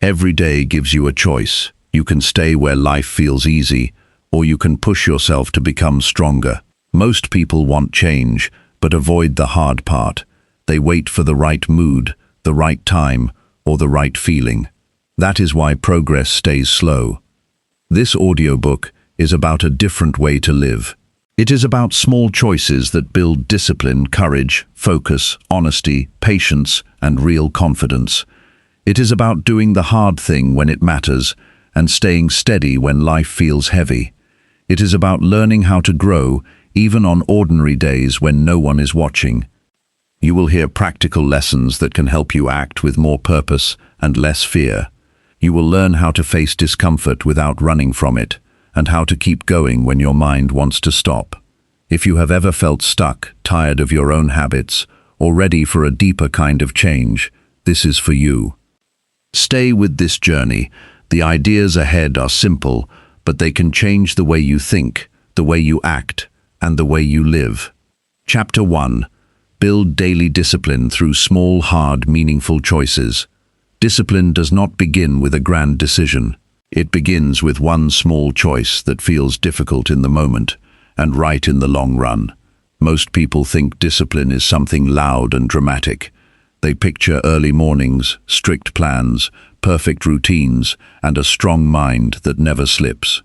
Every day gives you a choice. You can stay where life feels easy, or you can push yourself to become stronger. Most people want change, but avoid the hard part. They wait for the right mood, the right time, or the right feeling. That is why progress stays slow. This audiobook is about a different way to live. It is about small choices that build discipline, courage, focus, honesty, patience, and real confidence. It is about doing the hard thing when it matters and staying steady when life feels heavy. It is about learning how to grow even on ordinary days when no one is watching. You will hear practical lessons that can help you act with more purpose and less fear. You will learn how to face discomfort without running from it, and how to keep going when your mind wants to stop. If you have ever felt stuck, tired of your own habits, or ready for a deeper kind of change, this is for you. Stay with this journey. The ideas ahead are simple, but they can change the way you think, the way you act, and the way you live. Chapter 1. Build daily discipline through small, hard, meaningful choices. Discipline does not begin with a grand decision. It begins with one small choice that feels difficult in the moment and right in the long run. Most people think discipline is something loud and dramatic. They picture early mornings, strict plans, perfect routines, and a strong mind that never slips.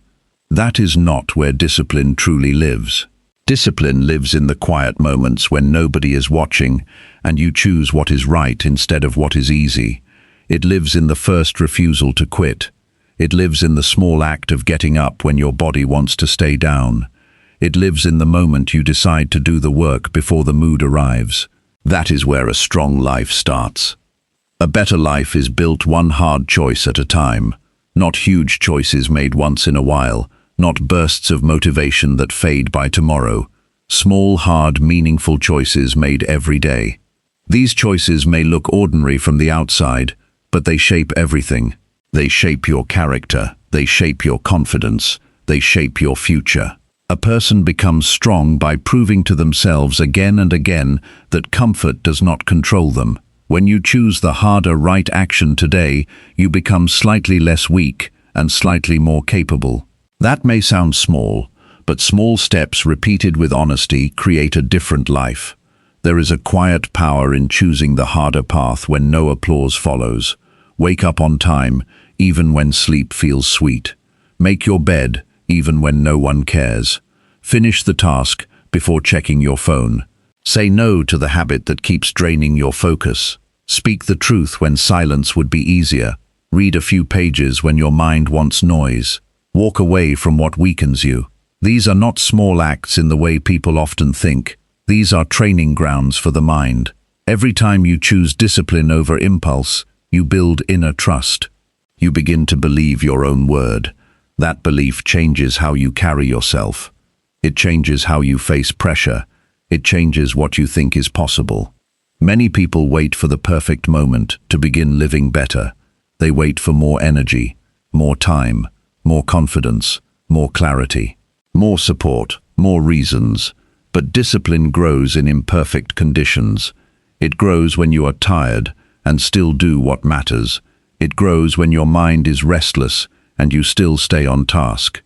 That is not where discipline truly lives. Discipline lives in the quiet moments when nobody is watching and you choose what is right instead of what is easy. It lives in the first refusal to quit. It lives in the small act of getting up when your body wants to stay down. It lives in the moment you decide to do the work before the mood arrives. That is where a strong life starts. A better life is built one hard choice at a time, not huge choices made once in a while, not bursts of motivation that fade by tomorrow. Small, hard, meaningful choices made every day. These choices may look ordinary from the outside, but they shape everything. They shape your character, they shape your confidence, they shape your future. A person becomes strong by proving to themselves again and again that comfort does not control them. When you choose the harder right action today, you become slightly less weak and slightly more capable. That may sound small, but small steps repeated with honesty create a different life. There is a quiet power in choosing the harder path when no applause follows. Wake up on time, even when sleep feels sweet. Make your bed, even when no one cares. Finish the task before checking your phone. Say no to the habit that keeps draining your focus. Speak the truth when silence would be easier. Read a few pages when your mind wants noise. Walk away from what weakens you. These are not small acts in the way people often think. These are training grounds for the mind. Every time you choose discipline over impulse, you build inner trust. You begin to believe your own word. That belief changes how you carry yourself. It changes how you face pressure. It changes what you think is possible. Many people wait for the perfect moment to begin living better. They wait for more energy, more time, more confidence, more clarity, more support, more reasons. But discipline grows in imperfect conditions. It grows when you are tired and still do what matters. It grows when your mind is restless and you still stay on task.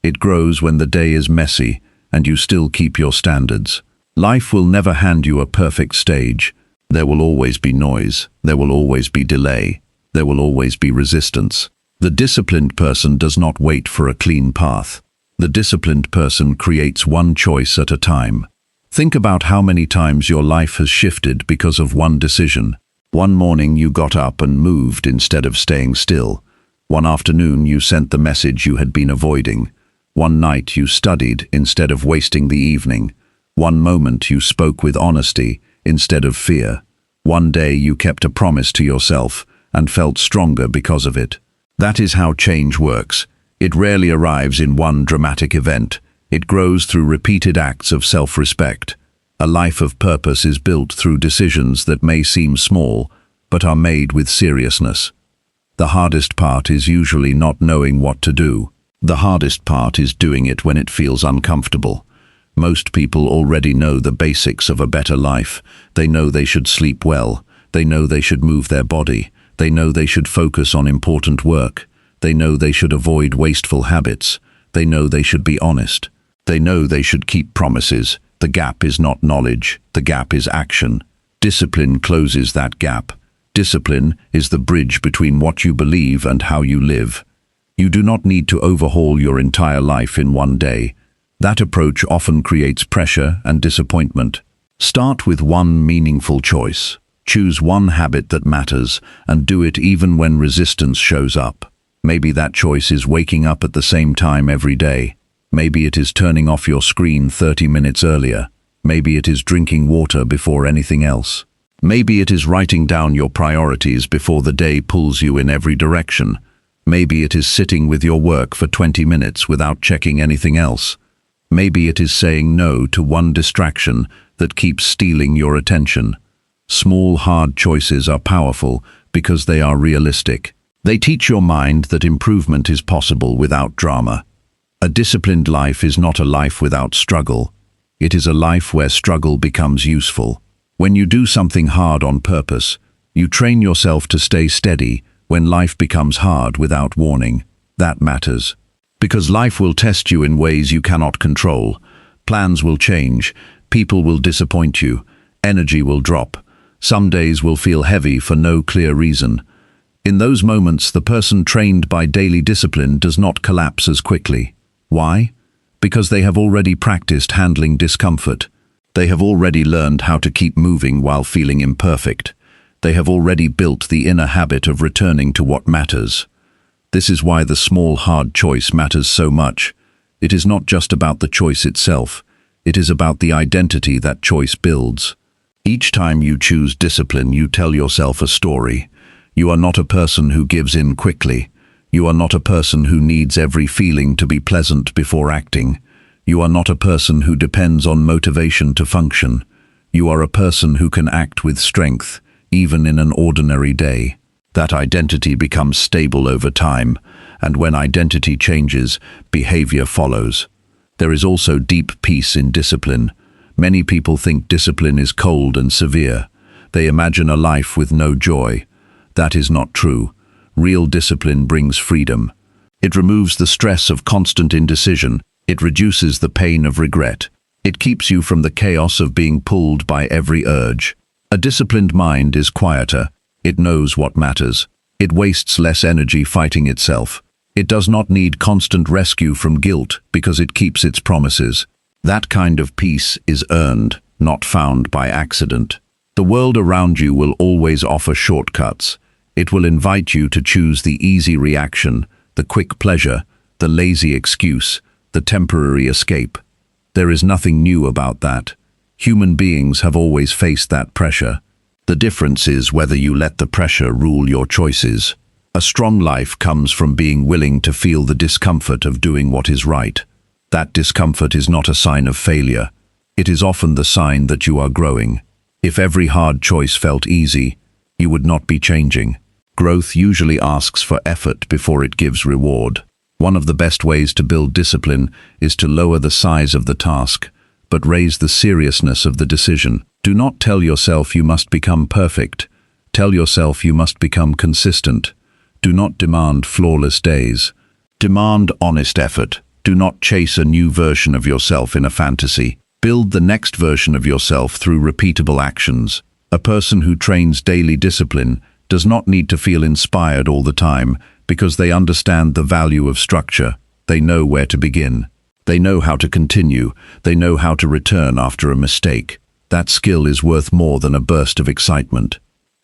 It grows when the day is messy and you still keep your standards. Life will never hand you a perfect stage. There will always be noise. There will always be delay. There will always be resistance. The disciplined person does not wait for a clean path. The disciplined person creates one choice at a time. Think about how many times your life has shifted because of one decision. One morning you got up and moved instead of staying still. One afternoon you sent the message you had been avoiding. One night you studied instead of wasting the evening. One moment you spoke with honesty instead of fear. One day you kept a promise to yourself and felt stronger because of it. That is how change works. It rarely arrives in one dramatic event. It grows through repeated acts of self-respect. A life of purpose is built through decisions that may seem small, but are made with seriousness. The hardest part is usually not knowing what to do. The hardest part is doing it when it feels uncomfortable. Most people already know the basics of a better life. They know they should sleep well. They know they should move their body. They know they should focus on important work. They know they should avoid wasteful habits. They know they should be honest. They know they should keep promises. The gap is not knowledge. The gap is action. Discipline closes that gap. Discipline is the bridge between what you believe and how you live. You do not need to overhaul your entire life in one day. That approach often creates pressure and disappointment. Start with one meaningful choice. Choose one habit that matters and do it even when resistance shows up. Maybe that choice is waking up at the same time every day. Maybe it is turning off your screen 30 minutes earlier. Maybe it is drinking water before anything else. Maybe it is writing down your priorities before the day pulls you in every direction. Maybe it is sitting with your work for 20 minutes without checking anything else. Maybe it is saying no to one distraction that keeps stealing your attention. Small, hard choices are powerful because they are realistic. They teach your mind that improvement is possible without drama. A disciplined life is not a life without struggle. It is a life where struggle becomes useful. When you do something hard on purpose, you train yourself to stay steady when life becomes hard without warning. That matters. Because life will test you in ways you cannot control. Plans will change. People will disappoint you. Energy will drop. Some days will feel heavy for no clear reason. In those moments, the person trained by daily discipline does not collapse as quickly. Why? Because they have already practiced handling discomfort. They have already learned how to keep moving while feeling imperfect. They have already built the inner habit of returning to what matters. This is why the small, hard choice matters so much. It is not just about the choice itself. It is about the identity that choice builds. Each time you choose discipline, you tell yourself a story. You are not a person who gives in quickly. You are not a person who needs every feeling to be pleasant before acting. You are not a person who depends on motivation to function. You are a person who can act with strength, even in an ordinary day. That identity becomes stable over time, and when identity changes, behavior follows. There is also deep peace in discipline. Many people think discipline is cold and severe. They imagine a life with no joy. That is not true. Real discipline brings freedom. It removes the stress of constant indecision. It reduces the pain of regret. It keeps you from the chaos of being pulled by every urge. A disciplined mind is quieter. It knows what matters. It wastes less energy fighting itself. It does not need constant rescue from guilt because it keeps its promises. That kind of peace is earned, not found by accident. The world around you will always offer shortcuts. It will invite you to choose the easy reaction, the quick pleasure, the lazy excuse, the temporary escape. There is nothing new about that. Human beings have always faced that pressure. The difference is whether you let the pressure rule your choices. A strong life comes from being willing to feel the discomfort of doing what is right. That discomfort is not a sign of failure. It is often the sign that you are growing. If every hard choice felt easy, you would not be changing. Growth usually asks for effort before it gives reward. One of the best ways to build discipline is to lower the size of the task, but raise the seriousness of the decision. Do not tell yourself you must become perfect. Tell yourself you must become consistent. Do not demand flawless days. Demand honest effort. Do not chase a new version of yourself in a fantasy. Build the next version of yourself through repeatable actions. A person who trains daily discipline does not need to feel inspired all the time because they understand the value of structure. They know where to begin. They know how to continue. They know how to return after a mistake. That skill is worth more than a burst of excitement.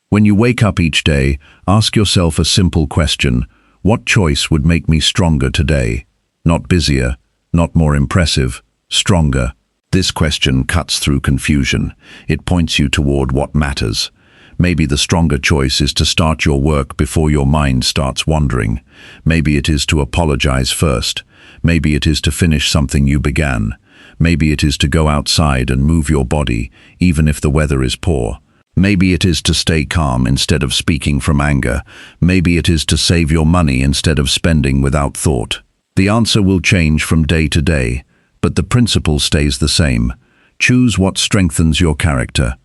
When you wake up each day, ask yourself a simple question. What choice would make me stronger today? Not busier, not more impressive, stronger. This question cuts through confusion. It points you toward what matters. Maybe the stronger choice is to start your work before your mind starts wandering. Maybe it is to apologize first. Maybe it is to finish something you began. Maybe it is to go outside and move your body, even if the weather is poor. Maybe it is to stay calm instead of speaking from anger. Maybe it is to save your money instead of spending without thought. The answer will change from day to day, but the principle stays the same. Choose what strengthens your character.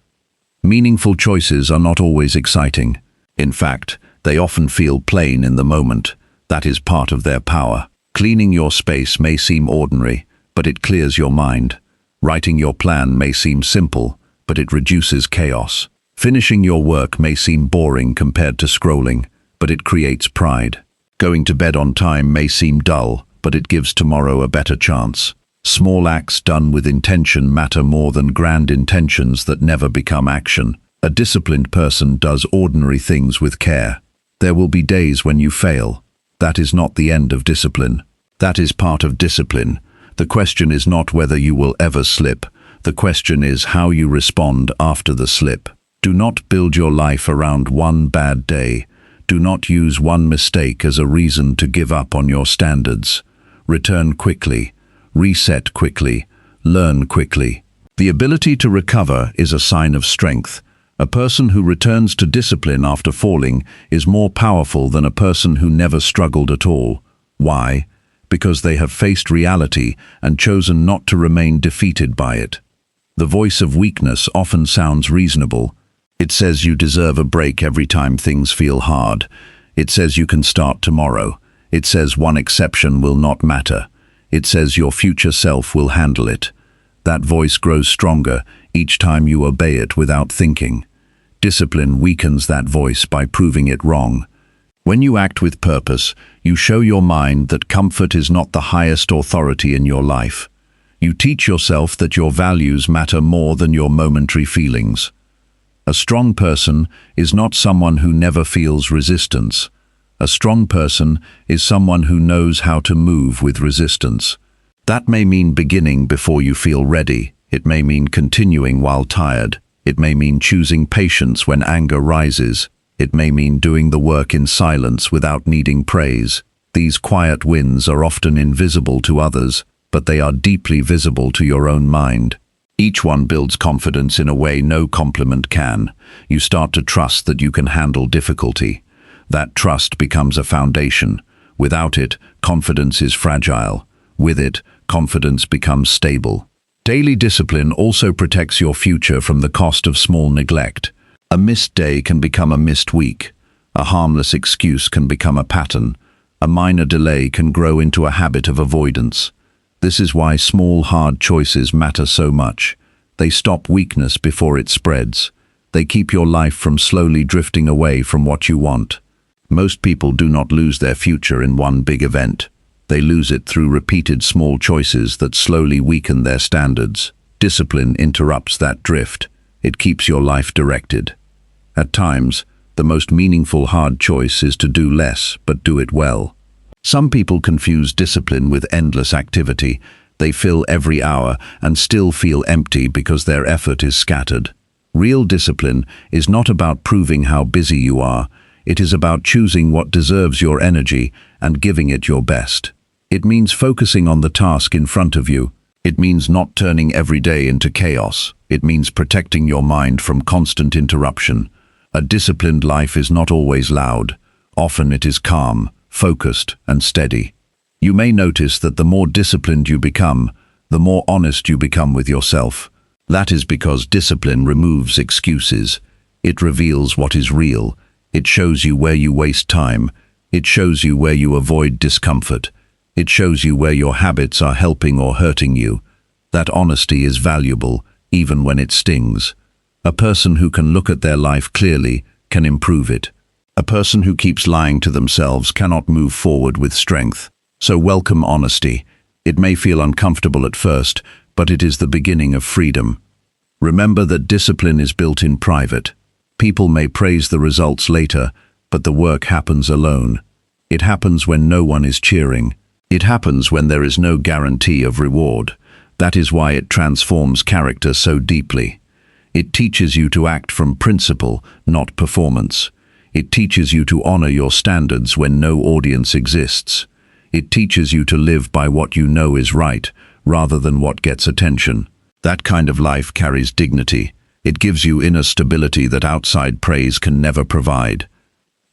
Meaningful choices are not always exciting. In fact, They often feel plain in the moment. That is part of their power. Cleaning your space may seem ordinary, but it clears your mind. Writing your plan may seem simple, but it reduces chaos. Finishing your work may seem boring compared to scrolling, but it creates pride. Going to bed on time may seem dull, but it gives tomorrow a better chance. Small acts done with intention matter more than grand intentions that never become action. A disciplined person does ordinary things with care. There will be days when you fail. That is not the end of discipline. That is part of discipline. The question is not whether you will ever slip. The question is how you respond after the slip. Do not build your life around one bad day. Do not use one mistake as a reason to give up on your standards. Return quickly. Reset quickly. Learn quickly. The ability to recover is a sign of strength. A person who returns to discipline after falling is more powerful than a person who never struggled at all. Why? Because they have faced reality and chosen not to remain defeated by it. The voice of weakness often sounds reasonable. It says you deserve a break every time things feel hard. It says you can start tomorrow. It says one exception will not matter. It says your future self will handle it. That voice grows stronger each time you obey it without thinking. Discipline weakens that voice by proving it wrong. When you act with purpose, you show your mind that comfort is not the highest authority in your life. You teach yourself that your values matter more than your momentary feelings. A strong person is not someone who never feels resistance. A strong person is someone who knows how to move with resistance. That may mean beginning before you feel ready. It may mean continuing while tired. It may mean choosing patience when anger rises. It may mean doing the work in silence without needing praise. These quiet wins are often invisible to others, but they are deeply visible to your own mind. Each one builds confidence in a way no compliment can. You start to trust that you can handle difficulty. That trust becomes a foundation. Without it, confidence is fragile. With it, confidence becomes stable. Daily discipline also protects your future from the cost of small neglect. A missed day can become a missed week. A harmless excuse can become a pattern. A minor delay can grow into a habit of avoidance. This is why small, hard choices matter so much. They stop weakness before it spreads. They keep your life from slowly drifting away from what you want. Most people do not lose their future in one big event. They lose it through repeated small choices that slowly weaken their standards. Discipline interrupts that drift. It keeps your life directed. At times, the most meaningful hard choice is to do less, but do it well. Some people confuse discipline with endless activity. They fill every hour and still feel empty because their effort is scattered. Real discipline is not about proving how busy you are. It is about choosing what deserves your energy and giving it your best. It means focusing on the task in front of you. It means not turning every day into chaos. It means protecting your mind from constant interruption. A disciplined life is not always loud. Often it is calm, focused, and steady. You may notice that the more disciplined you become, the more honest you become with yourself. That is because discipline removes excuses. It reveals what is real. It shows you where you waste time. It shows you where you avoid discomfort. It shows you where your habits are helping or hurting you. That honesty is valuable, even when it stings. A person who can look at their life clearly can improve it. A person who keeps lying to themselves cannot move forward with strength. So welcome honesty. It may feel uncomfortable at first, but it is the beginning of freedom. Remember that discipline is built in private. People may praise the results later, but the work happens alone. It happens when no one is cheering. It happens when there is no guarantee of reward. That is why it transforms character so deeply. It teaches you to act from principle, not performance. It teaches you to honor your standards when no audience exists. It teaches you to live by what you know is right, rather than what gets attention. That kind of life carries dignity. It gives you inner stability that outside praise can never provide.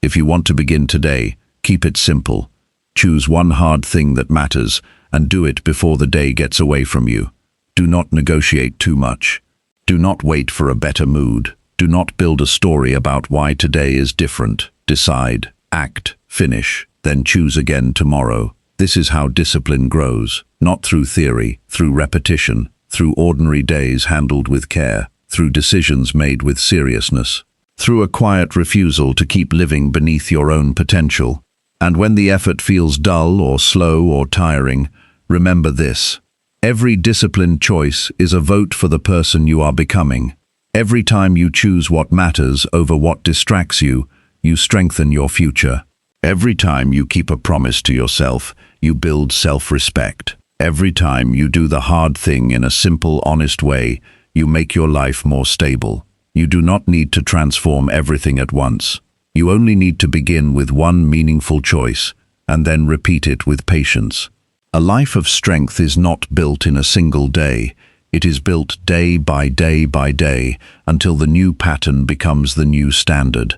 If you want to begin today, keep it simple. Choose one hard thing that matters and do it before the day gets away from you. Do not negotiate too much. Do not wait for a better mood. Do not build a story about why today is different. Decide, act, finish, then choose again tomorrow. This is how discipline grows, not through theory, through repetition, through ordinary days handled with care, through decisions made with seriousness, through a quiet refusal to keep living beneath your own potential. And when the effort feels dull or slow or tiring, remember this. Every disciplined choice is a vote for the person you are becoming. Every time you choose what matters over what distracts you, you strengthen your future. Every time you keep a promise to yourself, you build self-respect. Every time you do the hard thing in a simple, honest way, you make your life more stable. You do not need to transform everything at once. You only need to begin with one meaningful choice, and then repeat it with patience. A life of strength is not built in a single day. It is built day by day by day, until the new pattern becomes the new standard.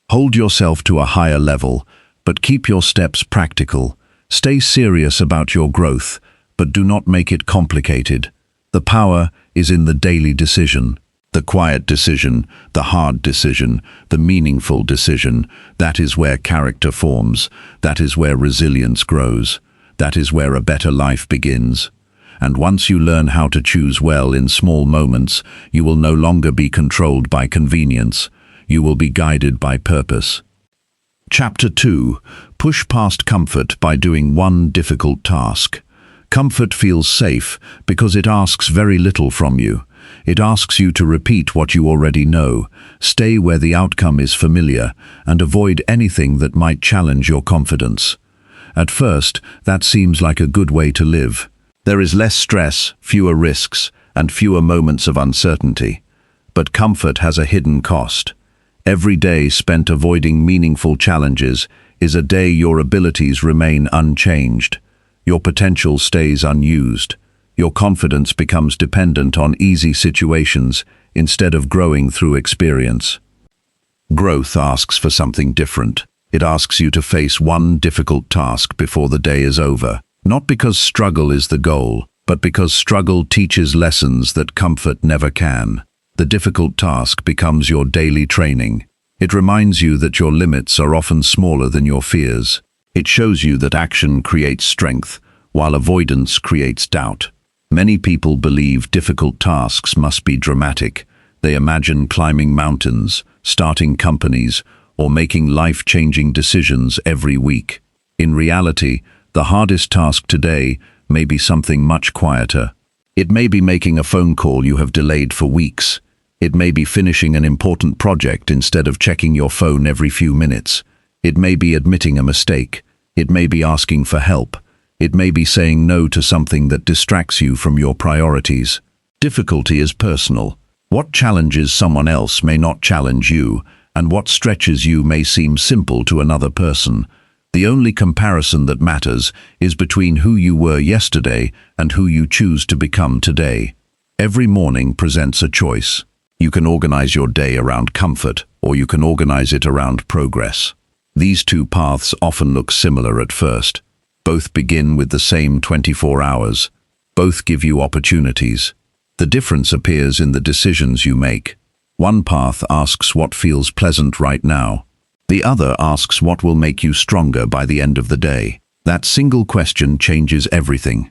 Hold yourself to a higher level, but keep your steps practical. Stay serious about your growth, but do not make it complicated. The power is in the daily decision. The quiet decision, the hard decision, the meaningful decision. That is where character forms. That is where resilience grows. That is where a better life begins. And once you learn how to choose well in small moments, you will no longer be controlled by convenience. You will be guided by purpose. Chapter 2. Push past comfort by doing one difficult task. Comfort feels safe because it asks very little from you. It asks you to repeat what you already know, stay where the outcome is familiar, and avoid anything that might challenge your confidence. At first, that seems like a good way to live. There is less stress, fewer risks, and fewer moments of uncertainty. But comfort has a hidden cost. Every day spent avoiding meaningful challenges is a day your abilities remain unchanged. Your potential stays unused. Your confidence becomes dependent on easy situations instead of growing through experience. Growth asks for something different. It asks you to face one difficult task before the day is over. Not because struggle is the goal, but because struggle teaches lessons that comfort never can. The difficult task becomes your daily training. It reminds you that your limits are often smaller than your fears. It shows you that action creates strength, while avoidance creates doubt. Many people believe difficult tasks must be dramatic. They imagine climbing mountains, starting companies, or making life-changing decisions every week. In reality, the hardest task today may be something much quieter. It may be making a phone call you have delayed for weeks. It may be finishing an important project instead of checking your phone every few minutes. It may be admitting a mistake. It may be asking for help. It may be saying no to something that distracts you from your priorities. Difficulty is personal. What challenges someone else may not challenge you, and what stretches you may seem simple to another person. The only comparison that matters is between who you were yesterday and who you choose to become today. Every morning presents a choice. You can organize your day around comfort, or you can organize it around progress. These two paths often look similar at first. Both begin with the same 24 hours. Both give you opportunities. The difference appears in the decisions you make. One path asks what feels pleasant right now. The other asks what will make you stronger by the end of the day. That single question changes everything.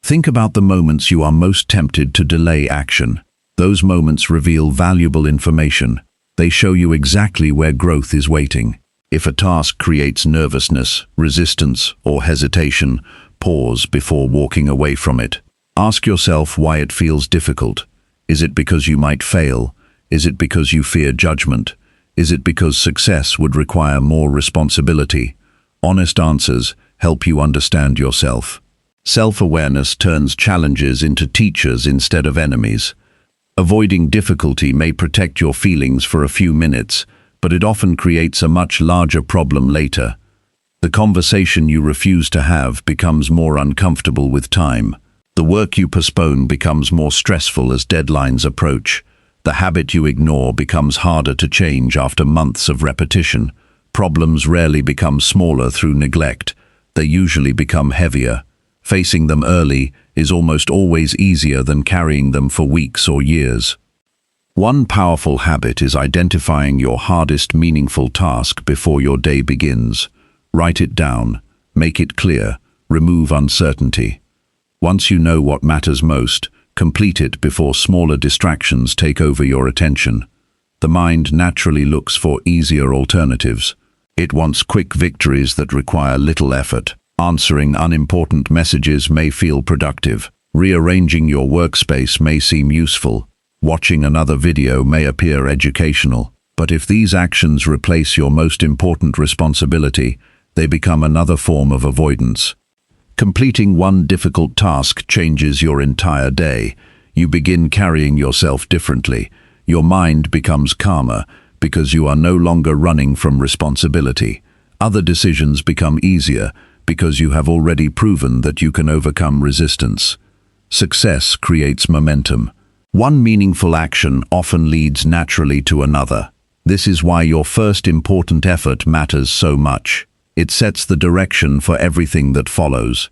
Think about the moments you are most tempted to delay action. Those moments reveal valuable information. They show you exactly where growth is waiting. If a task creates nervousness, resistance, or hesitation, pause before walking away from it. Ask yourself why it feels difficult. Is it because you might fail? Is it because you fear judgment? Is it because success would require more responsibility? Honest answers help you understand yourself. Self-awareness turns challenges into teachers instead of enemies. Avoiding difficulty may protect your feelings for a few minutes, but it often creates a much larger problem later. The conversation you refuse to have becomes more uncomfortable with time. The work you postpone becomes more stressful as deadlines approach. The habit you ignore becomes harder to change after months of repetition. Problems rarely become smaller through neglect. They usually become heavier. Facing them early is almost always easier than carrying them for weeks or years. One powerful habit is identifying your hardest meaningful task before your day begins. Write it down, make it clear, remove uncertainty. Once you know what matters most, complete it before smaller distractions take over your attention. The mind naturally looks for easier alternatives. It wants quick victories that require little effort. Answering unimportant messages may feel productive. Rearranging your workspace may seem useful. Watching another video may appear educational. But if these actions replace your most important responsibility, they become another form of avoidance. Completing one difficult task changes your entire day. You begin carrying yourself differently. Your mind becomes calmer because you are no longer running from responsibility. Other decisions become easier because you have already proven that you can overcome resistance. Success creates momentum. One meaningful action often leads naturally to another. This is why your first important effort matters so much. It sets the direction for everything that follows.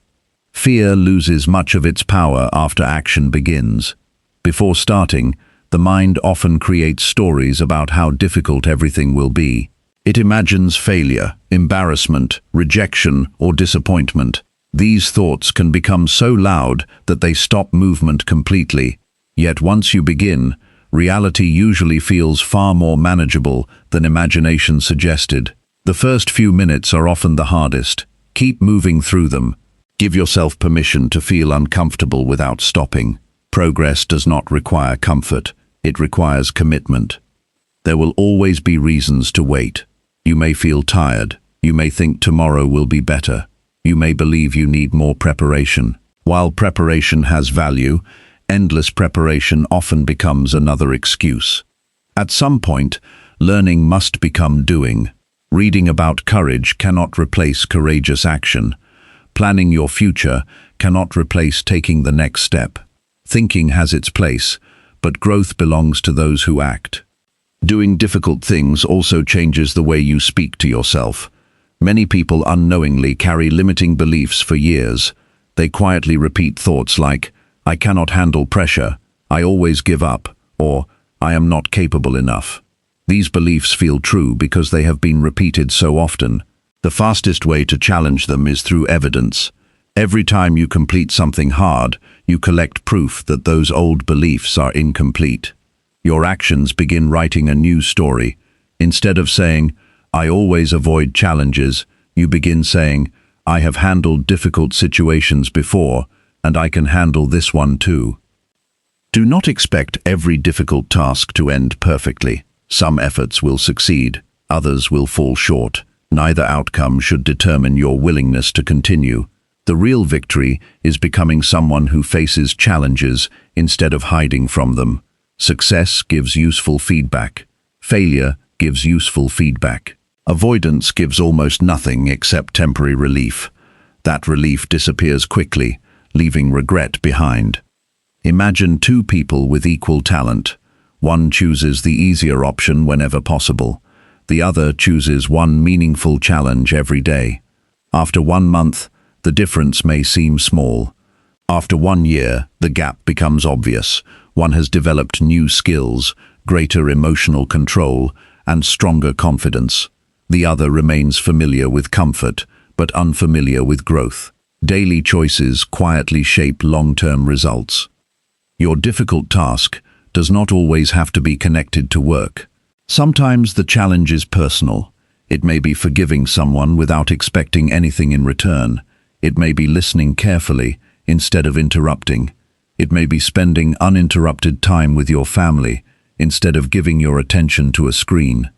Fear loses much of its power after action begins. Before starting, the mind often creates stories about how difficult everything will be. It imagines failure, embarrassment, rejection, or disappointment. These thoughts can become so loud that they stop movement completely. Yet once you begin, reality usually feels far more manageable than imagination suggested. The first few minutes are often the hardest. Keep moving through them. Give yourself permission to feel uncomfortable without stopping. Progress does not require comfort. It requires commitment. There will always be reasons to wait. You may feel tired. You may think tomorrow will be better. You may believe you need more preparation. While preparation has value, endless preparation often becomes another excuse. At some point, learning must become doing. Reading about courage cannot replace courageous action. Planning your future cannot replace taking the next step. Thinking has its place, but growth belongs to those who act. Doing difficult things also changes the way you speak to yourself. Many people unknowingly carry limiting beliefs for years. They quietly repeat thoughts like, "I cannot handle pressure," "I always give up," or "I am not capable enough." These beliefs feel true because they have been repeated so often. The fastest way to challenge them is through evidence. Every time you complete something hard, you collect proof that those old beliefs are incomplete. Your actions begin writing a new story. Instead of saying, "I always avoid challenges," you begin saying, "I have handled difficult situations before, and I can handle this one too." Do not expect every difficult task to end perfectly. Some efforts will succeed, others will fall short. Neither outcome should determine your willingness to continue. The real victory is becoming someone who faces challenges instead of hiding from them. Success gives useful feedback. Failure gives useful feedback. Avoidance gives almost nothing except temporary relief. That relief disappears quickly, leaving regret behind. Imagine two people with equal talent. One chooses the easier option whenever possible. The other chooses one meaningful challenge every day. After 1 month, the difference may seem small. After 1 year, the gap becomes obvious. One has developed new skills, greater emotional control, and stronger confidence. The other remains familiar with comfort, but unfamiliar with growth. Daily choices quietly shape long-term results. Your difficult task does not always have to be connected to work. Sometimes the challenge is personal. It may be forgiving someone without expecting anything in return. It may be listening carefully instead of interrupting. It may be spending uninterrupted time with your family instead of giving your attention to a screen.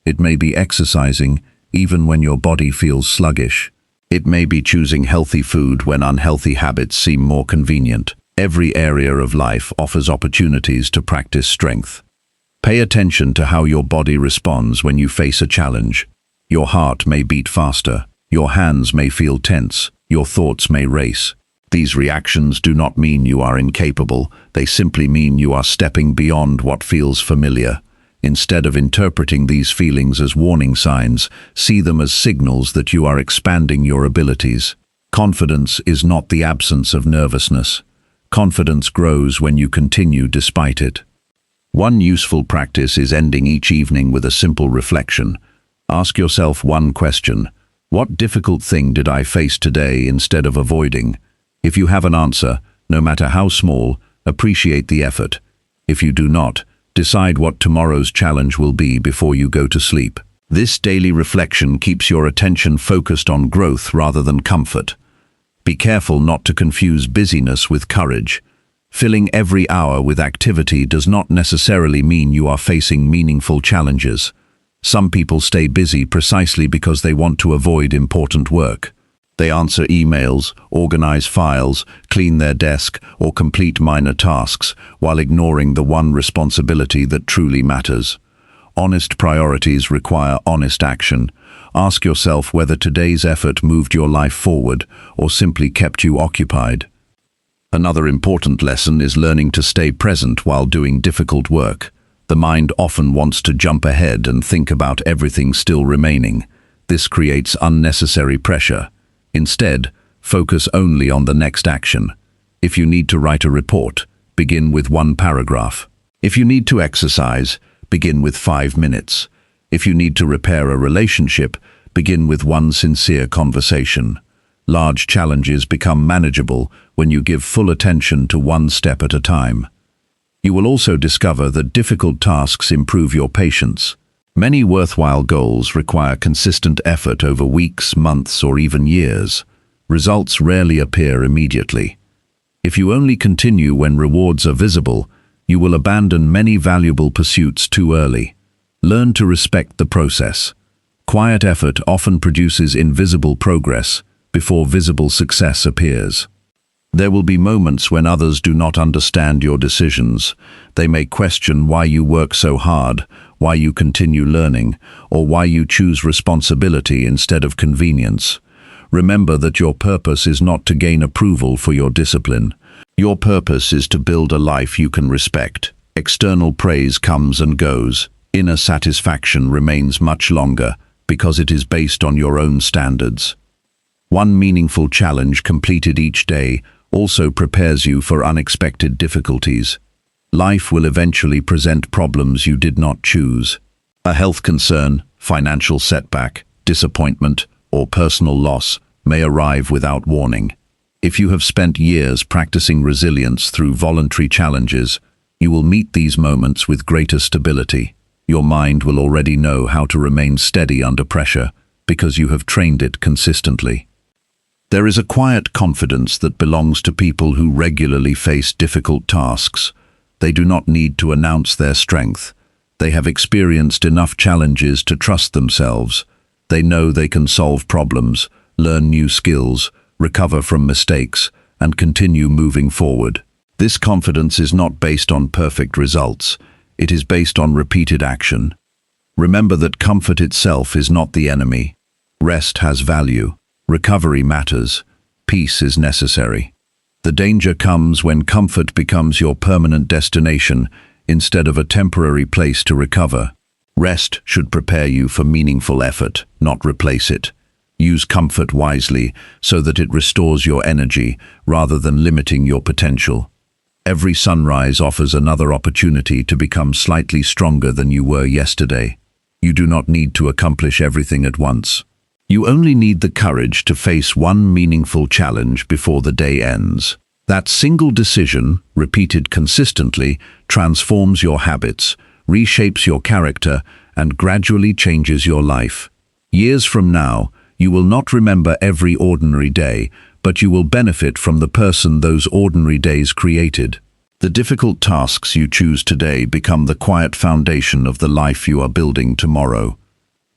It may be exercising even when your body feels sluggish. It may be choosing healthy food when unhealthy habits seem more convenient. Every area of life offers opportunities to practice strength. Pay attention to how your body responds when you face a challenge. Your heart may beat faster. Your hands may feel tense. Your thoughts may race. These reactions do not mean you are incapable. They simply mean you are stepping beyond what feels familiar. Instead of interpreting these feelings as warning signs, see them as signals that you are expanding your abilities. Confidence is not the absence of nervousness. Confidence grows when you continue despite it. One useful practice is ending each evening with a simple reflection. Ask yourself one question: what difficult thing did I face today instead of avoiding? If you have an answer, no matter how small, appreciate the effort. If you do not, decide what tomorrow's challenge will be before you go to sleep. This daily reflection keeps your attention focused on growth rather than comfort. Be careful not to confuse busyness with courage. Filling every hour with activity does not necessarily mean you are facing meaningful challenges. Some people stay busy precisely because they want to avoid important work. They answer emails, organize files, clean their desk, or complete minor tasks, while ignoring the one responsibility that truly matters. Honest priorities require honest action. Ask yourself whether today's effort moved your life forward or simply kept you occupied. Another important lesson is learning to stay present while doing difficult work. The mind often wants to jump ahead and think about everything still remaining. This creates unnecessary pressure. Instead, focus only on the next action. If you need to write a report, begin with one paragraph. If you need to exercise, begin with 5 minutes. If you need to repair a relationship, begin with one sincere conversation. Large challenges become manageable when you give full attention to one step at a time. You will also discover that difficult tasks improve your patience. Many worthwhile goals require consistent effort over weeks, months, or even years. Results rarely appear immediately. If you only continue when rewards are visible, you will abandon many valuable pursuits too early. Learn to respect the process. Quiet effort often produces invisible progress before visible success appears. There will be moments when others do not understand your decisions. They may question why you work so hard, why you continue learning, or why you choose responsibility instead of convenience. Remember that your purpose is not to gain approval for your discipline. Your purpose is to build a life you can respect. External praise comes and goes. Inner satisfaction remains much longer because it is based on your own standards. One meaningful challenge completed each day also prepares you for unexpected difficulties. Life will eventually present problems you did not choose. A health concern, financial setback, disappointment, or personal loss may arrive without warning. If you have spent years practicing resilience through voluntary challenges, you will meet these moments with greater stability. Your mind will already know how to remain steady under pressure because you have trained it consistently. There is a quiet confidence that belongs to people who regularly face difficult tasks. They do not need to announce their strength. They have experienced enough challenges to trust themselves. They know they can solve problems, learn new skills, recover from mistakes, and continue moving forward. This confidence is not based on perfect results. It is based on repeated action. Remember that comfort itself is not the enemy. Rest has value. Recovery matters. Peace is necessary. The danger comes when comfort becomes your permanent destination instead of a temporary place to recover. Rest should prepare you for meaningful effort, not replace it. Use comfort wisely so that it restores your energy rather than limiting your potential. Every sunrise offers another opportunity to become slightly stronger than you were yesterday. You do not need to accomplish everything at once. You only need the courage to face one meaningful challenge before the day ends. That single decision, repeated consistently, transforms your habits, reshapes your character, and gradually changes your life. Years from now, you will not remember every ordinary day, but you will benefit from the person those ordinary days created. The difficult tasks you choose today become the quiet foundation of the life you are building tomorrow.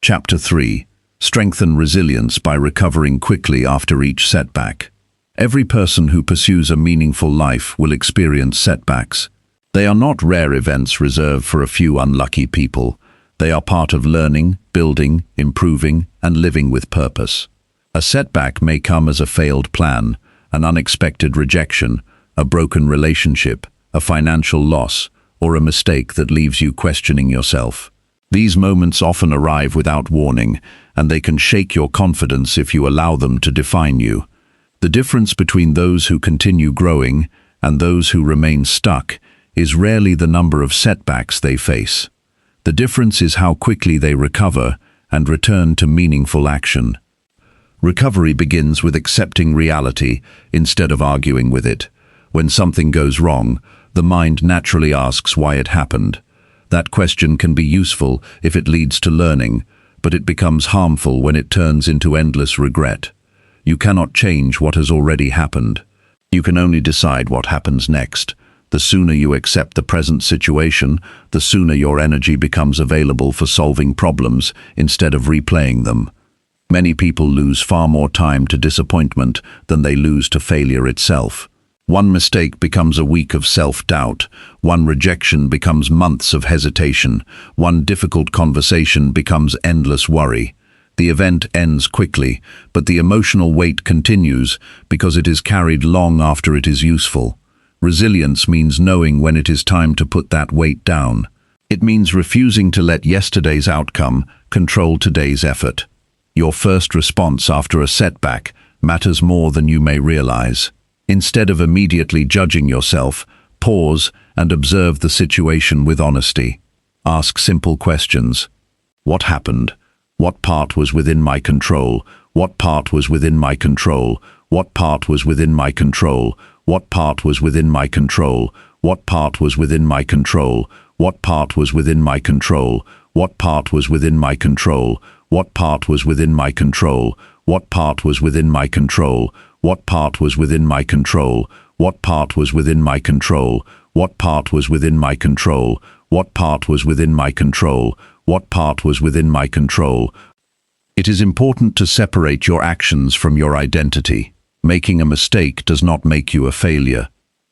Chapter 3. Strengthen resilience by recovering quickly after each setback. Every person who pursues a meaningful life will experience setbacks. They are not rare events reserved for a few unlucky people. They are part of learning, building, improving, and living with purpose. A setback may come as a failed plan, an unexpected rejection, a broken relationship, a financial loss, or a mistake that leaves you questioning yourself. These moments often arrive without warning, and they can shake your confidence if you allow them to define you. The difference between those who continue growing and those who remain stuck is rarely the number of setbacks they face. The difference is how quickly they recover and return to meaningful action. Recovery begins with accepting reality instead of arguing with it. When something goes wrong, the mind naturally asks why it happened. That question can be useful if it leads to learning, but it becomes harmful when it turns into endless regret. You cannot change what has already happened. You can only decide what happens next. The sooner you accept the present situation, the sooner your energy becomes available for solving problems instead of replaying them. Many people lose far more time to disappointment than they lose to failure itself. One mistake becomes a week of self-doubt. One rejection becomes months of hesitation. One difficult conversation becomes endless worry. The event ends quickly, but the emotional weight continues because it is carried long after it is useful. Resilience means knowing when it is time to put that weight down. It means refusing to let yesterday's outcome control today's effort. Your first response after a setback matters more than you may realize. Instead of immediately judging yourself, pause and observe the situation with honesty. Ask simple questions. What happened? What part was within my control? What part was within my control? What part was within my control? What part was within my control? What part was within my control? What part was within my control? What part was within my control? What part was within my control? What part was within my control? What part was within my control? What part was within my control? What part was within my control? What part was within my control? What part was within my control? It is important to separate your actions from your identity. Making a mistake does not make you a failure.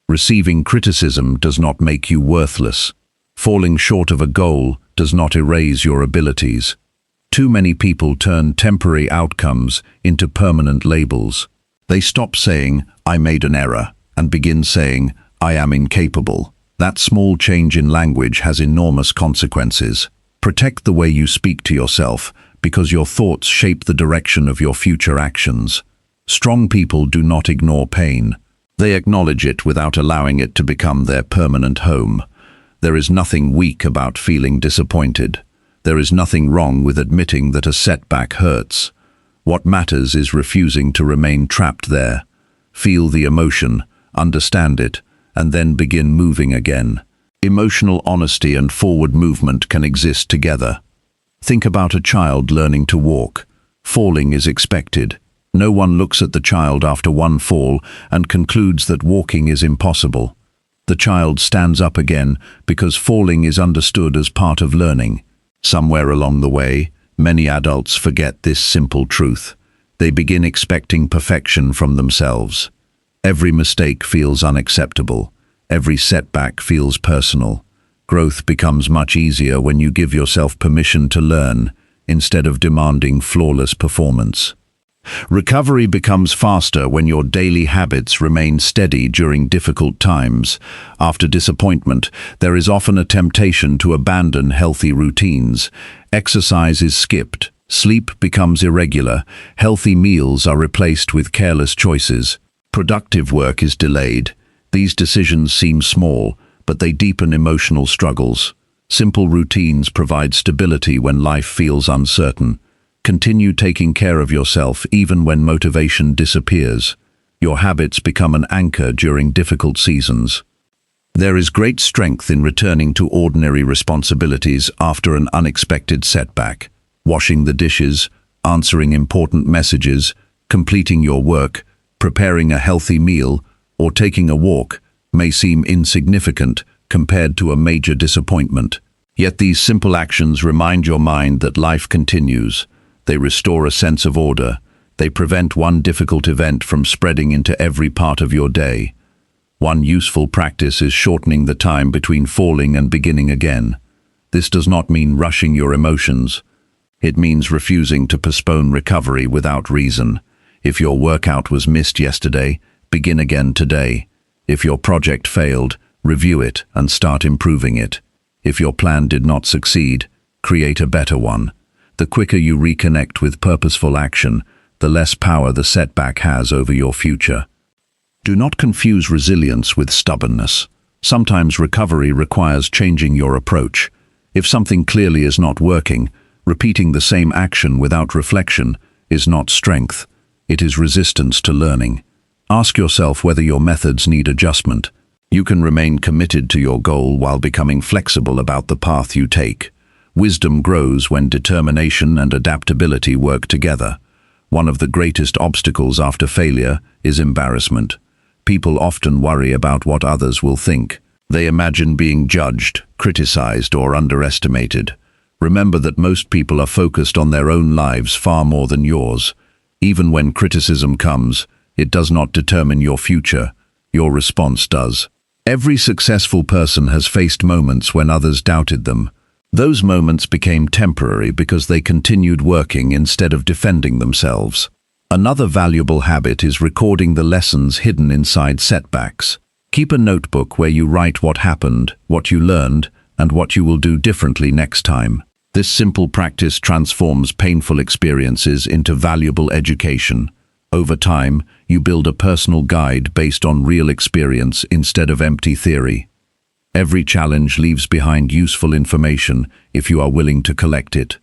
Receiving criticism does not make you worthless. Falling short of a goal does not erase your abilities. Too many people turn temporary outcomes into permanent labels. They stop saying, "I made an error," and begin saying, "I am incapable." That small change in language has enormous consequences. Protect the way you speak to yourself, because your thoughts shape the direction of your future actions. Strong people do not ignore pain. They acknowledge it without allowing it to become their permanent home. There is nothing weak about feeling disappointed. There is nothing wrong with admitting that a setback hurts. What matters is refusing to remain trapped there. Feel the emotion, understand it, and then begin moving again. Emotional honesty and forward movement can exist together. Think about a child learning to walk. Falling is expected. No one looks at the child after one fall and concludes that walking is impossible. The child stands up again because falling is understood as part of learning. Somewhere along the way, many adults forget this simple truth. They begin expecting perfection from themselves. Every mistake feels unacceptable. Every setback feels personal. Growth becomes much easier when you give yourself permission to learn, instead of demanding flawless performance. Recovery becomes faster when your daily habits remain steady during difficult times. After disappointment, there is often a temptation to abandon healthy routines. Exercise is skipped, sleep becomes irregular, healthy meals are replaced with careless choices. Productive work is delayed. These decisions seem small, but they deepen emotional struggles. Simple routines provide stability when life feels uncertain. Continue taking care of yourself even when motivation disappears. Your habits become an anchor during difficult seasons. There is great strength in returning to ordinary responsibilities after an unexpected setback. Washing the dishes, answering important messages, completing your work, preparing a healthy meal, or taking a walk may seem insignificant compared to a major disappointment. Yet these simple actions remind your mind that life continues. They restore a sense of order. They prevent one difficult event from spreading into every part of your day. One useful practice is shortening the time between falling and beginning again. This does not mean rushing your emotions. It means refusing to postpone recovery without reason. If your workout was missed yesterday, begin again today. If your project failed, review it and start improving it. If your plan did not succeed, create a better one. The quicker you reconnect with purposeful action, the less power the setback has over your future. Do not confuse resilience with stubbornness. Sometimes recovery requires changing your approach. If something clearly is not working, repeating the same action without reflection is not strength. It is resistance to learning. Ask yourself whether your methods need adjustment. You can remain committed to your goal while becoming flexible about the path you take. Wisdom grows when determination and adaptability work together. One of the greatest obstacles after failure is embarrassment. People often worry about what others will think. They imagine being judged, criticized, or underestimated. Remember that most people are focused on their own lives far more than yours. Even when criticism comes, it does not determine your future. Your response does. Every successful person has faced moments when others doubted them. Those moments became temporary because they continued working instead of defending themselves. Another valuable habit is recording the lessons hidden inside setbacks. Keep a notebook where you write what happened, what you learned, and what you will do differently next time. This simple practice transforms painful experiences into valuable education. Over time, you build a personal guide based on real experience instead of empty theory. Every challenge leaves behind useful information if you are willing to collect it.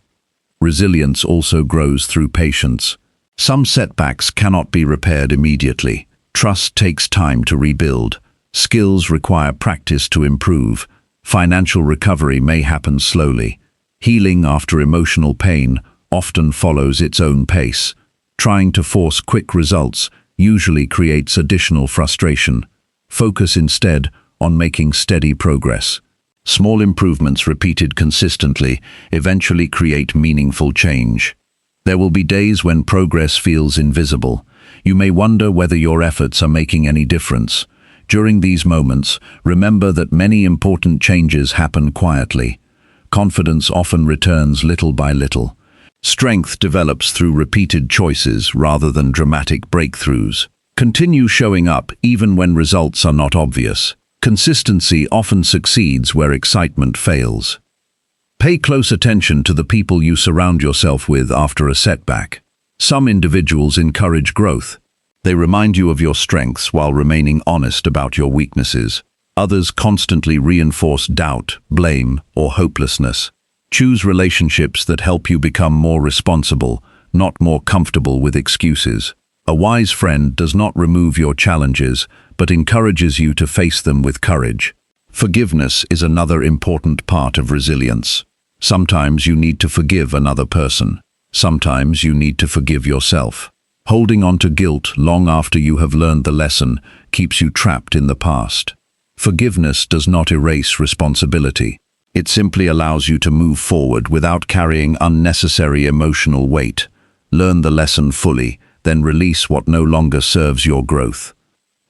Resilience also grows through patience. Some setbacks cannot be repaired immediately. Trust takes time to rebuild. Skills require practice to improve. Financial recovery may happen slowly. Healing after emotional pain often follows its own pace. Trying to force quick results usually creates additional frustration. Focus instead on making steady progress. Small improvements repeated consistently eventually create meaningful change. There will be days when progress feels invisible. You may wonder whether your efforts are making any difference. During these moments, remember that many important changes happen quietly. Confidence often returns little by little. Strength develops through repeated choices rather than dramatic breakthroughs. Continue showing up even when results are not obvious. Consistency often succeeds where excitement fails. Pay close attention to the people you surround yourself with after a setback. Some individuals encourage growth. They remind you of your strengths while remaining honest about your weaknesses. Others constantly reinforce doubt, blame, or hopelessness. Choose relationships that help you become more responsible, not more comfortable with excuses. A wise friend does not remove your challenges, but encourages you to face them with courage. Forgiveness is another important part of resilience. Sometimes you need to forgive another person. Sometimes you need to forgive yourself. Holding on to guilt long after you have learned the lesson keeps you trapped in the past. Forgiveness does not erase responsibility. It simply allows you to move forward without carrying unnecessary emotional weight. Learn the lesson fully, then release what no longer serves your growth.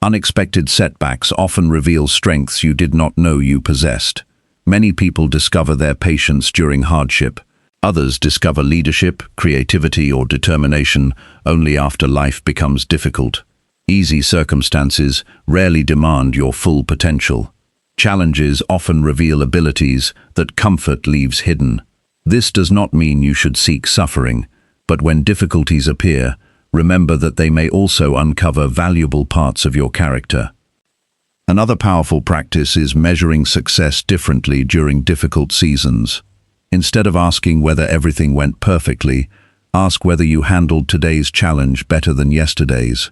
Unexpected setbacks often reveal strengths you did not know you possessed. Many people discover their patience during hardship. Others discover leadership, creativity, or determination only after life becomes difficult. Easy circumstances rarely demand your full potential. Challenges often reveal abilities that comfort leaves hidden. This does not mean you should seek suffering, but when difficulties appear, remember that they may also uncover valuable parts of your character. Another powerful practice is measuring success differently during difficult seasons. Instead of asking whether everything went perfectly, ask whether you handled today's challenge better than yesterday's.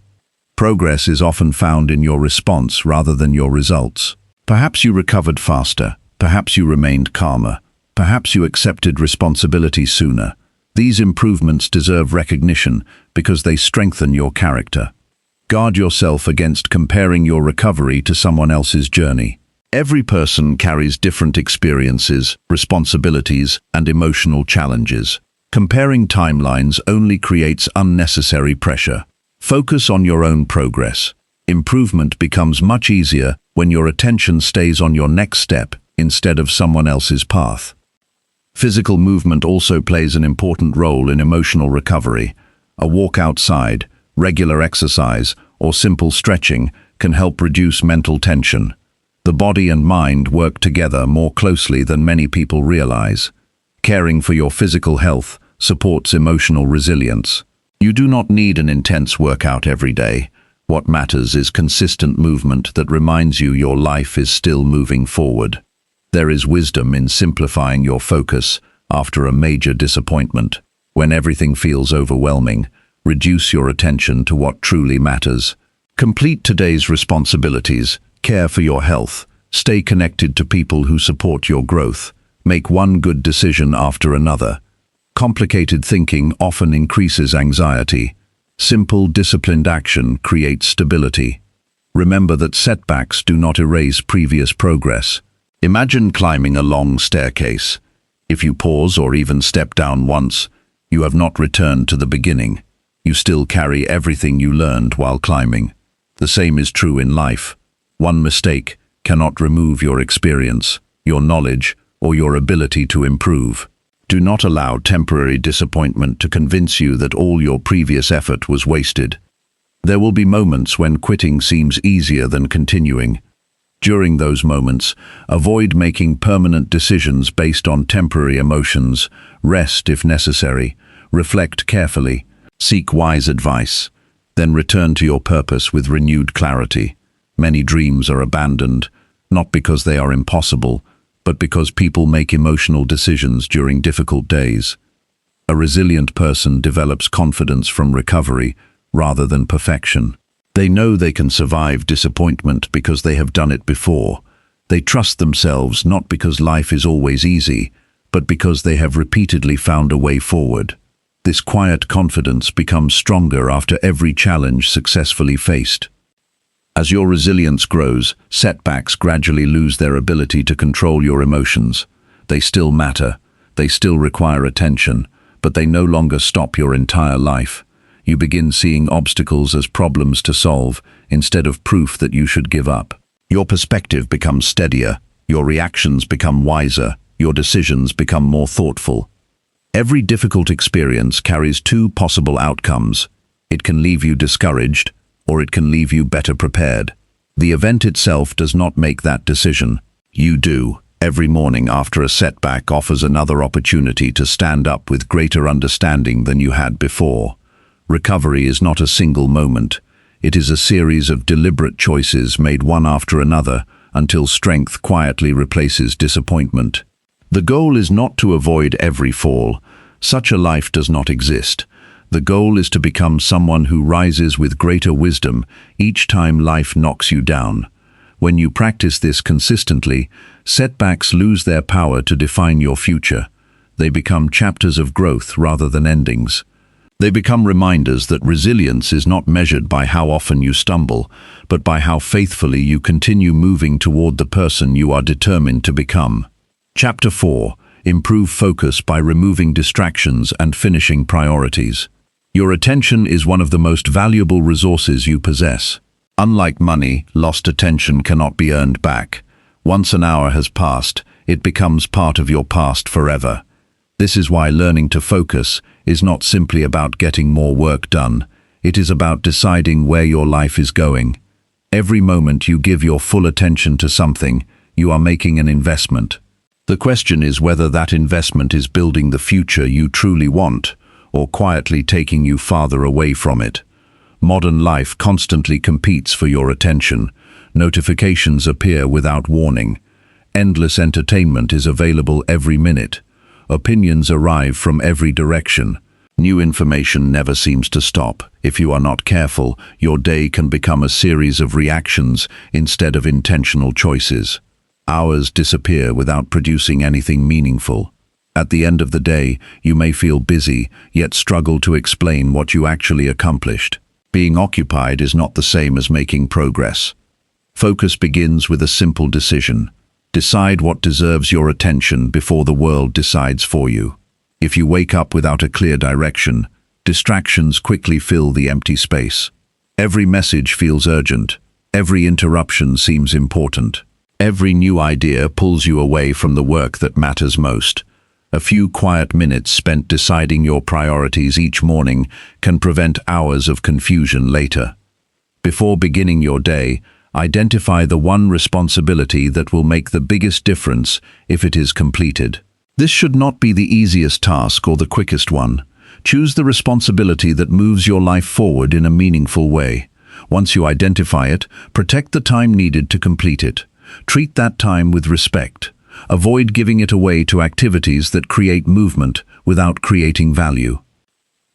Progress is often found in your response rather than your results. Perhaps you recovered faster, perhaps you remained calmer, perhaps you accepted responsibility sooner. These improvements deserve recognition because they strengthen your character. Guard yourself against comparing your recovery to someone else's journey. Every person carries different experiences, responsibilities, and emotional challenges. Comparing timelines only creates unnecessary pressure. Focus on your own progress. Improvement becomes much easier when your attention stays on your next step instead of someone else's path. Physical movement also plays an important role in emotional recovery. A walk outside, regular exercise, or simple stretching can help reduce mental tension. The body and mind work together more closely than many people realize. Caring for your physical health supports emotional resilience. You do not need an intense workout every day. What matters is consistent movement that reminds you your life is still moving forward. There is wisdom in simplifying your focus after a major disappointment. When everything feels overwhelming, reduce your attention to what truly matters. Complete today's responsibilities, care for your health, stay connected to people who support your growth, make one good decision after another. Complicated thinking often increases anxiety. Simple, disciplined action creates stability. Remember that setbacks do not erase previous progress. Imagine climbing a long staircase. If you pause or even step down once, you have not returned to the beginning. You still carry everything you learned while climbing. The same is true in life. One mistake cannot remove your experience, your knowledge, or your ability to improve. Do not allow temporary disappointment to convince you that all your previous effort was wasted. There will be moments when quitting seems easier than continuing. During those moments, avoid making permanent decisions based on temporary emotions. Rest if necessary. Reflect carefully. Seek wise advice. Then return to your purpose with renewed clarity. Many dreams are abandoned, not because they are impossible, but because people make emotional decisions during difficult days. A resilient person develops confidence from recovery rather than perfection. They know they can survive disappointment because they have done it before. They trust themselves not because life is always easy, but because they have repeatedly found a way forward. This quiet confidence becomes stronger after every challenge successfully faced. As your resilience grows, setbacks gradually lose their ability to control your emotions. They still matter, they still require attention, but they no longer stop your entire life. You begin seeing obstacles as problems to solve, instead of proof that you should give up. Your perspective becomes steadier, your reactions become wiser, your decisions become more thoughtful. Every difficult experience carries two possible outcomes. It can leave you discouraged, or it can leave you better prepared. The event itself does not make that decision. You do. Every morning after a setback offers another opportunity to stand up with greater understanding than you had before. Recovery is not a single moment. It is a series of deliberate choices made one after another until strength quietly replaces disappointment. The goal is not to avoid every fall. Such a life does not exist. The goal is to become someone who rises with greater wisdom each time life knocks you down. When you practice this consistently, setbacks lose their power to define your future. They become chapters of growth rather than endings. They become reminders that resilience is not measured by how often you stumble, but by how faithfully you continue moving toward the person you are determined to become. Chapter 4. Improve focus by removing distractions and finishing priorities. Your attention is one of the most valuable resources you possess. Unlike money, lost attention cannot be earned back. Once an hour has passed, it becomes part of your past forever. This is why learning to focus is not simply about getting more work done. It is about deciding where your life is going. Every moment you give your full attention to something, you are making an investment. The question is whether that investment is building the future you truly want, or quietly taking you farther away from it. Modern life constantly competes for your attention. Notifications appear without warning. Endless entertainment is available every minute. Opinions arrive from every direction. New information never seems to stop. If you are not careful, your day can become a series of reactions instead of intentional choices. Hours disappear without producing anything meaningful. At the end of the day, you may feel busy, yet struggle to explain what you actually accomplished. Being occupied is not the same as making progress. Focus begins with a simple decision. Decide what deserves your attention before the world decides for you. If you wake up without a clear direction, distractions quickly fill the empty space. Every message feels urgent. Every interruption seems important. Every new idea pulls you away from the work that matters most. A few quiet minutes spent deciding your priorities each morning can prevent hours of confusion later. Before beginning your day, identify the one responsibility that will make the biggest difference if it is completed. This should not be the easiest task or the quickest one. Choose the responsibility that moves your life forward in a meaningful way. Once you identify it, protect the time needed to complete it. Treat that time with respect. Avoid giving it away to activities that create movement without creating value.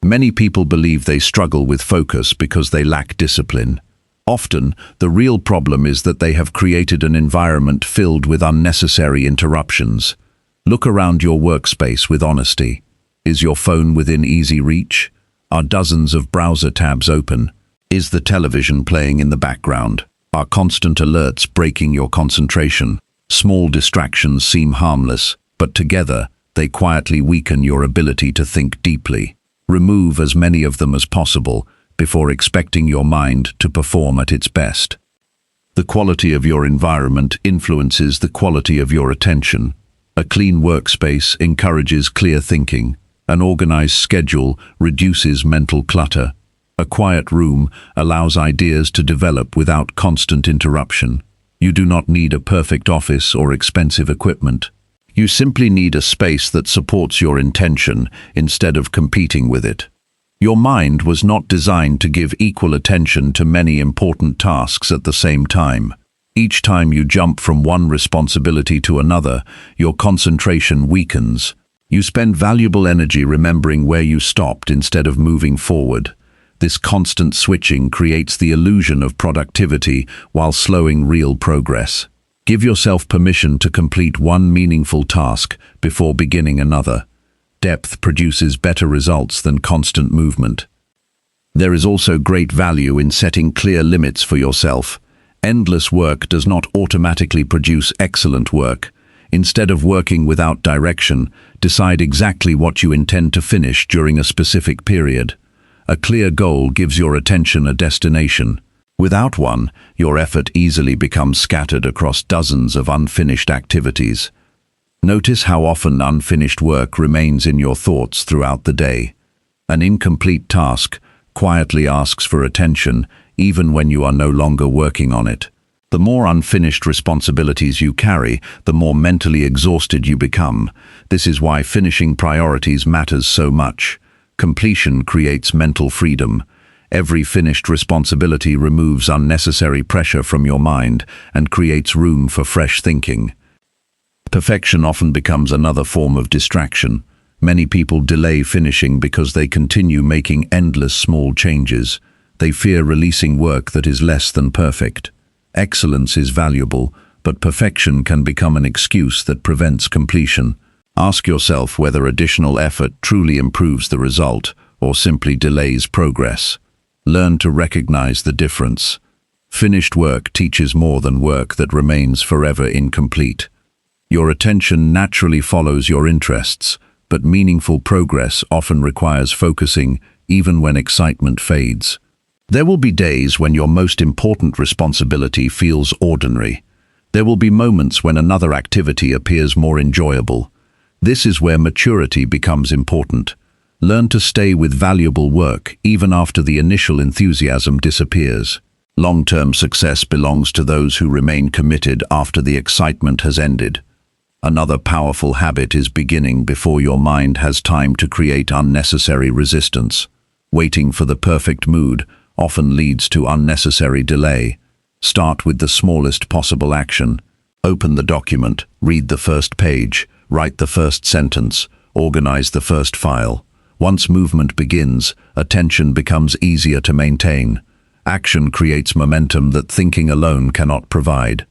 Many people believe they struggle with focus because they lack discipline. Often, the real problem is that they have created an environment filled with unnecessary interruptions. Look around your workspace with honesty. Is your phone within easy reach? Are dozens of browser tabs open? Is the television playing in the background? Are constant alerts breaking your concentration? Small distractions seem harmless, but together, they quietly weaken your ability to think deeply. Remove as many of them as possible before expecting your mind to perform at its best. The quality of your environment influences the quality of your attention. A clean workspace encourages clear thinking. An organized schedule reduces mental clutter. A quiet room allows ideas to develop without constant interruption. You do not need a perfect office or expensive equipment. You simply need a space that supports your intention instead of competing with it. Your mind was not designed to give equal attention to many important tasks at the same time. Each time you jump from one responsibility to another, your concentration weakens. You spend valuable energy remembering where you stopped instead of moving forward. This constant switching creates the illusion of productivity while slowing real progress. Give yourself permission to complete one meaningful task before beginning another. Depth produces better results than constant movement. There is also great value in setting clear limits for yourself. Endless work does not automatically produce excellent work. Instead of working without direction, decide exactly what you intend to finish during a specific period. A clear goal gives your attention a destination. Without one, your effort easily becomes scattered across dozens of unfinished activities. Notice how often unfinished work remains in your thoughts throughout the day. An incomplete task quietly asks for attention, even when you are no longer working on it. The more unfinished responsibilities you carry, the more mentally exhausted you become. This is why finishing priorities matters so much. Completion creates mental freedom. Every finished responsibility removes unnecessary pressure from your mind and creates room for fresh thinking. Perfection often becomes another form of distraction. Many people delay finishing because they continue making endless small changes. They fear releasing work that is less than perfect. Excellence is valuable, but perfection can become an excuse that prevents completion. Ask yourself whether additional effort truly improves the result or simply delays progress. Learn to recognize the difference. Finished work teaches more than work that remains forever incomplete. Your attention naturally follows your interests, but meaningful progress often requires focusing, even when excitement fades. There will be days when your most important responsibility feels ordinary. There will be moments when another activity appears more enjoyable. This is where maturity becomes important. Learn to stay with valuable work even after the initial enthusiasm disappears. Long-term success belongs to those who remain committed after the excitement has ended. Another powerful habit is beginning before your mind has time to create unnecessary resistance. Waiting for the perfect mood often leads to unnecessary delay. Start with the smallest possible action. Open the document, read the first page, write the first sentence, organize the first file. Once movement begins, attention becomes easier to maintain. Action creates momentum that thinking alone cannot provide.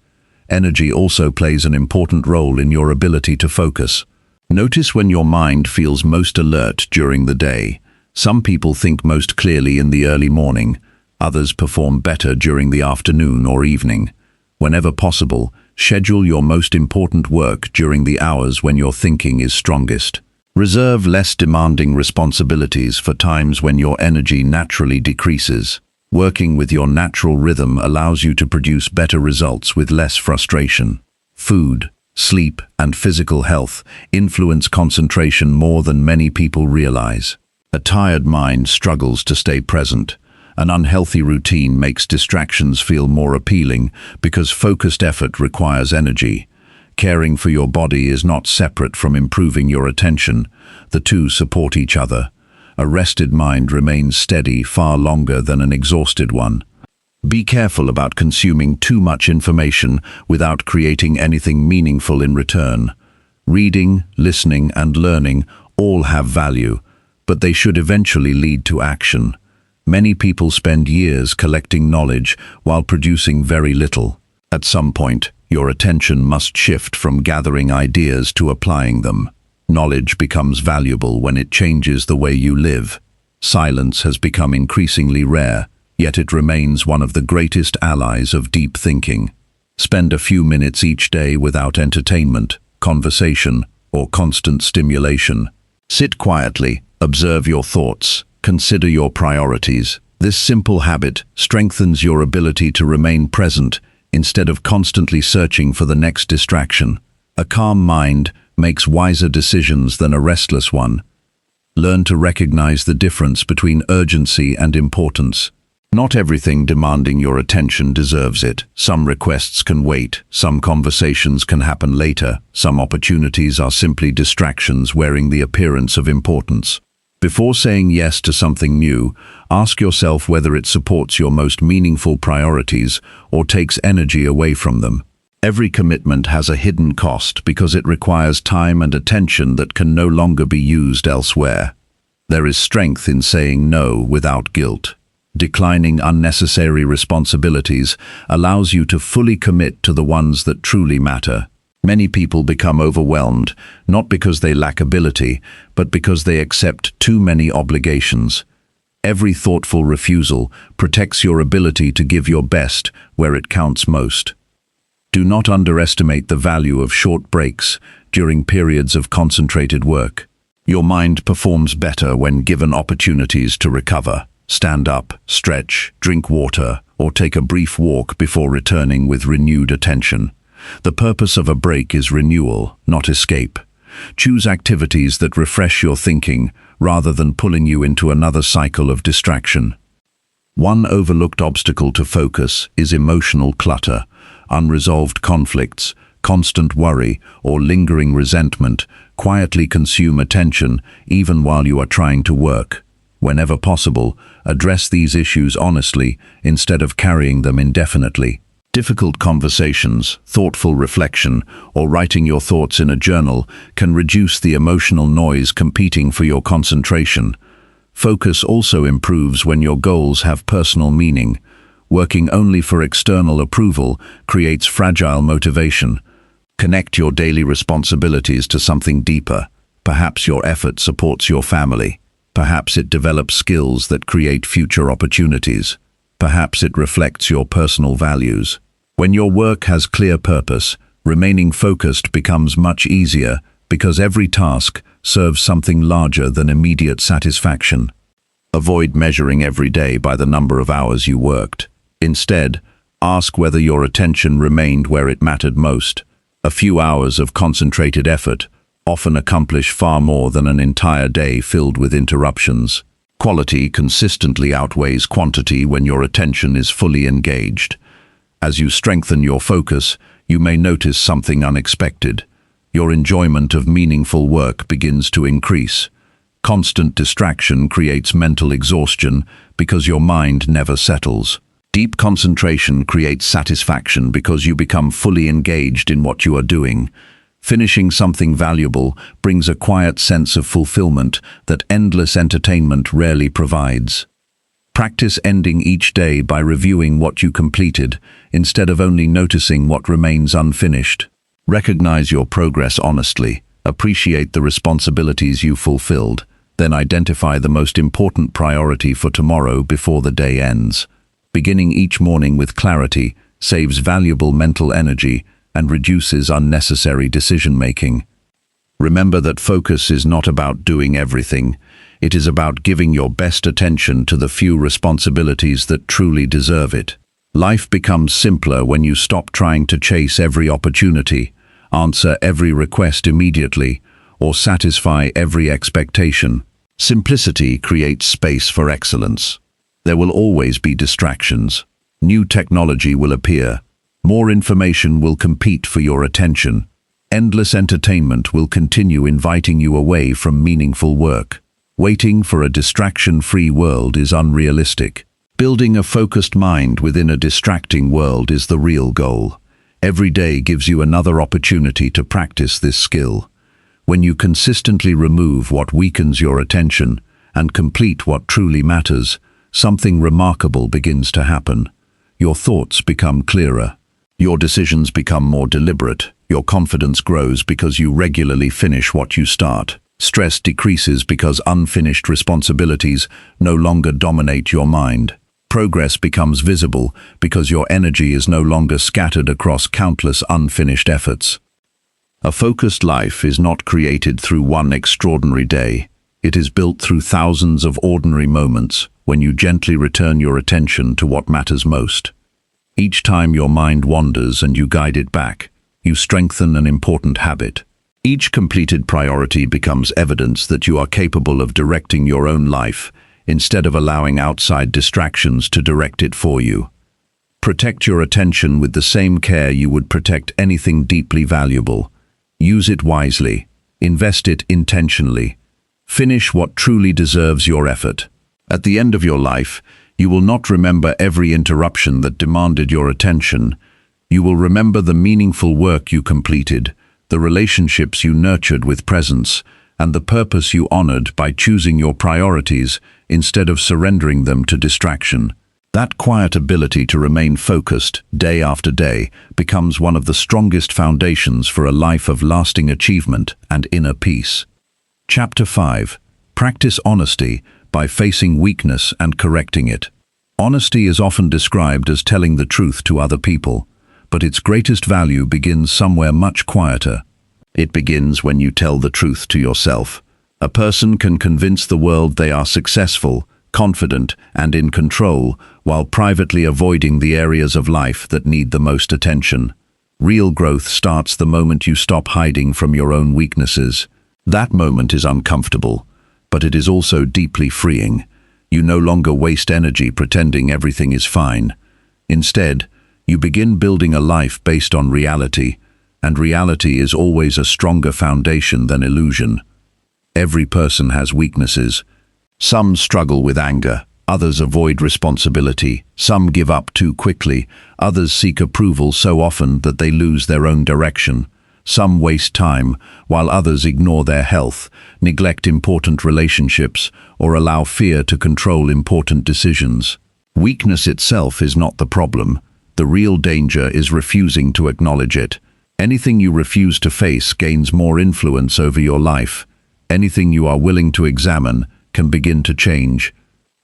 Energy also plays an important role in your ability to focus. Notice when your mind feels most alert during the day. Some people think most clearly in the early morning. Others perform better during the afternoon or evening. Whenever possible, schedule your most important work during the hours when your thinking is strongest. Reserve less demanding responsibilities for times when your energy naturally decreases. Working with your natural rhythm allows you to produce better results with less frustration. Food, sleep, and physical health influence concentration more than many people realize. A tired mind struggles to stay present. An unhealthy routine makes distractions feel more appealing because focused effort requires energy. Caring for your body is not separate from improving your attention. The two support each other. A rested mind remains steady far longer than an exhausted one. Be careful about consuming too much information without creating anything meaningful in return. Reading, listening, and learning all have value, but they should eventually lead to action. Many people spend years collecting knowledge while producing very little. At some point, your attention must shift from gathering ideas to applying them. Knowledge becomes valuable when it changes the way you live. Silence has become increasingly rare, yet it remains one of the greatest allies of deep thinking. Spend a few minutes each day without entertainment, conversation, or constant stimulation. Sit quietly, observe your thoughts, consider your priorities. This simple habit strengthens your ability to remain present instead of constantly searching for the next distraction. A calm mind makes wiser decisions than a restless one. Learn to recognize the difference between urgency and importance. Not everything demanding your attention deserves it. Some requests can wait, some conversations can happen later, some opportunities are simply distractions wearing the appearance of importance. Before saying yes to something new, ask yourself whether it supports your most meaningful priorities or takes energy away from them. Every commitment has a hidden cost because it requires time and attention that can no longer be used elsewhere. There is strength in saying no without guilt. Declining unnecessary responsibilities allows you to fully commit to the ones that truly matter. Many people become overwhelmed, not because they lack ability, but because they accept too many obligations. Every thoughtful refusal protects your ability to give your best where it counts most. Do not underestimate the value of short breaks during periods of concentrated work. Your mind performs better when given opportunities to recover. Stand up, stretch, drink water, or take a brief walk before returning with renewed attention. The purpose of a break is renewal, not escape. Choose activities that refresh your thinking rather than pulling you into another cycle of distraction. One overlooked obstacle to focus is emotional clutter. Unresolved conflicts, constant worry, or lingering resentment quietly consume attention even while you are trying to work. Whenever possible, address these issues honestly instead of carrying them indefinitely. Difficult conversations, thoughtful reflection, or writing your thoughts in a journal can reduce the emotional noise competing for your concentration. Focus also improves when your goals have personal meaning. Working only for external approval creates fragile motivation. Connect your daily responsibilities to something deeper. Perhaps your effort supports your family. Perhaps it develops skills that create future opportunities. Perhaps it reflects your personal values. When your work has clear purpose, remaining focused becomes much easier because every task serves something larger than immediate satisfaction. Avoid measuring every day by the number of hours you worked. Instead, ask whether your attention remained where it mattered most. A few hours of concentrated effort often accomplish far more than an entire day filled with interruptions. Quality consistently outweighs quantity when your attention is fully engaged. As you strengthen your focus, you may notice something unexpected. Your enjoyment of meaningful work begins to increase. Constant distraction creates mental exhaustion because your mind never settles. Deep concentration creates satisfaction because you become fully engaged in what you are doing. Finishing something valuable brings a quiet sense of fulfillment that endless entertainment rarely provides. Practice ending each day by reviewing what you completed, instead of only noticing what remains unfinished. Recognize your progress honestly, appreciate the responsibilities you fulfilled, then identify the most important priority for tomorrow before the day ends. Beginning each morning with clarity saves valuable mental energy and reduces unnecessary decision-making. Remember that focus is not about doing everything. It is about giving your best attention to the few responsibilities that truly deserve it. Life becomes simpler when you stop trying to chase every opportunity, answer every request immediately, or satisfy every expectation. Simplicity creates space for excellence. There will always be distractions. New technology will appear. More information will compete for your attention. Endless entertainment will continue inviting you away from meaningful work. Waiting for a distraction-free world is unrealistic. Building a focused mind within a distracting world is the real goal. Every day gives you another opportunity to practice this skill. When you consistently remove what weakens your attention and complete what truly matters, something remarkable begins to happen. Your thoughts become clearer. Your decisions become more deliberate. Your confidence grows because you regularly finish what you start. Stress decreases because unfinished responsibilities no longer dominate your mind. Progress becomes visible because your energy is no longer scattered across countless unfinished efforts. A focused life is not created through one extraordinary day. It is built through thousands of ordinary moments when you gently return your attention to what matters most. Each time your mind wanders and you guide it back, you strengthen an important habit. Each completed priority becomes evidence that you are capable of directing your own life instead of allowing outside distractions to direct it for you. Protect your attention with the same care you would protect anything deeply valuable. Use it wisely. Invest it intentionally. Finish what truly deserves your effort. At the end of your life, you will not remember every interruption that demanded your attention. You will remember the meaningful work you completed, the relationships you nurtured with presence, and the purpose you honored by choosing your priorities instead of surrendering them to distraction. That quiet ability to remain focused day after day becomes one of the strongest foundations for a life of lasting achievement and inner peace. Chapter 5. Practice honesty by facing weakness and correcting it. Honesty is often described as telling the truth to other people, but its greatest value begins somewhere much quieter. It begins when you tell the truth to yourself. A person can convince the world they are successful, confident, and in control, while privately avoiding the areas of life that need the most attention. Real growth starts the moment you stop hiding from your own weaknesses. That moment is uncomfortable, but it is also deeply freeing. You no longer waste energy pretending everything is fine. Instead, you begin building a life based on reality, and reality is always a stronger foundation than illusion. Every person has weaknesses. Some struggle with anger, others avoid responsibility, some give up too quickly, others seek approval so often that they lose their own direction. Some waste time, while others ignore their health, neglect important relationships, or allow fear to control important decisions. Weakness itself is not the problem. The real danger is refusing to acknowledge it. Anything you refuse to face gains more influence over your life. Anything you are willing to examine can begin to change.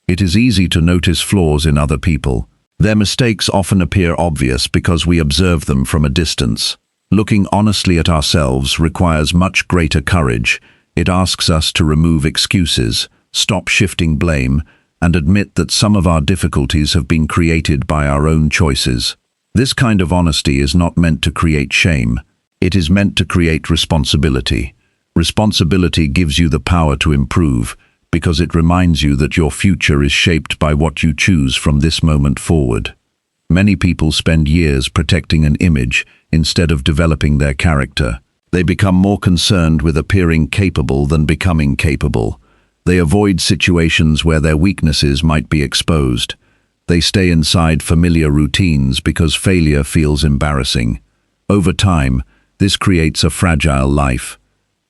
It is easy to notice flaws in other people. Their mistakes often appear obvious because we observe them from a distance. Looking honestly at ourselves requires much greater courage. It asks us to remove excuses, stop shifting blame, and admit that some of our difficulties have been created by our own choices. This kind of honesty is not meant to create shame. It is meant to create responsibility. Responsibility gives you the power to improve, because it reminds you that your future is shaped by what you choose from this moment forward. Many people spend years protecting an image instead of developing their character. They become more concerned with appearing capable than becoming capable. They avoid situations where their weaknesses might be exposed. They stay inside familiar routines because failure feels embarrassing. Over time, this creates a fragile life.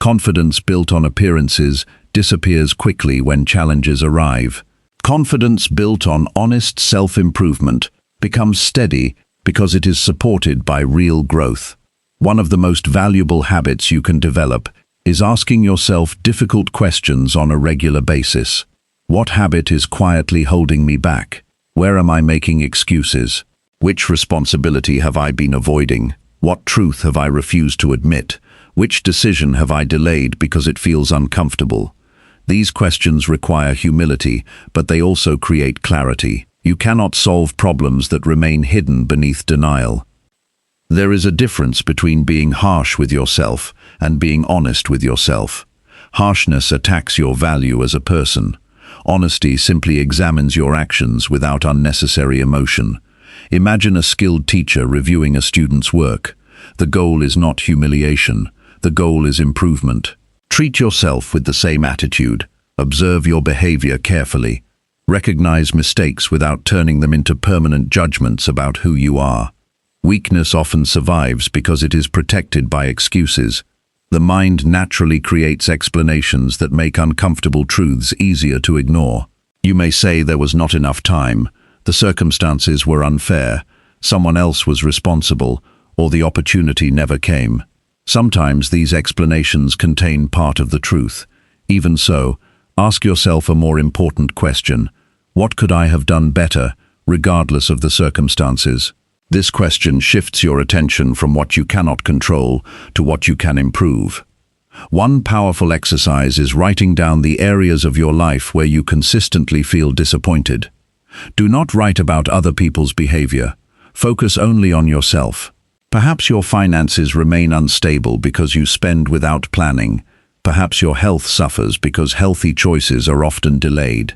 Confidence built on appearances disappears quickly when challenges arrive. Confidence built on honest self-improvement becomes steady because it is supported by real growth. One of the most valuable habits you can develop is asking yourself difficult questions on a regular basis. What habit is quietly holding me back? Where am I making excuses? Which responsibility have I been avoiding? What truth have I refused to admit? Which decision have I delayed because it feels uncomfortable? These questions require humility, but they also create clarity. You cannot solve problems that remain hidden beneath denial. There is a difference between being harsh with yourself and being honest with yourself. Harshness attacks your value as a person. Honesty simply examines your actions without unnecessary emotion. Imagine a skilled teacher reviewing a student's work. The goal is not humiliation. The goal is improvement. Treat yourself with the same attitude. Observe your behavior carefully. Recognize mistakes without turning them into permanent judgments about who you are. Weakness often survives because it is protected by excuses. The mind naturally creates explanations that make uncomfortable truths easier to ignore. You may say there was not enough time, the circumstances were unfair, someone else was responsible, or the opportunity never came. Sometimes these explanations contain part of the truth. Even so, ask yourself a more important question. What could I have done better, regardless of the circumstances? This question shifts your attention from what you cannot control to what you can improve. One powerful exercise is writing down the areas of your life where you consistently feel disappointed. Do not write about other people's behavior. Focus only on yourself. Perhaps your finances remain unstable because you spend without planning. Perhaps your health suffers because healthy choices are often delayed.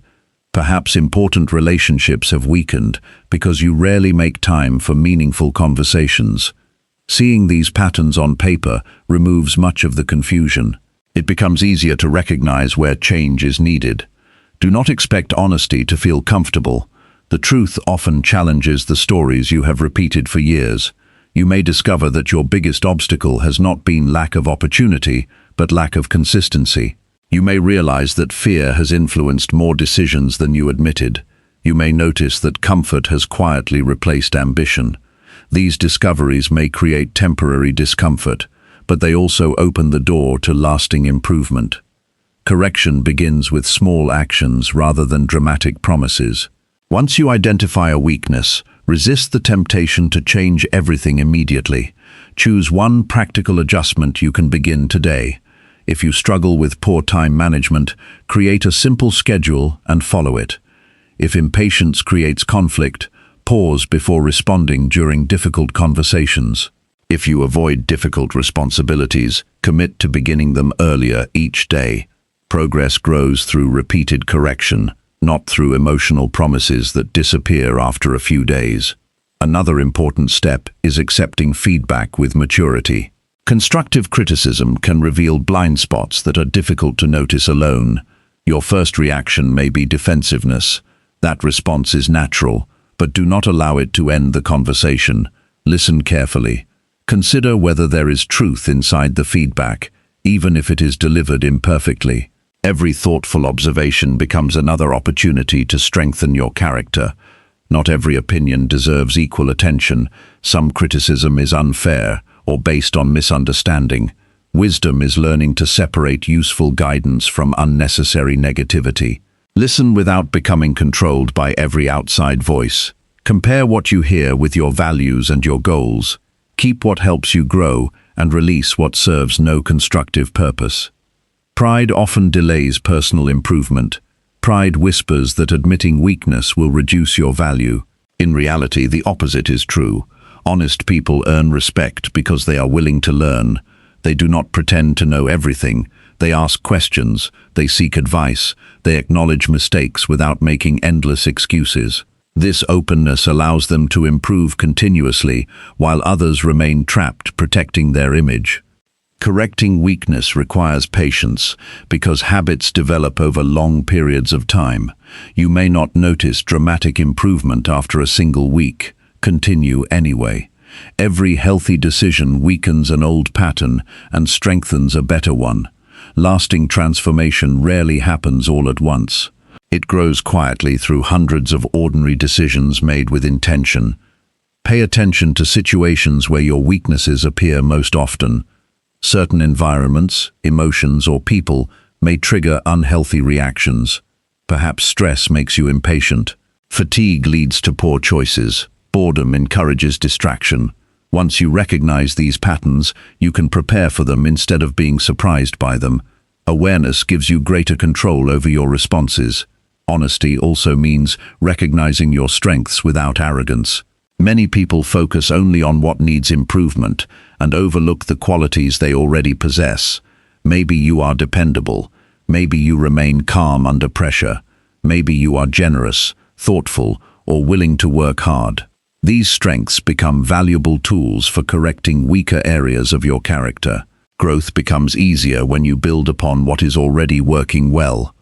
Perhaps important relationships have weakened because you rarely make time for meaningful conversations. Seeing these patterns on paper removes much of the confusion. It becomes easier to recognize where change is needed. Do not expect honesty to feel comfortable. The truth often challenges the stories you have repeated for years. You may discover that your biggest obstacle has not been lack of opportunity, but lack of consistency. You may realize that fear has influenced more decisions than you admitted. You may notice that comfort has quietly replaced ambition. These discoveries may create temporary discomfort, but they also open the door to lasting improvement. Correction begins with small actions rather than dramatic promises. Once you identify a weakness, resist the temptation to change everything immediately. Choose one practical adjustment you can begin today. If you struggle with poor time management, create a simple schedule and follow it. If impatience creates conflict, pause before responding during difficult conversations. If you avoid difficult responsibilities, commit to beginning them earlier each day. Progress grows through repeated correction, not through emotional promises that disappear after a few days. Another important step is accepting feedback with maturity. Constructive criticism can reveal blind spots that are difficult to notice alone. Your first reaction may be defensiveness. That response is natural, but do not allow it to end the conversation. Listen carefully. Consider whether there is truth inside the feedback, even if it is delivered imperfectly. Every thoughtful observation becomes another opportunity to strengthen your character. Not every opinion deserves equal attention. Some criticism is unfair or based on misunderstanding. Wisdom is learning to separate useful guidance from unnecessary negativity. Listen without becoming controlled by every outside voice. Compare what you hear with your values and your goals. Keep what helps you grow and release what serves no constructive purpose. Pride often delays personal improvement. Pride whispers that admitting weakness will reduce your value. In reality, the opposite is true. Honest people earn respect because they are willing to learn. They do not pretend to know everything. They ask questions, they seek advice, they acknowledge mistakes without making endless excuses. This openness allows them to improve continuously, while others remain trapped protecting their image. Correcting weakness requires patience because habits develop over long periods of time. You may not notice dramatic improvement after a single week. Continue anyway. Every healthy decision weakens an old pattern and strengthens a better one. Lasting transformation rarely happens all at once. It grows quietly through hundreds of ordinary decisions made with intention. Pay attention to situations where your weaknesses appear most often. Certain environments, emotions, or people may trigger unhealthy reactions. Perhaps stress makes you impatient. Fatigue leads to poor choices. Boredom encourages distraction. Once you recognize these patterns, you can prepare for them instead of being surprised by them. Awareness gives you greater control over your responses. Honesty also means recognizing your strengths without arrogance. Many people focus only on what needs improvement and overlook the qualities they already possess. Maybe you are dependable. Maybe you remain calm under pressure. Maybe you are generous, thoughtful, or willing to work hard. These strengths become valuable tools for correcting weaker areas of your character. Growth becomes easier when you build upon what is already working well.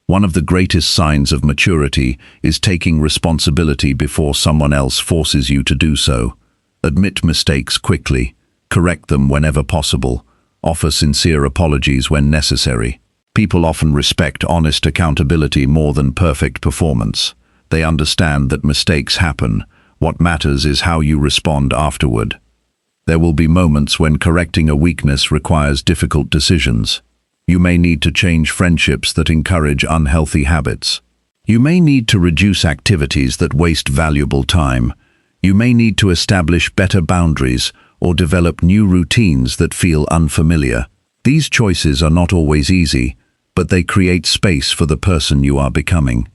One of the greatest signs of maturity is taking responsibility before someone else forces you to do so. Admit mistakes quickly, correct them whenever possible, offer sincere apologies when necessary. People often respect honest accountability more than perfect performance. They understand that mistakes happen. What matters is how you respond afterward. There will be moments when correcting a weakness requires difficult decisions. You may need to change friendships that encourage unhealthy habits. You may need to reduce activities that waste valuable time. You may need to establish better boundaries or develop new routines that feel unfamiliar. These choices are not always easy, but they create space for the person you are becoming.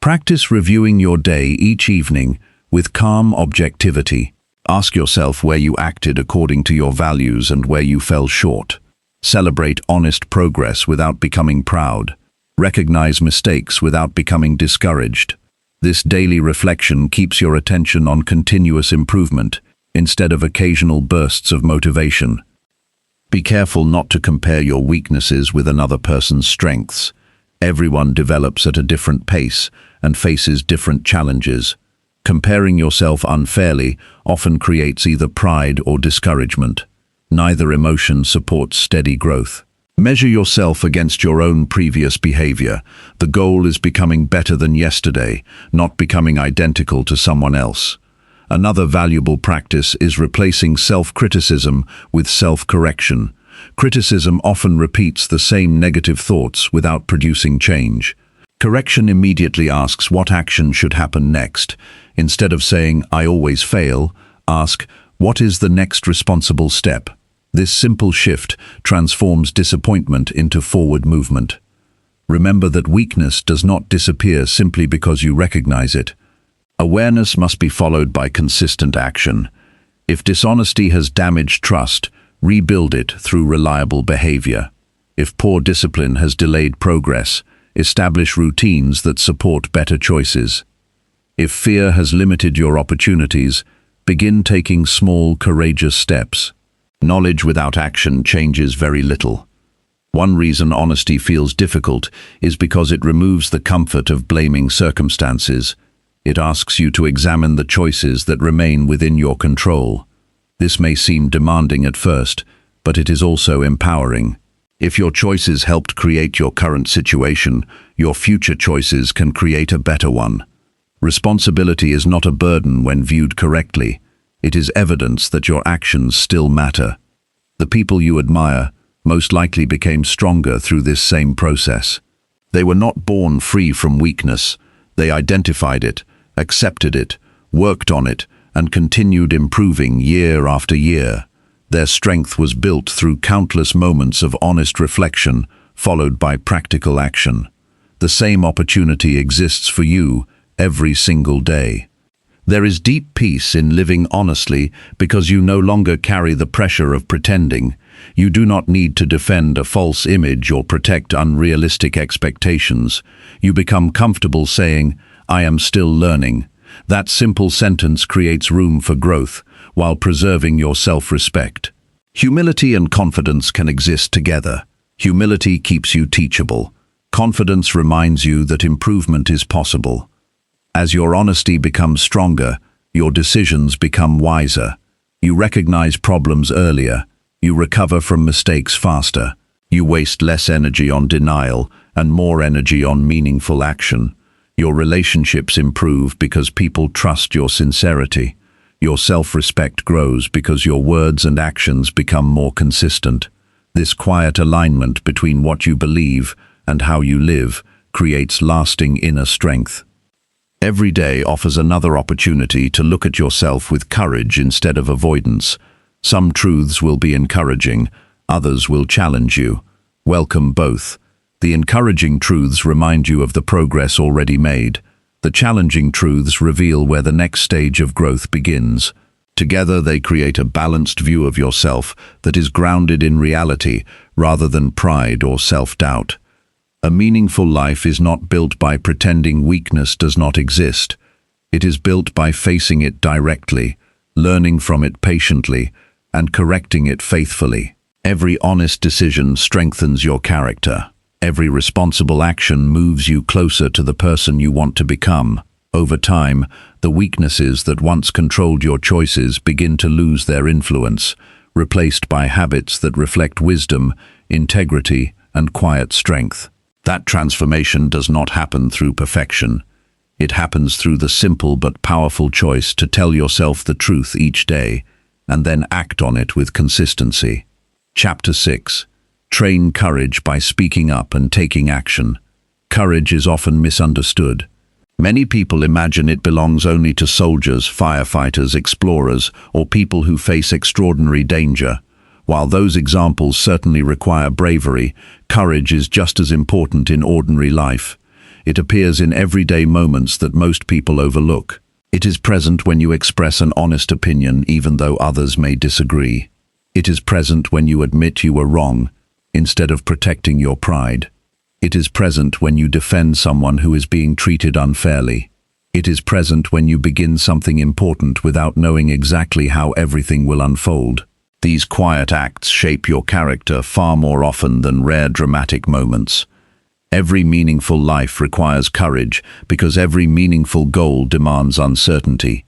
Practice reviewing your day each evening with calm objectivity. Ask yourself where you acted according to your values and where you fell short. Celebrate honest progress without becoming proud. Recognize mistakes without becoming discouraged. This daily reflection keeps your attention on continuous improvement instead of occasional bursts of motivation. Be careful not to compare your weaknesses with another person's strengths. Everyone develops at a different pace and faces different challenges. Comparing yourself unfairly often creates either pride or discouragement. Neither emotion supports steady growth. Measure yourself against your own previous behavior. The goal is becoming better than yesterday, not becoming identical to someone else. Another valuable practice is replacing self-criticism with self-correction. Criticism often repeats the same negative thoughts without producing change. Correction immediately asks what action should happen next. Instead of saying, "I always fail," ask, "What is the next responsible step?" This simple shift transforms disappointment into forward movement. Remember that weakness does not disappear simply because you recognize it. Awareness must be followed by consistent action. If dishonesty has damaged trust, rebuild it through reliable behavior. If poor discipline has delayed progress, establish routines that support better choices. If fear has limited your opportunities, begin taking small, courageous steps. Knowledge without action changes very little. One reason honesty feels difficult is because it removes the comfort of blaming circumstances. It asks you to examine the choices that remain within your control. This may seem demanding at first, but it is also empowering. If your choices helped create your current situation, your future choices can create a better one. Responsibility is not a burden when viewed correctly. It is evidence that your actions still matter. The people you admire most likely became stronger through this same process. They were not born free from weakness. They identified it, accepted it, worked on it, and continued improving year after year. Their strength was built through countless moments of honest reflection, followed by practical action. The same opportunity exists for you every single day. There is deep peace in living honestly because you no longer carry the pressure of pretending. You do not need to defend a false image or protect unrealistic expectations. You become comfortable saying, "I am still learning." That simple sentence creates room for growth while preserving your self-respect. Humility and confidence can exist together. Humility keeps you teachable. Confidence reminds you that improvement is possible. As your honesty becomes stronger, your decisions become wiser. You recognize problems earlier. You recover from mistakes faster. You waste less energy on denial and more energy on meaningful action. Your relationships improve because people trust your sincerity. Your self-respect grows because your words and actions become more consistent. This quiet alignment between what you believe and how you live creates lasting inner strength. Every day offers another opportunity to look at yourself with courage instead of avoidance. Some truths will be encouraging, others will challenge you. Welcome both. The encouraging truths remind you of the progress already made. The challenging truths reveal where the next stage of growth begins. Together they create a balanced view of yourself that is grounded in reality rather than pride or self-doubt. A meaningful life is not built by pretending weakness does not exist. It is built by facing it directly, learning from it patiently, and correcting it faithfully. Every honest decision strengthens your character. Every responsible action moves you closer to the person you want to become. Over time, the weaknesses that once controlled your choices begin to lose their influence, replaced by habits that reflect wisdom, integrity, and quiet strength. That transformation does not happen through perfection. It happens through the simple but powerful choice to tell yourself the truth each day, and then act on it with consistency. Chapter 6. Train courage by speaking up and taking action. Courage is often misunderstood. Many people imagine it belongs only to soldiers, firefighters, explorers, or people who face extraordinary danger. While those examples certainly require bravery, courage is just as important in ordinary life. It appears in everyday moments that most people overlook. It is present when you express an honest opinion even though others may disagree. It is present when you admit you were wrong, instead of protecting your pride. It is present when you defend someone who is being treated unfairly. It is present when you begin something important without knowing exactly how everything will unfold. These quiet acts shape your character far more often than rare dramatic moments. Every meaningful life requires courage because every meaningful goal demands uncertainty.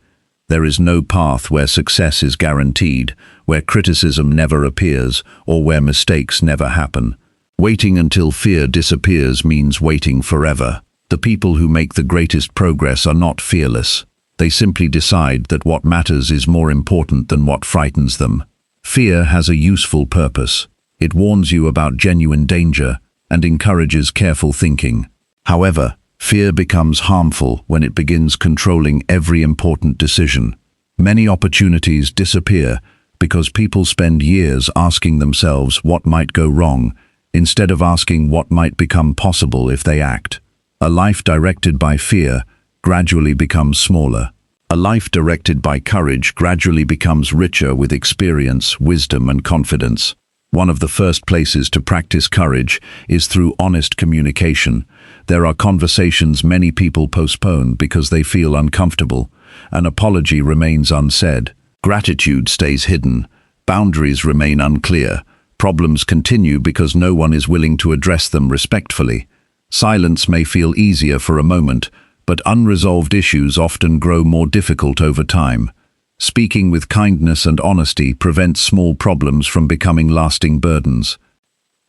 There is no path where success is guaranteed, where criticism never appears, or where mistakes never happen. Waiting until fear disappears means waiting forever. The people who make the greatest progress are not fearless. They simply decide that what matters is more important than what frightens them. Fear has a useful purpose. It warns you about genuine danger and encourages careful thinking. However, fear becomes harmful when it begins controlling every important decision. Many opportunities disappear because people spend years asking themselves what might go wrong, instead of asking what might become possible if they act. A life directed by fear gradually becomes smaller. A life directed by courage gradually becomes richer with experience, wisdom, and confidence. One of the first places to practice courage is through honest communication. There are conversations many people postpone because they feel uncomfortable. An apology remains unsaid. Gratitude stays hidden. Boundaries remain unclear. Problems continue because no one is willing to address them respectfully. Silence may feel easier for a moment, but unresolved issues often grow more difficult over time. Speaking with kindness and honesty prevents small problems from becoming lasting burdens.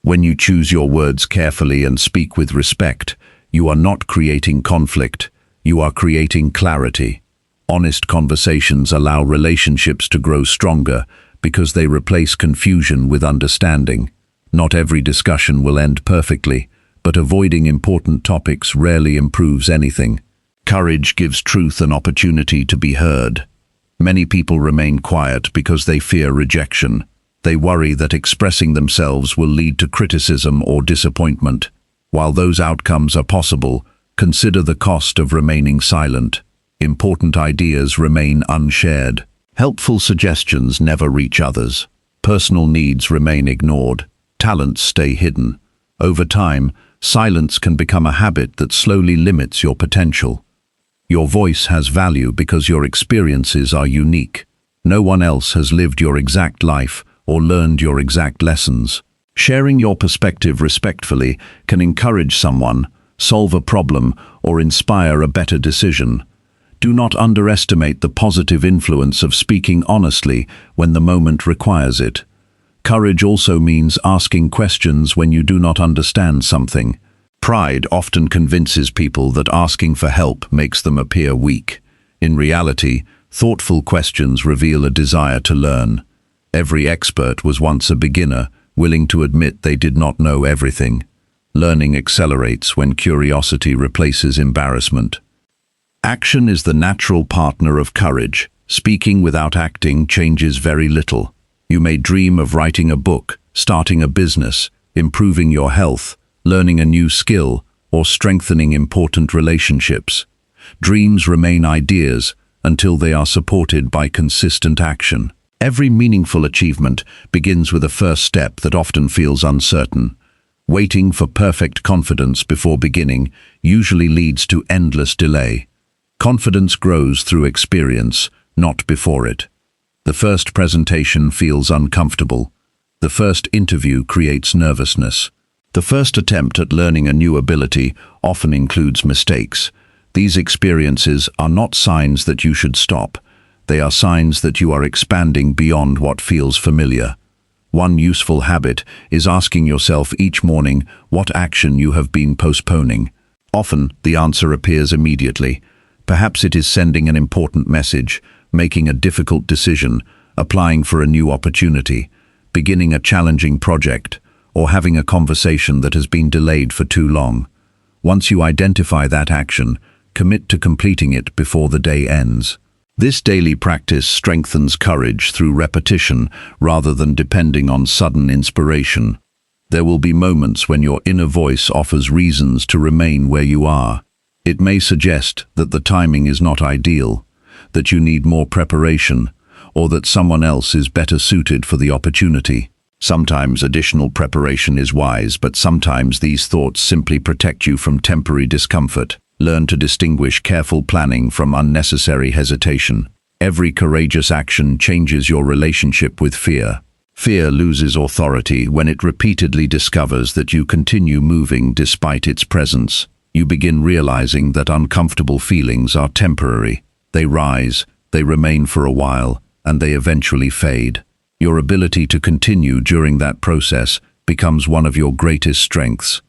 When you choose your words carefully and speak with respect, you are not creating conflict, you are creating clarity. Honest conversations allow relationships to grow stronger because they replace confusion with understanding. Not every discussion will end perfectly, but avoiding important topics rarely improves anything. Courage gives truth an opportunity to be heard. Many people remain quiet because they fear rejection. They worry that expressing themselves will lead to criticism or disappointment. While those outcomes are possible, consider the cost of remaining silent. Important ideas remain unshared. Helpful suggestions never reach others. Personal needs remain ignored. Talents stay hidden. Over time, silence can become a habit that slowly limits your potential. Your voice has value because your experiences are unique. No one else has lived your exact life or learned your exact lessons. Sharing your perspective respectfully can encourage someone, solve a problem, or inspire a better decision. Do not underestimate the positive influence of speaking honestly when the moment requires it. Courage also means asking questions when you do not understand something. Pride often convinces people that asking for help makes them appear weak. In reality, thoughtful questions reveal a desire to learn. Every expert was once a beginner, willing to admit they did not know everything. Learning accelerates when curiosity replaces embarrassment. Action is the natural partner of courage. Speaking without acting changes very little. You may dream of writing a book, starting a business, improving your health, learning a new skill, or strengthening important relationships. Dreams remain ideas until they are supported by consistent action. Every meaningful achievement begins with a first step that often feels uncertain. Waiting for perfect confidence before beginning usually leads to endless delay. Confidence grows through experience, not before it. The first presentation feels uncomfortable. The first interview creates nervousness. The first attempt at learning a new ability often includes mistakes. These experiences are not signs that you should stop. They are signs that you are expanding beyond what feels familiar. One useful habit is asking yourself each morning what action you have been postponing. Often, the answer appears immediately. Perhaps it is sending an important message, making a difficult decision, applying for a new opportunity, beginning a challenging project, or having a conversation that has been delayed for too long. Once you identify that action, commit to completing it before the day ends. This daily practice strengthens courage through repetition rather than depending on sudden inspiration. There will be moments when your inner voice offers reasons to remain where you are. It may suggest that the timing is not ideal, that you need more preparation, or that someone else is better suited for the opportunity. Sometimes additional preparation is wise, but sometimes these thoughts simply protect you from temporary discomfort. Learn to distinguish careful planning from unnecessary hesitation. Every courageous action changes your relationship with fear. Fear loses authority when it repeatedly discovers that you continue moving despite its presence. You begin realizing that uncomfortable feelings are temporary. They rise, they remain for a while, and they eventually fade. Your ability to continue during that process becomes one of your greatest strengths.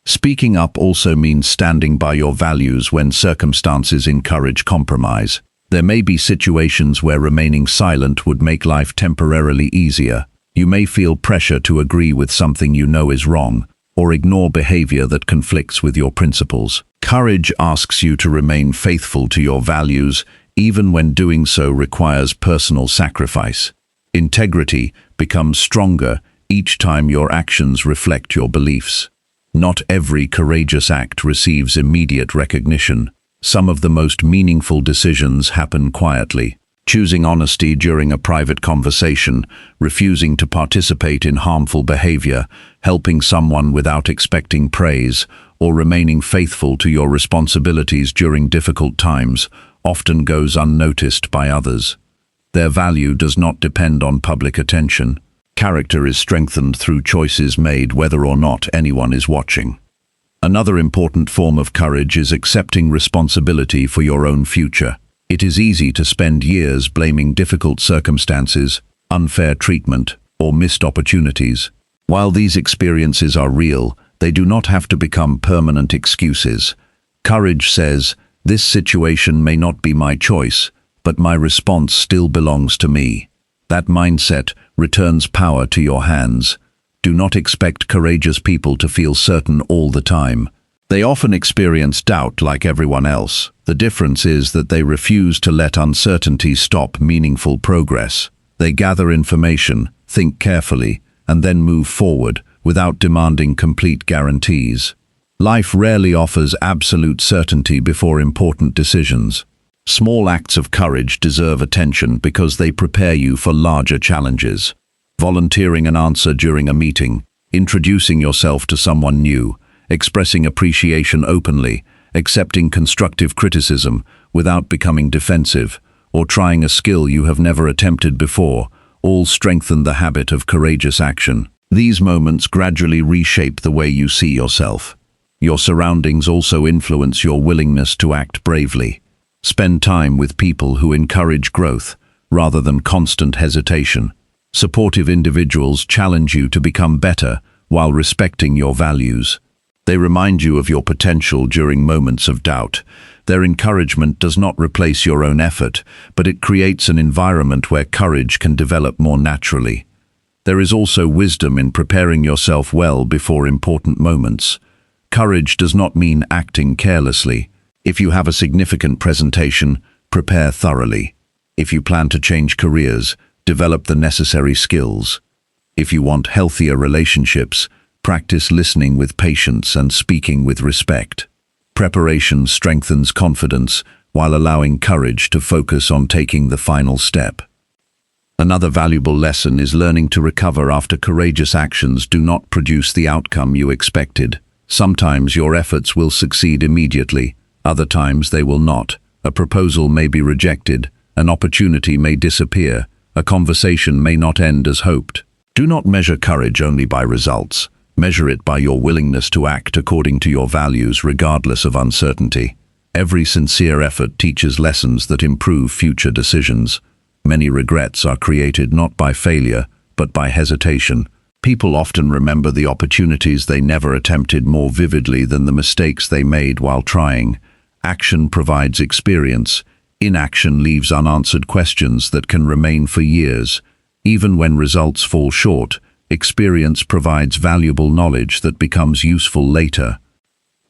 Speaking up also means standing by your values when circumstances encourage compromise. There may be situations where remaining silent would make life temporarily easier. You may feel pressure to agree with something you know is wrong, or ignore behavior that conflicts with your principles. Courage asks you to remain faithful to your values, even when doing so requires personal sacrifice. Integrity becomes stronger each time your actions reflect your beliefs. Not every courageous act receives immediate recognition. Some of the most meaningful decisions happen quietly. Choosing honesty during a private conversation, refusing to participate in harmful behavior, helping someone without expecting praise, or remaining faithful to your responsibilities during difficult times often goes unnoticed by others. Their value does not depend on public attention. Character is strengthened through choices made whether or not anyone is watching. Another important form of courage is accepting responsibility for your own future. It is easy to spend years blaming difficult circumstances, unfair treatment, or missed opportunities. While these experiences are real, they do not have to become permanent excuses. Courage says, "This situation may not be my choice, but my response still belongs to me." That mindset returns power to your hands. Do not expect courageous people to feel certain all the time. They often experience doubt like everyone else. The difference is that they refuse to let uncertainty stop meaningful progress. They gather information, think carefully, and then move forward without demanding complete guarantees. Life rarely offers absolute certainty before important decisions. Small acts of courage deserve attention because they prepare you for larger challenges. Volunteering an answer during a meeting, introducing yourself to someone new, expressing appreciation openly, accepting constructive criticism without becoming defensive, or trying a skill you have never attempted before, all strengthen the habit of courageous action. These moments gradually reshape the way you see yourself. Your surroundings also influence your willingness to act bravely. Spend time with people who encourage growth, rather than constant hesitation. Supportive individuals challenge you to become better while respecting your values. They remind you of your potential during moments of doubt. Their encouragement does not replace your own effort, but it creates an environment where courage can develop more naturally. There is also wisdom in preparing yourself well before important moments. Courage does not mean acting carelessly. If you have a significant presentation, prepare thoroughly. If you plan to change careers, develop the necessary skills. If you want healthier relationships, practice listening with patience and speaking with respect. Preparation strengthens confidence while allowing courage to focus on taking the final step. Another valuable lesson is learning to recover after courageous actions do not produce the outcome you expected. Sometimes your efforts will succeed immediately, other times they will not. A proposal may be rejected, an opportunity may disappear, a conversation may not end as hoped. Do not measure courage only by results. Measure it by your willingness to act according to your values regardless of uncertainty. Every sincere effort teaches lessons that improve future decisions. Many regrets are created not by failure, but by hesitation. People often remember the opportunities they never attempted more vividly than the mistakes they made while trying. Action provides experience. Inaction leaves unanswered questions that can remain for years. Even when results fall short, experience provides valuable knowledge that becomes useful later.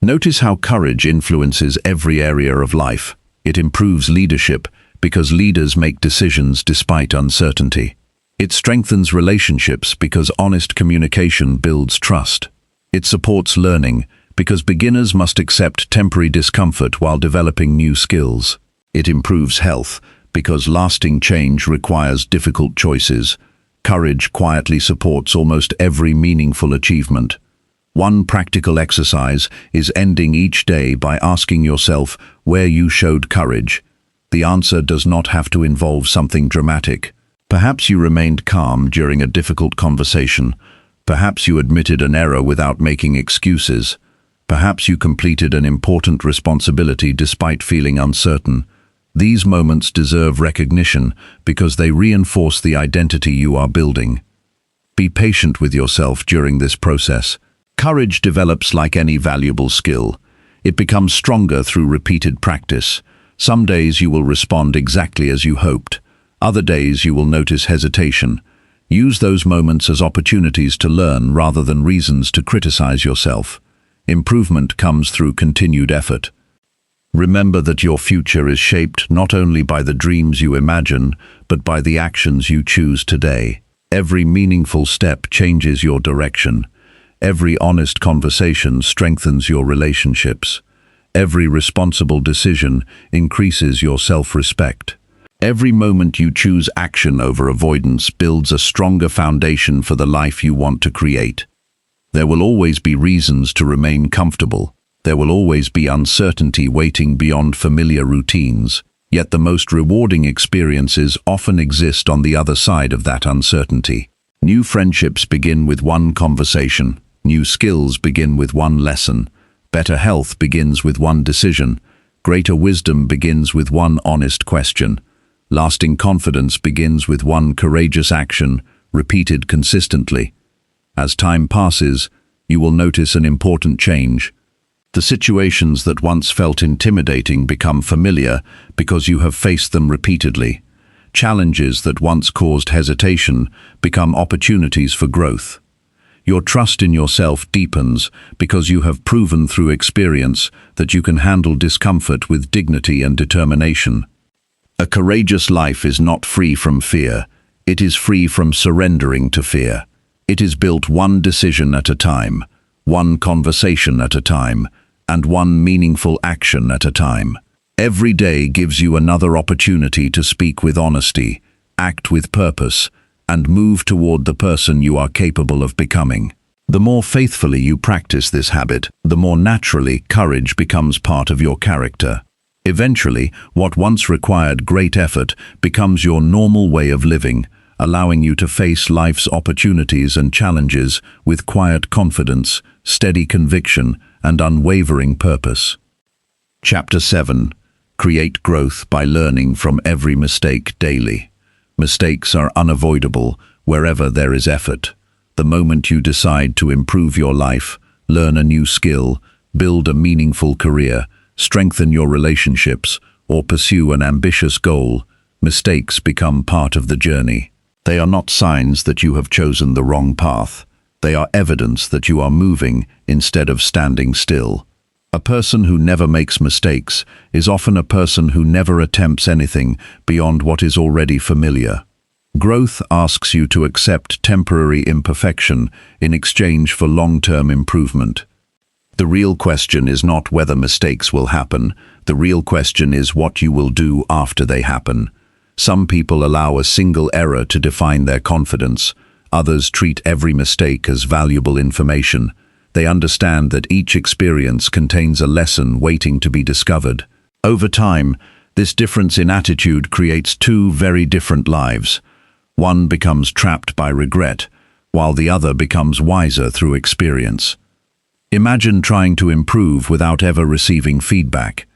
Notice how courage influences every area of life. It improves leadership because leaders make decisions despite uncertainty. It strengthens relationships because honest communication builds trust. It supports learning because beginners must accept temporary discomfort while developing new skills. It improves health because lasting change requires difficult choices. Courage quietly supports almost every meaningful achievement. One practical exercise is ending each day by asking yourself where you showed courage. The answer does not have to involve something dramatic. Perhaps you remained calm during a difficult conversation. Perhaps you admitted an error without making excuses. Perhaps you completed an important responsibility despite feeling uncertain. These moments deserve recognition because they reinforce the identity you are building. Be patient with yourself during this process. Courage develops like any valuable skill. It becomes stronger through repeated practice. Some days you will respond exactly as you hoped. Other days you will notice hesitation. Use those moments as opportunities to learn rather than reasons to criticize yourself. Improvement comes through continued effort. Remember that your future is shaped not only by the dreams you imagine, but by the actions you choose today. Every meaningful step changes your direction. Every honest conversation strengthens your relationships. Every responsible decision increases your self-respect. Every moment you choose action over avoidance builds a stronger foundation for the life you want to create. There will always be reasons to remain comfortable. There will always be uncertainty waiting beyond familiar routines. Yet the most rewarding experiences often exist on the other side of that uncertainty. New friendships begin with one conversation. New skills begin with one lesson. Better health begins with one decision. Greater wisdom begins with one honest question. Lasting confidence begins with one courageous action, repeated consistently. As time passes, you will notice an important change. The situations that once felt intimidating become familiar because you have faced them repeatedly. Challenges that once caused hesitation become opportunities for growth. Your trust in yourself deepens because you have proven through experience that you can handle discomfort with dignity and determination. A courageous life is not free from fear. It is free from surrendering to fear. It is built one decision at a time, one conversation at a time, and one meaningful action at a time. Every day gives you another opportunity to speak with honesty, act with purpose, and move toward the person you are capable of becoming. The more faithfully you practice this habit, the more naturally courage becomes part of your character. Eventually, what once required great effort becomes your normal way of living, allowing you to face life's opportunities and challenges with quiet confidence, steady conviction, and unwavering purpose. Chapter 7. Create growth by learning from every mistake daily. Mistakes are unavoidable wherever there is effort. The moment you decide to improve your life, learn a new skill, build a meaningful career, strengthen your relationships, or pursue an ambitious goal, mistakes become part of the journey. They are not signs that you have chosen the wrong path. They are evidence that you are moving instead of standing still. A person who never makes mistakes is often a person who never attempts anything beyond what is already familiar. Growth asks you to accept temporary imperfection in exchange for long-term improvement. The real question is not whether mistakes will happen. The real question is what you will do after they happen. Some people allow a single error to define their confidence. Others treat every mistake as valuable information. They understand that each experience contains a lesson waiting to be discovered. Over time, this difference in attitude creates two very different lives. One becomes trapped by regret, while the other becomes wiser through experience. Imagine trying to improve without ever receiving feedback.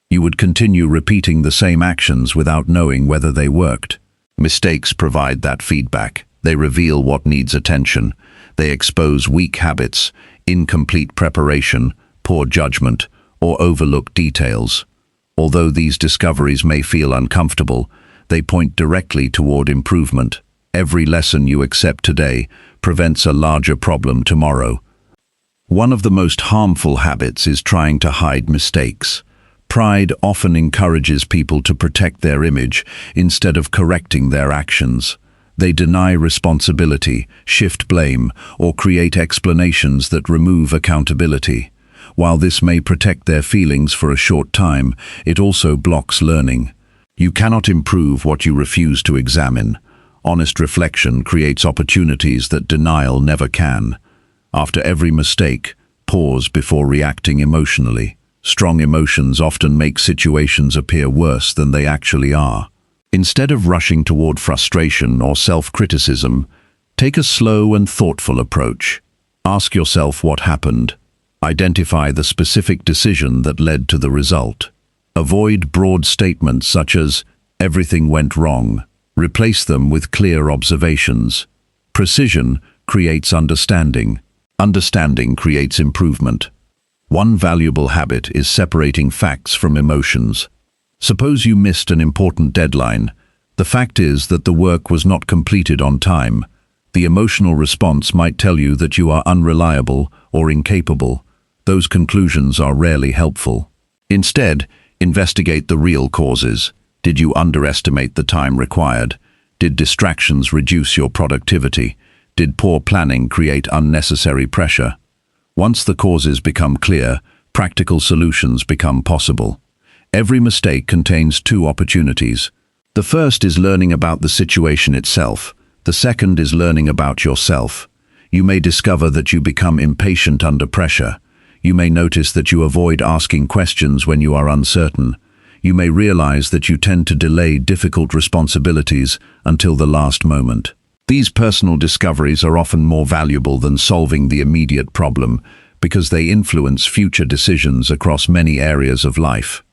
You would continue repeating the same actions without knowing whether they worked. Mistakes provide that feedback. They reveal what needs attention. They expose weak habits, incomplete preparation, poor judgment, or overlooked details. Although these discoveries may feel uncomfortable, they point directly toward improvement. Every lesson you accept today prevents a larger problem tomorrow. One of the most harmful habits is trying to hide mistakes. Pride often encourages people to protect their image instead of correcting their actions. They deny responsibility, shift blame, or create explanations that remove accountability. While this may protect their feelings for a short time, it also blocks learning. You cannot improve what you refuse to examine. Honest reflection creates opportunities that denial never can. After every mistake, pause before reacting emotionally. Strong emotions often make situations appear worse than they actually are. Instead of rushing toward frustration or self-criticism, take a slow and thoughtful approach. Ask yourself what happened. Identify the specific decision that led to the result. Avoid broad statements such as, "Everything went wrong." Replace them with clear observations. Precision creates understanding. Understanding creates improvement. One valuable habit is separating facts from emotions. Suppose you missed an important deadline. The fact is that the work was not completed on time. The emotional response might tell you that you are unreliable or incapable. Those conclusions are rarely helpful. Instead, investigate the real causes. Did you underestimate the time required? Did distractions reduce your productivity? Did poor planning create unnecessary pressure? Once the causes become clear, practical solutions become possible. Every mistake contains two opportunities. The first is learning about the situation itself. The second is learning about yourself. You may discover that you become impatient under pressure. You may notice that you avoid asking questions when you are uncertain. You may realize that you tend to delay difficult responsibilities until the last moment. These personal discoveries are often more valuable than solving the immediate problem because they influence future decisions across many areas of life.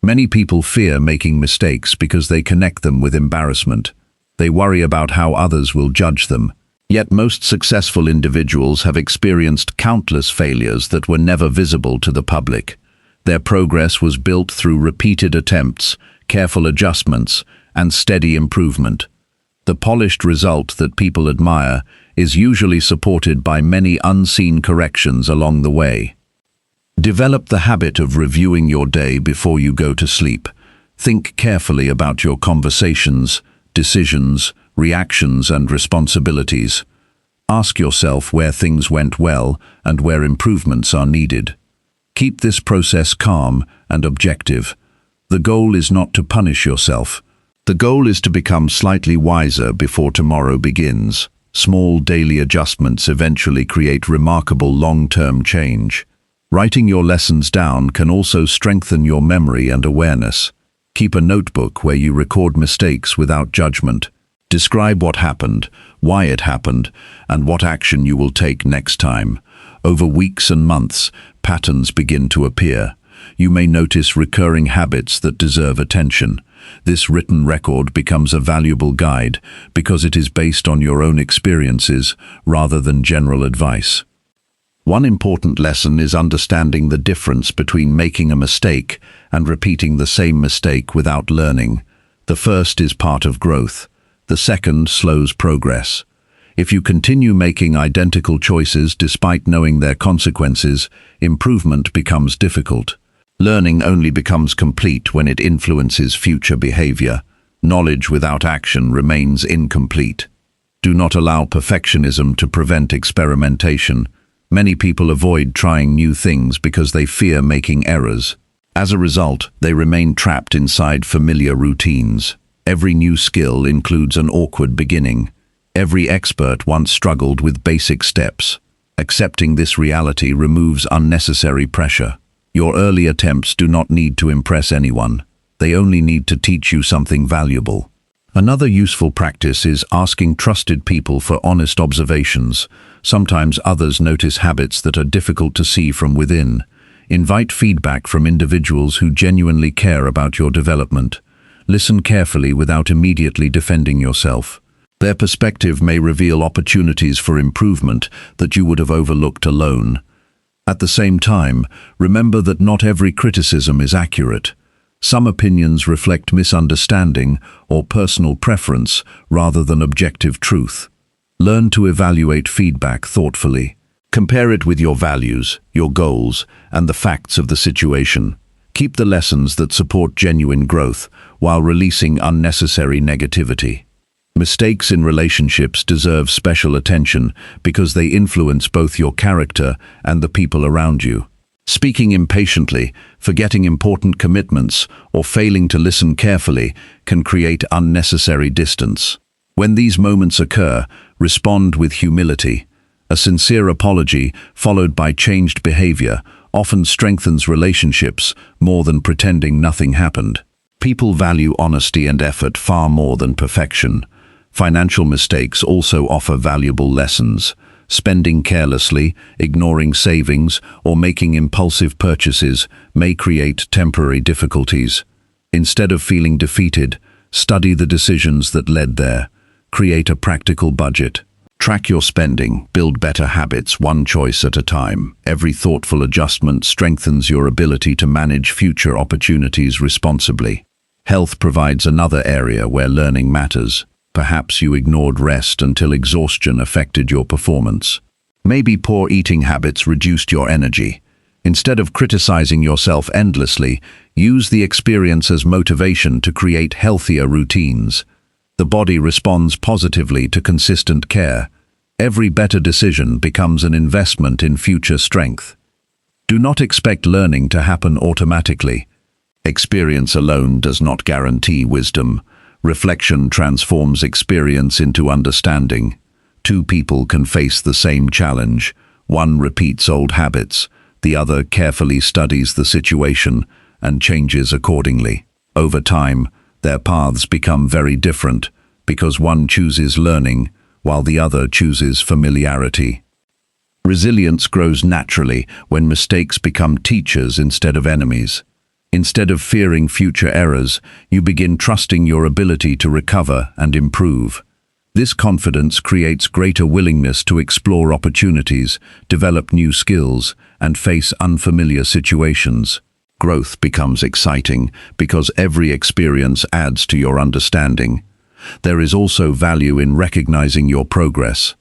Many people fear making mistakes because they connect them with embarrassment. They worry about how others will judge them. Yet most successful individuals have experienced countless failures that were never visible to the public. Their progress was built through repeated attempts, careful adjustments, and steady improvement. The polished result that people admire is usually supported by many unseen corrections along the way. Develop the habit of reviewing your day before you go to sleep. Think carefully about your conversations, decisions, reactions, and responsibilities. Ask yourself where things went well and where improvements are needed. Keep this process calm and objective. The goal is not to punish yourself. The goal is to become slightly wiser before tomorrow begins. Small daily adjustments eventually create remarkable long-term change. Writing your lessons down can also strengthen your memory and awareness. Keep a notebook where you record mistakes without judgment. Describe what happened, why it happened, and what action you will take next time. Over weeks and months, patterns begin to appear. You may notice recurring habits that deserve attention. This written record becomes a valuable guide because it is based on your own experiences rather than general advice. One important lesson is understanding the difference between making a mistake and repeating the same mistake without learning. The first is part of growth. The second slows progress. If you continue making identical choices despite knowing their consequences, improvement becomes difficult. Learning only becomes complete when it influences future behavior. Knowledge without action remains incomplete. Do not allow perfectionism to prevent experimentation. Many people avoid trying new things because they fear making errors. As a result, they remain trapped inside familiar routines. Every new skill includes an awkward beginning. Every expert once struggled with basic steps. Accepting this reality removes unnecessary pressure. Your early attempts do not need to impress anyone. They only need to teach you something valuable. Another useful practice is asking trusted people for honest observations. Sometimes others notice habits that are difficult to see from within. Invite feedback from individuals who genuinely care about your development. Listen carefully without immediately defending yourself. Their perspective may reveal opportunities for improvement that you would have overlooked alone. At the same time, remember that not every criticism is accurate. Some opinions reflect misunderstanding or personal preference rather than objective truth. Learn to evaluate feedback thoughtfully. Compare it with your values, your goals, and the facts of the situation. Keep the lessons that support genuine growth while releasing unnecessary negativity. Mistakes in relationships deserve special attention because they influence both your character and the people around you. Speaking impatiently, forgetting important commitments, or failing to listen carefully can create unnecessary distance. When these moments occur, respond with humility. A sincere apology, followed by changed behavior, often strengthens relationships more than pretending nothing happened. People value honesty and effort far more than perfection. Financial mistakes also offer valuable lessons. Spending carelessly, ignoring savings, or making impulsive purchases may create temporary difficulties. Instead of feeling defeated, study the decisions that led there. Create a practical budget. Track your spending, build better habits one choice at a time. Every thoughtful adjustment strengthens your ability to manage future opportunities responsibly. Health provides another area where learning matters. Perhaps you ignored rest until exhaustion affected your performance. Maybe poor eating habits reduced your energy. Instead of criticizing yourself endlessly, use the experience as motivation to create healthier routines. The body responds positively to consistent care. Every better decision becomes an investment in future strength. Do not expect learning to happen automatically. Experience alone does not guarantee wisdom. Reflection transforms experience into understanding. Two people can face the same challenge. One repeats old habits, the other carefully studies the situation and changes accordingly. Over time, their paths become very different because one chooses learning while the other chooses familiarity. Resilience grows naturally when mistakes become teachers instead of enemies. Instead of fearing future errors, you begin trusting your ability to recover and improve. This confidence creates greater willingness to explore opportunities, develop new skills, and face unfamiliar situations. Growth becomes exciting because every experience adds to your understanding. There is also value in recognizing your progress.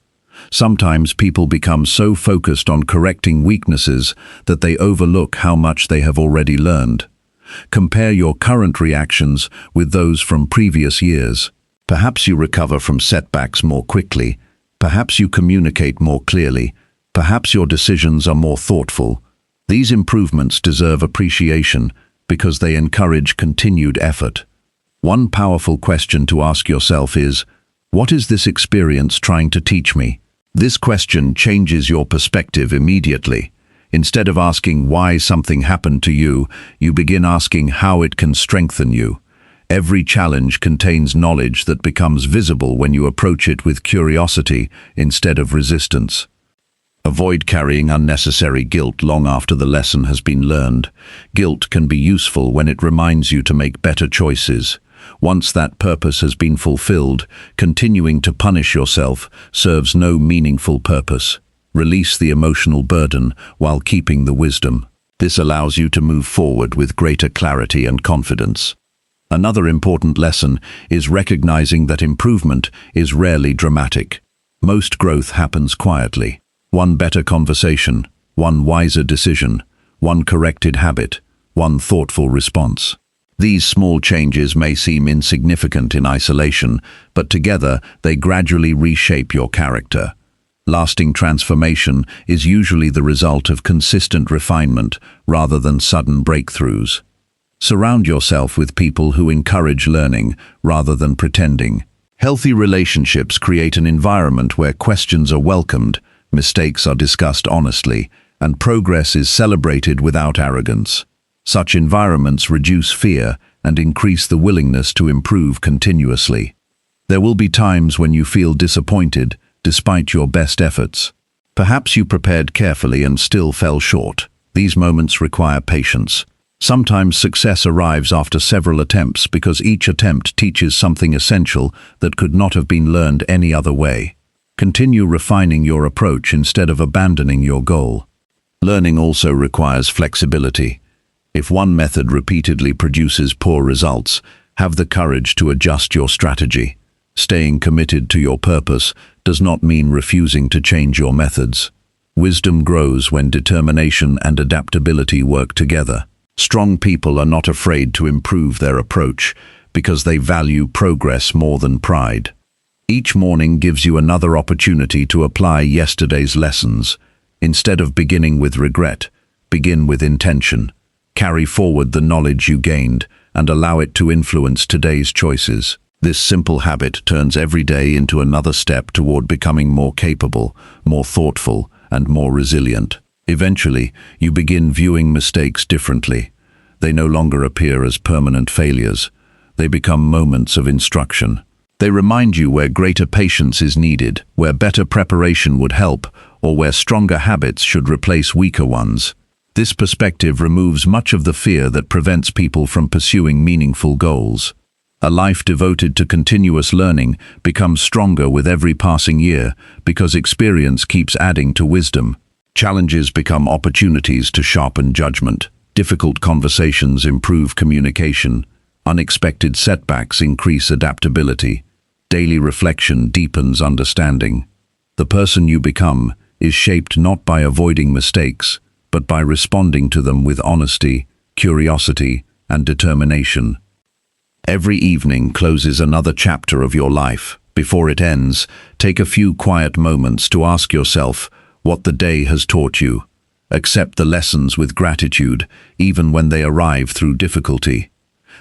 Sometimes people become so focused on correcting weaknesses that they overlook how much they have already learned. Compare your current reactions with those from previous years. Perhaps you recover from setbacks more quickly. Perhaps you communicate more clearly. Perhaps your decisions are more thoughtful. These improvements deserve appreciation because they encourage continued effort. One powerful question to ask yourself is, what is this experience trying to teach me? This question changes your perspective immediately. Instead of asking why something happened to you, you begin asking how it can strengthen you. Every challenge contains knowledge that becomes visible when you approach it with curiosity instead of resistance. Avoid carrying unnecessary guilt long after the lesson has been learned. Guilt can be useful when it reminds you to make better choices. Once that purpose has been fulfilled, continuing to punish yourself serves no meaningful purpose. Release the emotional burden while keeping the wisdom. This allows you to move forward with greater clarity and confidence. Another important lesson is recognizing that improvement is rarely dramatic. Most growth happens quietly. One better conversation, one wiser decision, one corrected habit, one thoughtful response. These small changes may seem insignificant in isolation, but together they gradually reshape your character. Lasting transformation is usually the result of consistent refinement rather than sudden breakthroughs. Surround yourself with people who encourage learning rather than pretending. Healthy relationships create an environment where questions are welcomed, mistakes are discussed honestly, and progress is celebrated without arrogance. Such environments reduce fear and increase the willingness to improve continuously. There will be times when you feel disappointed, despite your best efforts. Perhaps you prepared carefully and still fell short. These moments require patience. Sometimes success arrives after several attempts because each attempt teaches something essential that could not have been learned any other way. Continue refining your approach instead of abandoning your goal. Learning also requires flexibility. If one method repeatedly produces poor results, have the courage to adjust your strategy. Staying committed to your purpose does not mean refusing to change your methods. Wisdom grows when determination and adaptability work together. Strong people are not afraid to improve their approach because they value progress more than pride. Each morning gives you another opportunity to apply yesterday's lessons. Instead of beginning with regret, begin with intention. Carry forward the knowledge you gained and allow it to influence today's choices. This simple habit turns every day into another step toward becoming more capable, more thoughtful, and more resilient. Eventually, you begin viewing mistakes differently. They no longer appear as permanent failures. They become moments of instruction. They remind you where greater patience is needed, where better preparation would help, or where stronger habits should replace weaker ones. This perspective removes much of the fear that prevents people from pursuing meaningful goals. A life devoted to continuous learning becomes stronger with every passing year because experience keeps adding to wisdom. Challenges become opportunities to sharpen judgment. Difficult conversations improve communication. Unexpected setbacks increase adaptability. Daily reflection deepens understanding. The person you become is shaped not by avoiding mistakes, but by responding to them with honesty, curiosity, and determination. Every evening closes another chapter of your life. Before it ends, take a few quiet moments to ask yourself what the day has taught you. Accept the lessons with gratitude, even when they arrive through difficulty.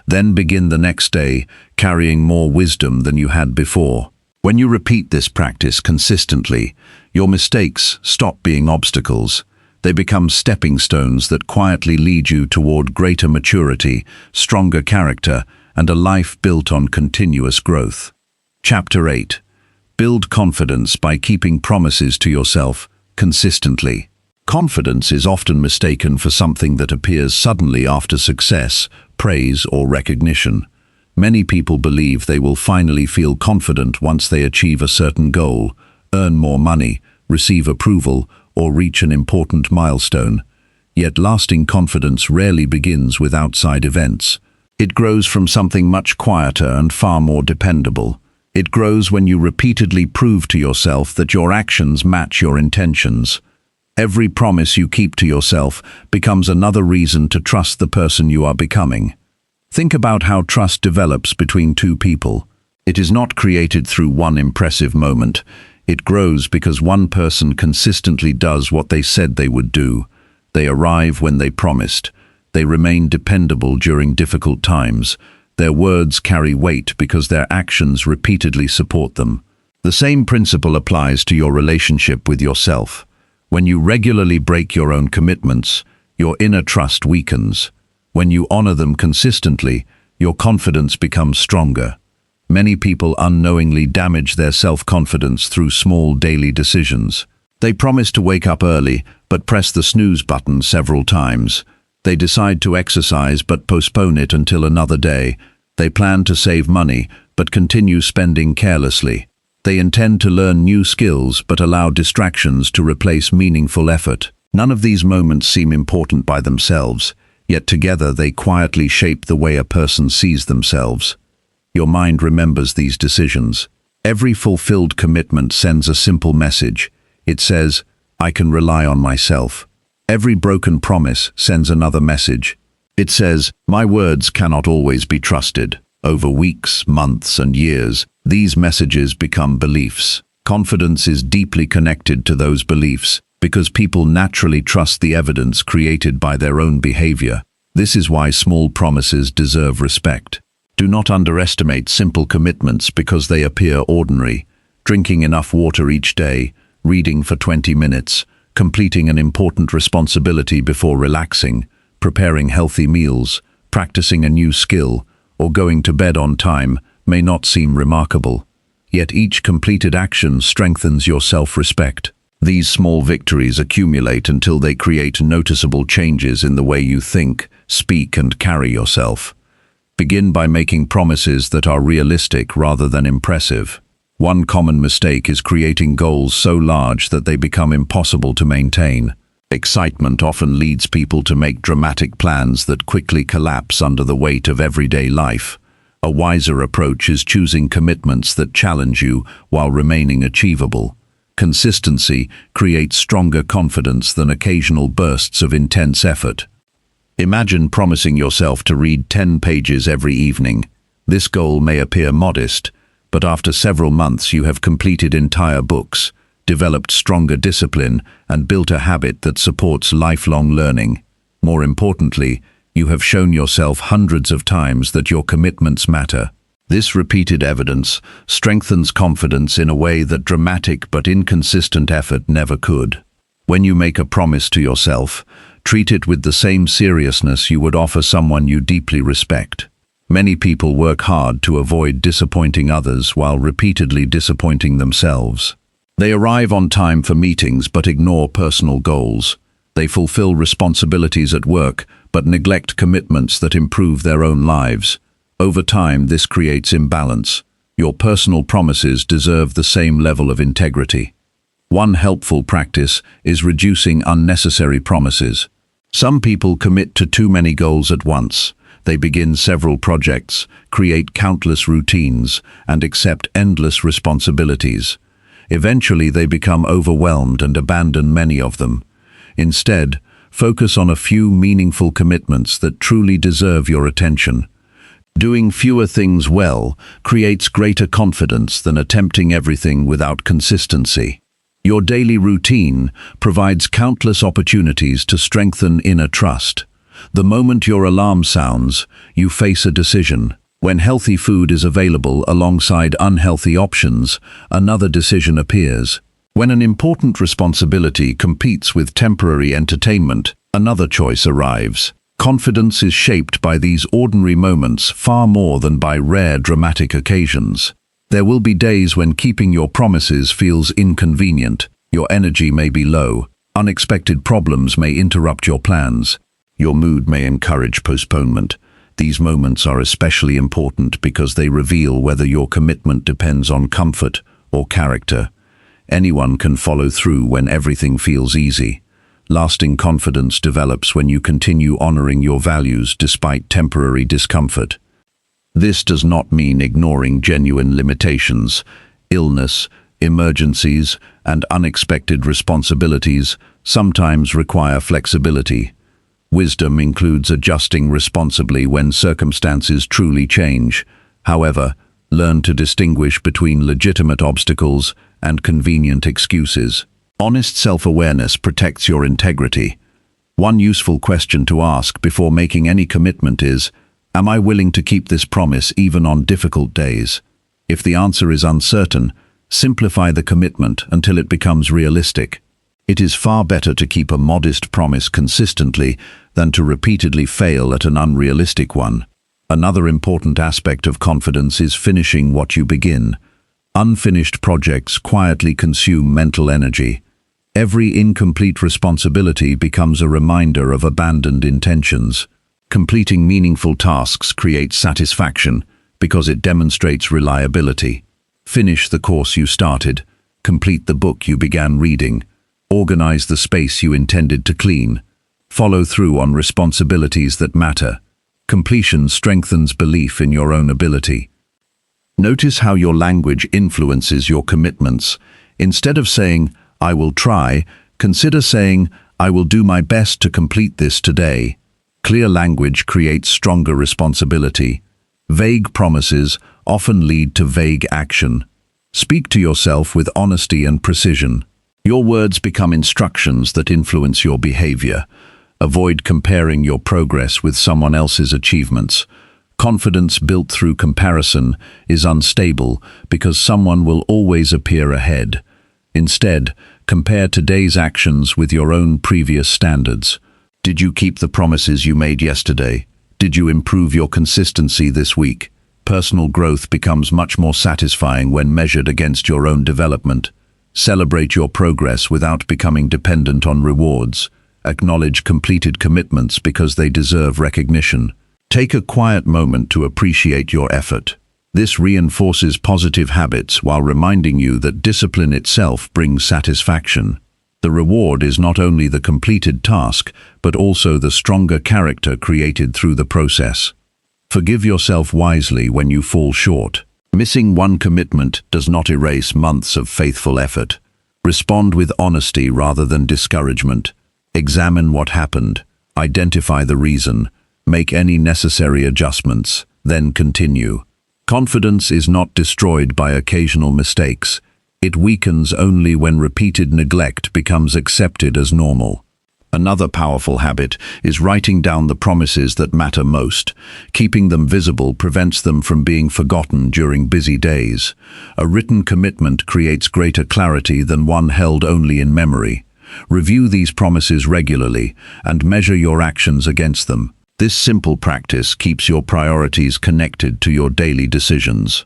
Then begin the next day, carrying more wisdom than you had before. When you repeat this practice consistently, your mistakes stop being obstacles. They become stepping stones that quietly lead you toward greater maturity, stronger character, and a life built on continuous growth. Chapter 8. Build confidence by keeping promises to yourself consistently. Confidence is often mistaken for something that appears suddenly after success, praise, or recognition. Many people believe they will finally feel confident once they achieve a certain goal, earn more money, receive approval, or reach an important milestone. Yet lasting confidence rarely begins with outside events. It grows from something much quieter and far more dependable. It grows when you repeatedly prove to yourself that your actions match your intentions. Every promise you keep to yourself becomes another reason to trust the person you are becoming. Think about how trust develops between two people. It is not created through one impressive moment. It grows because one person consistently does what they said they would do. They arrive when they promised. They remain dependable during difficult times. Their words carry weight because their actions repeatedly support them. The same principle applies to your relationship with yourself. When you regularly break your own commitments, your inner trust weakens. When you honor them consistently, your confidence becomes stronger. Many people unknowingly damage their self-confidence through small daily decisions. They promise to wake up early, but press the snooze button several times. They decide to exercise but postpone it until another day. They plan to save money but continue spending carelessly. They intend to learn new skills but allow distractions to replace meaningful effort. None of these moments seem important by themselves, yet together they quietly shape the way a person sees themselves. Your mind remembers these decisions. Every fulfilled commitment sends a simple message. It says, "I can rely on myself." Every broken promise sends another message. It says, "My words cannot always be trusted." Over weeks, months, and years, these messages become beliefs. Confidence is deeply connected to those beliefs because people naturally trust the evidence created by their own behavior. This is why small promises deserve respect. Do not underestimate simple commitments because they appear ordinary. Drinking enough water each day, reading for 20 minutes, completing an important responsibility before relaxing, preparing healthy meals, practicing a new skill, or going to bed on time may not seem remarkable. Yet each completed action strengthens your self-respect. These small victories accumulate until they create noticeable changes in the way you think, speak, and carry yourself. Begin by making promises that are realistic rather than impressive. One common mistake is creating goals so large that they become impossible to maintain. Excitement often leads people to make dramatic plans that quickly collapse under the weight of everyday life. A wiser approach is choosing commitments that challenge you while remaining achievable. Consistency creates stronger confidence than occasional bursts of intense effort. Imagine promising yourself to read 10 pages every evening. This goal may appear modest, but after several months you have completed entire books, developed stronger discipline, and built a habit that supports lifelong learning. More importantly, you have shown yourself hundreds of times that your commitments matter. This repeated evidence strengthens confidence in a way that dramatic but inconsistent effort never could. When you make a promise to yourself, treat it with the same seriousness you would offer someone you deeply respect. Many people work hard to avoid disappointing others while repeatedly disappointing themselves. They arrive on time for meetings but ignore personal goals. They fulfill responsibilities at work but neglect commitments that improve their own lives. Over time, this creates imbalance. Your personal promises deserve the same level of integrity. One helpful practice is reducing unnecessary promises. Some people commit to too many goals at once. They begin several projects, create countless routines, and accept endless responsibilities. Eventually, they become overwhelmed and abandon many of them. Instead, focus on a few meaningful commitments that truly deserve your attention. Doing fewer things well creates greater confidence than attempting everything without consistency. Your daily routine provides countless opportunities to strengthen inner trust. The moment your alarm sounds, you face a decision. When healthy food is available alongside unhealthy options, another decision appears. When an important responsibility competes with temporary entertainment, another choice arrives. Confidence is shaped by these ordinary moments far more than by rare dramatic occasions. There will be days when keeping your promises feels inconvenient. Your energy may be low. Unexpected problems may interrupt your plans. Your mood may encourage postponement. These moments are especially important because they reveal whether your commitment depends on comfort or character. Anyone can follow through when everything feels easy. Lasting confidence develops when you continue honoring your values despite temporary discomfort. This does not mean ignoring genuine limitations. Illness, emergencies, and unexpected responsibilities sometimes require flexibility. Wisdom includes adjusting responsibly when circumstances truly change. However, learn to distinguish between legitimate obstacles and convenient excuses. Honest self-awareness protects your integrity. One useful question to ask before making any commitment is, am I willing to keep this promise even on difficult days? If the answer is uncertain, simplify the commitment until it becomes realistic. It is far better to keep a modest promise consistently than to repeatedly fail at an unrealistic one. Another important aspect of confidence is finishing what you begin. Unfinished projects quietly consume mental energy. Every incomplete responsibility becomes a reminder of abandoned intentions. Completing meaningful tasks creates satisfaction because it demonstrates reliability. Finish the course you started. Complete the book you began reading. Organize the space you intended to clean. Follow through on responsibilities that matter. Completion strengthens belief in your own ability. Notice how your language influences your commitments. Instead of saying, I will try, consider saying, I will do my best to complete this today. Clear language creates stronger responsibility. Vague promises often lead to vague action. Speak to yourself with honesty and precision. Your words become instructions that influence your behavior. Avoid comparing your progress with someone else's achievements. Confidence built through comparison is unstable because someone will always appear ahead. Instead, compare today's actions with your own previous standards. Did you keep the promises you made yesterday? Did you improve your consistency this week? Personal growth becomes much more satisfying when measured against your own development. Celebrate your progress without becoming dependent on rewards. Acknowledge completed commitments because they deserve recognition. Take a quiet moment to appreciate your effort. This reinforces positive habits while reminding you that discipline itself brings satisfaction. The reward is not only the completed task, but also the stronger character created through the process. Forgive yourself wisely when you fall short. Missing one commitment does not erase months of faithful effort. Respond with honesty rather than discouragement. Examine what happened, identify the reason, make any necessary adjustments, then continue. Confidence is not destroyed by occasional mistakes. It weakens only when repeated neglect becomes accepted as normal. Another powerful habit is writing down the promises that matter most. Keeping them visible prevents them from being forgotten during busy days. A written commitment creates greater clarity than one held only in memory. Review these promises regularly and measure your actions against them. This simple practice keeps your priorities connected to your daily decisions.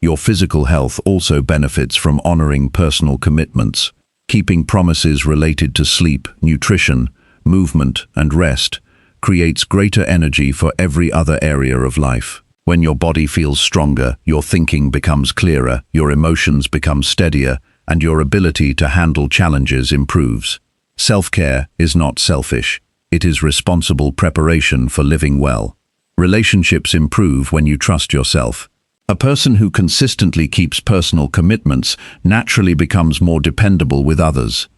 Your physical health also benefits from honoring personal commitments. Keeping promises related to sleep, nutrition, movement, and rest creates greater energy for every other area of life. When your body feels stronger, your thinking becomes clearer, your emotions become steadier, and your ability to handle challenges improves. Self-care is not selfish. It is responsible preparation for living well. Relationships improve when you trust yourself. A person who consistently keeps personal commitments naturally becomes more dependable with others.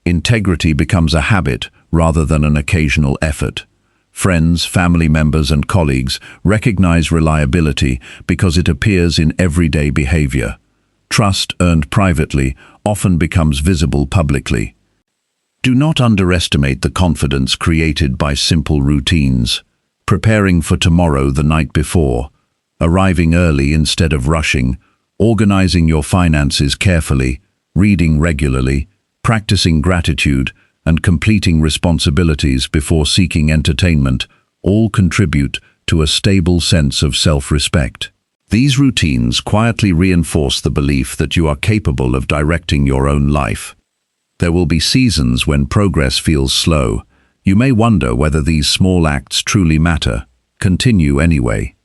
Integrity becomes a habit rather than an occasional effort. Friends, family members, and colleagues recognize reliability because it appears in everyday behavior. Trust earned privately often becomes visible publicly. Do not underestimate the confidence created by simple routines. Preparing for tomorrow the night before, arriving early instead of rushing, organizing your finances carefully, reading regularly, practicing gratitude, and completing responsibilities before seeking entertainment all contribute to a stable sense of self-respect. These routines quietly reinforce the belief that you are capable of directing your own life. There will be seasons when progress feels slow. You may wonder whether these small acts truly matter. Continue anyway.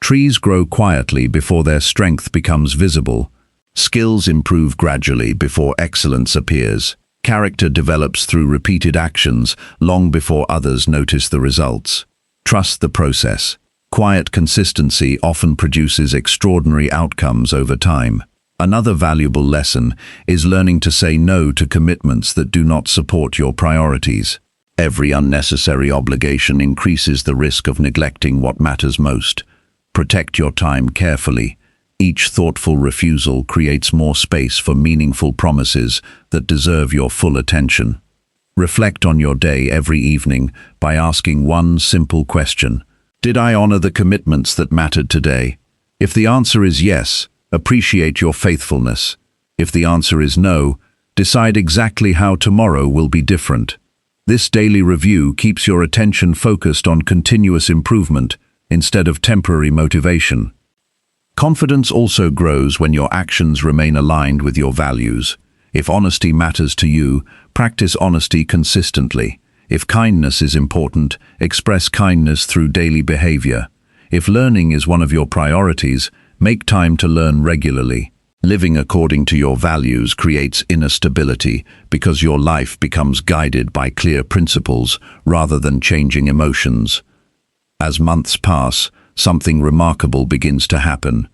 Trees grow quietly before their strength becomes visible. Skills improve gradually before excellence appears. Character develops through repeated actions long before others notice the results. Trust the process. Quiet consistency often produces extraordinary outcomes over time. Another valuable lesson is learning to say no to commitments that do not support your priorities. Every unnecessary obligation increases the risk of neglecting what matters most. Protect your time carefully. Each thoughtful refusal creates more space for meaningful promises that deserve your full attention. Reflect on your day every evening by asking one simple question. Did I honor the commitments that mattered today? If the answer is yes, appreciate your faithfulness. If the answer is no, decide exactly how tomorrow will be different. This daily review keeps your attention focused on continuous improvement instead of temporary motivation. Confidence also grows when your actions remain aligned with your values. If honesty matters to you, practice honesty consistently. If kindness is important, express kindness through daily behavior. If learning is one of your priorities, make time to learn regularly. Living according to your values creates inner stability because your life becomes guided by clear principles rather than changing emotions. As months pass, something remarkable begins to happen.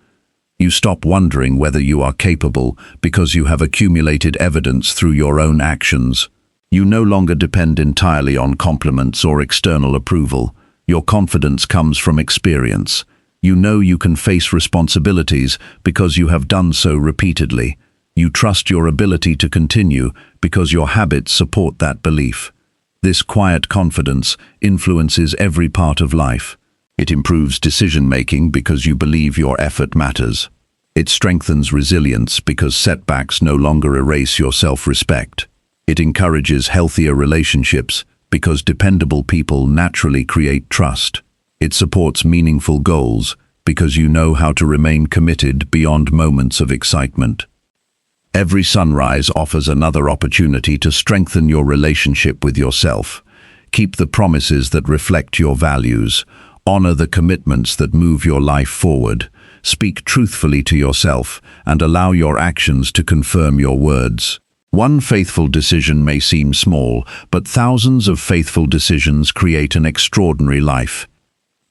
You stop wondering whether you are capable because you have accumulated evidence through your own actions. You no longer depend entirely on compliments or external approval. Your confidence comes from experience. You know you can face responsibilities because you have done so repeatedly. You trust your ability to continue because your habits support that belief. This quiet confidence influences every part of life. It improves decision-making because you believe your effort matters. It strengthens resilience because setbacks no longer erase your self-respect. It encourages healthier relationships because dependable people naturally create trust. It supports meaningful goals because you know how to remain committed beyond moments of excitement. Every sunrise offers another opportunity to strengthen your relationship with yourself. Keep the promises that reflect your values. Honor the commitments that move your life forward. Speak truthfully to yourself and allow your actions to confirm your words. One faithful decision may seem small, but thousands of faithful decisions create an extraordinary life.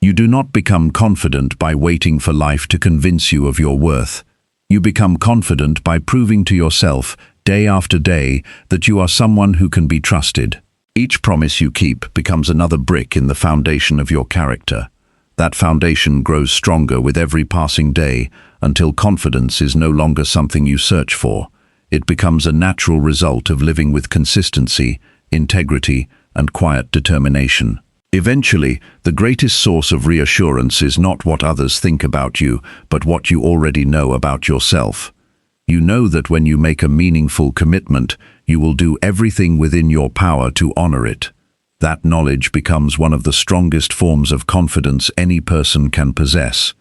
You do not become confident by waiting for life to convince you of your worth. You become confident by proving to yourself, day after day, that you are someone who can be trusted. Each promise you keep becomes another brick in the foundation of your character. That foundation grows stronger with every passing day until confidence is no longer something you search for. It becomes a natural result of living with consistency, integrity, and quiet determination. Eventually, the greatest source of reassurance is not what others think about you, but what you already know about yourself. You know that when you make a meaningful commitment, you will do everything within your power to honor it. That knowledge becomes one of the strongest forms of confidence any person can possess.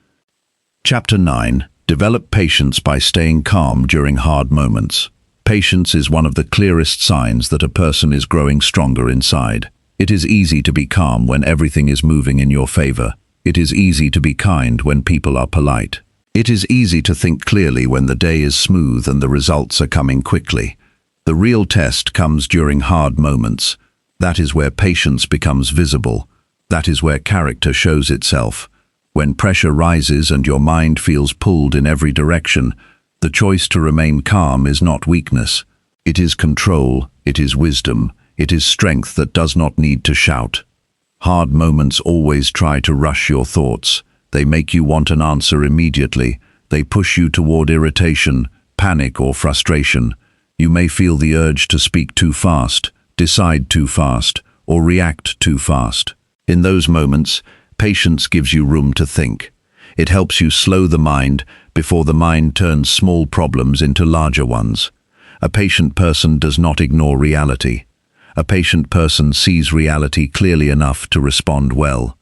Chapter 9. Develop patience by staying calm during hard moments. Patience is one of the clearest signs that a person is growing stronger inside. It is easy to be calm when everything is moving in your favor. It is easy to be kind when people are polite. It is easy to think clearly when the day is smooth and the results are coming quickly. The real test comes during hard moments. That is where patience becomes visible. That is where character shows itself. When pressure rises and your mind feels pulled in every direction, the choice to remain calm is not weakness. It is control, it is wisdom, it is strength that does not need to shout. Hard moments always try to rush your thoughts. They make you want an answer immediately. They push you toward irritation, panic, or frustration. You may feel the urge to speak too fast, decide too fast, or react too fast. In those moments, patience gives you room to think. It helps you slow the mind before the mind turns small problems into larger ones. A patient person does not ignore reality. A patient person sees reality clearly enough to respond well.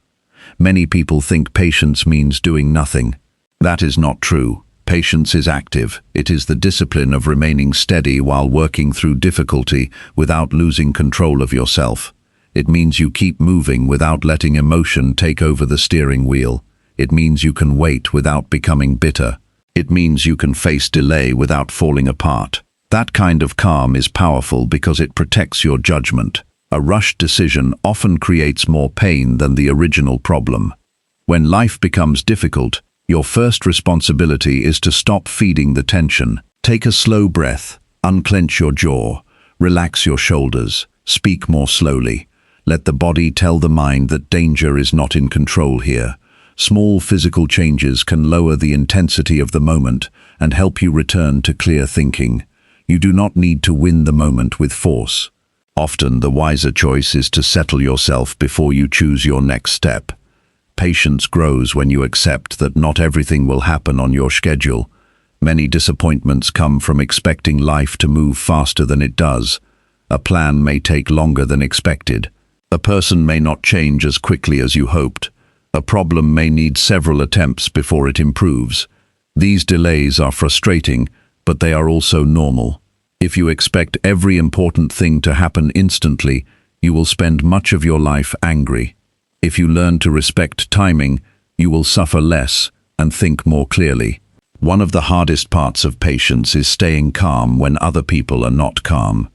Many people think patience means doing nothing. That is not true. Patience is active. It is the discipline of remaining steady while working through difficulty without losing control of yourself. It means you keep moving without letting emotion take over the steering wheel. It means you can wait without becoming bitter. It means you can face delay without falling apart. That kind of calm is powerful because it protects your judgment. A rushed decision often creates more pain than the original problem. When life becomes difficult, your first responsibility is to stop feeding the tension. Take a slow breath, unclench your jaw, relax your shoulders, speak more slowly. Let the body tell the mind that danger is not in control here. Small physical changes can lower the intensity of the moment and help you return to clear thinking. You do not need to win the moment with force. Often the wiser choice is to settle yourself before you choose your next step. Patience grows when you accept that not everything will happen on your schedule. Many disappointments come from expecting life to move faster than it does. A plan may take longer than expected. A person may not change as quickly as you hoped. A problem may need several attempts before it improves. These delays are frustrating, but they are also normal. If you expect every important thing to happen instantly, you will spend much of your life angry. If you learn to respect timing, you will suffer less and think more clearly. One of the hardest parts of patience is staying calm when other people are not calm.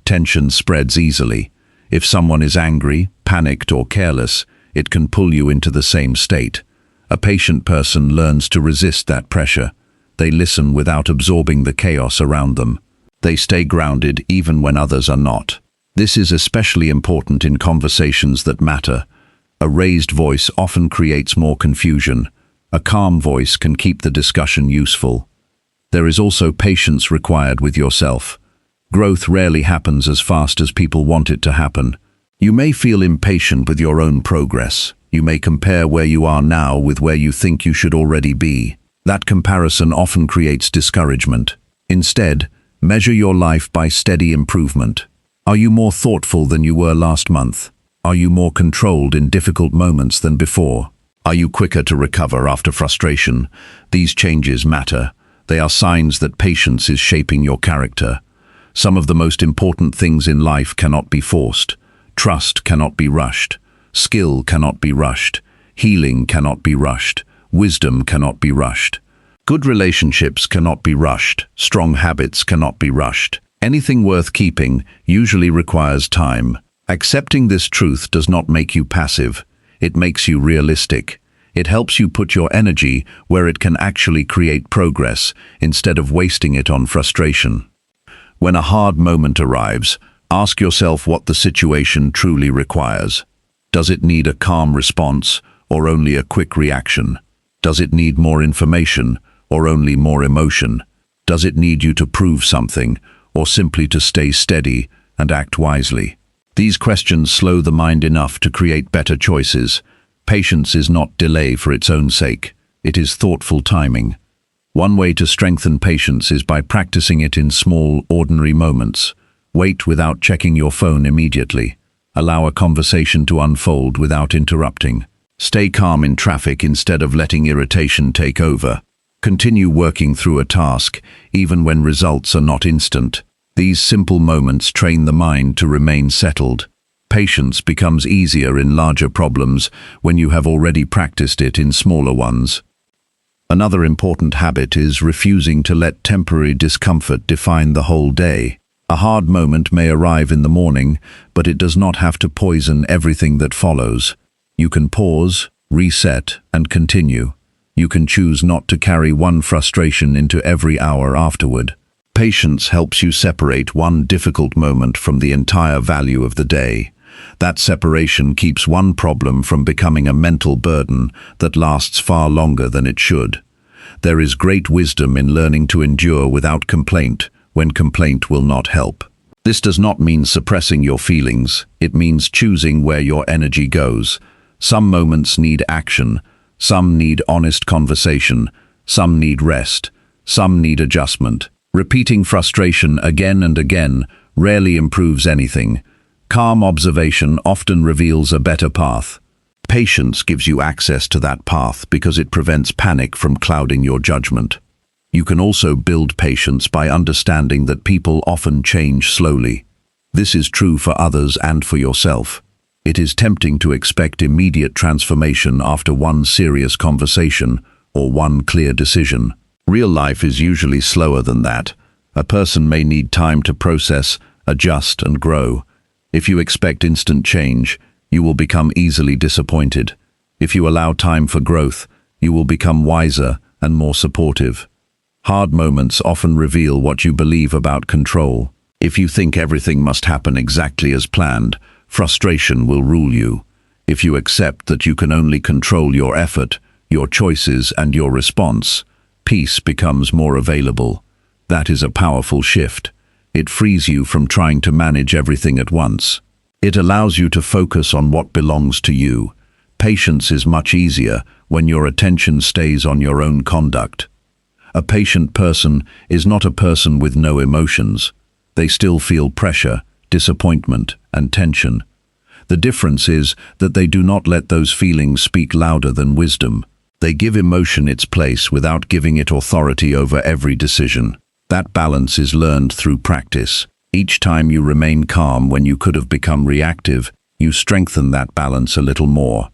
Tension spreads easily. If someone is angry, panicked, or careless, it can pull you into the same state. A patient person learns to resist that pressure. They listen without absorbing the chaos around them. They stay grounded even when others are not. This is especially important in conversations that matter. A raised voice often creates more confusion. A calm voice can keep the discussion useful. There is also patience required with yourself. Growth rarely happens as fast as people want it to happen. You may feel impatient with your own progress. You may compare where you are now with where you think you should already be. That comparison often creates discouragement. Instead, measure your life by steady improvement. Are you more thoughtful than you were last month? Are you more controlled in difficult moments than before? Are you quicker to recover after frustration? These changes matter. They are signs that patience is shaping your character. Some of the most important things in life cannot be forced. Trust cannot be rushed. Skill cannot be rushed. Healing cannot be rushed. Wisdom cannot be rushed. Good relationships cannot be rushed. Strong habits cannot be rushed. Anything worth keeping usually requires time. Accepting this truth does not make you passive. It makes you realistic. It helps you put your energy where it can actually create progress instead of wasting it on frustration. When a hard moment arrives, ask yourself what the situation truly requires. Does it need a calm response or only a quick reaction? Does it need more information or only more emotion? Does it need you to prove something or simply to stay steady and act wisely? These questions slow the mind enough to create better choices. Patience is not delay for its own sake. It is thoughtful timing. One way to strengthen patience is by practicing it in small, ordinary moments. Wait without checking your phone immediately. Allow a conversation to unfold without interrupting. Stay calm in traffic instead of letting irritation take over. Continue working through a task, even when results are not instant. These simple moments train the mind to remain settled. Patience becomes easier in larger problems when you have already practiced it in smaller ones. Another important habit is refusing to let temporary discomfort define the whole day. A hard moment may arrive in the morning, but it does not have to poison everything that follows. You can pause, reset, and continue. You can choose not to carry one frustration into every hour afterward. Patience helps you separate one difficult moment from the entire value of the day. That separation keeps one problem from becoming a mental burden that lasts far longer than it should. There is great wisdom in learning to endure without complaint when complaint will not help. This does not mean suppressing your feelings. It means choosing where your energy goes. Some moments need action. Some need honest conversation. Some need rest. Some need adjustment. Repeating frustration again and again rarely improves anything. Calm observation often reveals a better path. Patience gives you access to that path because it prevents panic from clouding your judgment. You can also build patience by understanding that people often change slowly. This is true for others and for yourself. It is tempting to expect immediate transformation after one serious conversation or one clear decision. Real life is usually slower than that. A person may need time to process, adjust, and grow. If you expect instant change, you will become easily disappointed. If you allow time for growth, you will become wiser and more supportive. Hard moments often reveal what you believe about control. If you think everything must happen exactly as planned, frustration will rule you. If you accept that you can only control your effort, your choices, and your response, peace becomes more available. That is a powerful shift. It frees you from trying to manage everything at once. It allows you to focus on what belongs to you. Patience is much easier when your attention stays on your own conduct. A patient person is not a person with no emotions. They still feel pressure, disappointment, and tension. The difference is that they do not let those feelings speak louder than wisdom. They give emotion its place without giving it authority over every decision. That balance is learned through practice. Each time you remain calm when you could have become reactive, you strengthen that balance a little more.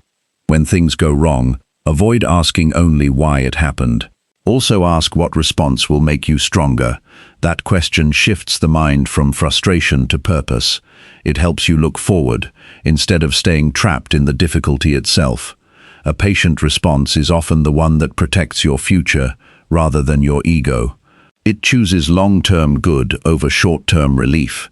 When things go wrong, avoid asking only why it happened. Also ask what response will make you stronger. That question shifts the mind from frustration to purpose. It helps you look forward, instead of staying trapped in the difficulty itself. A patient response is often the one that protects your future, rather than your ego. It chooses long-term good over short-term relief.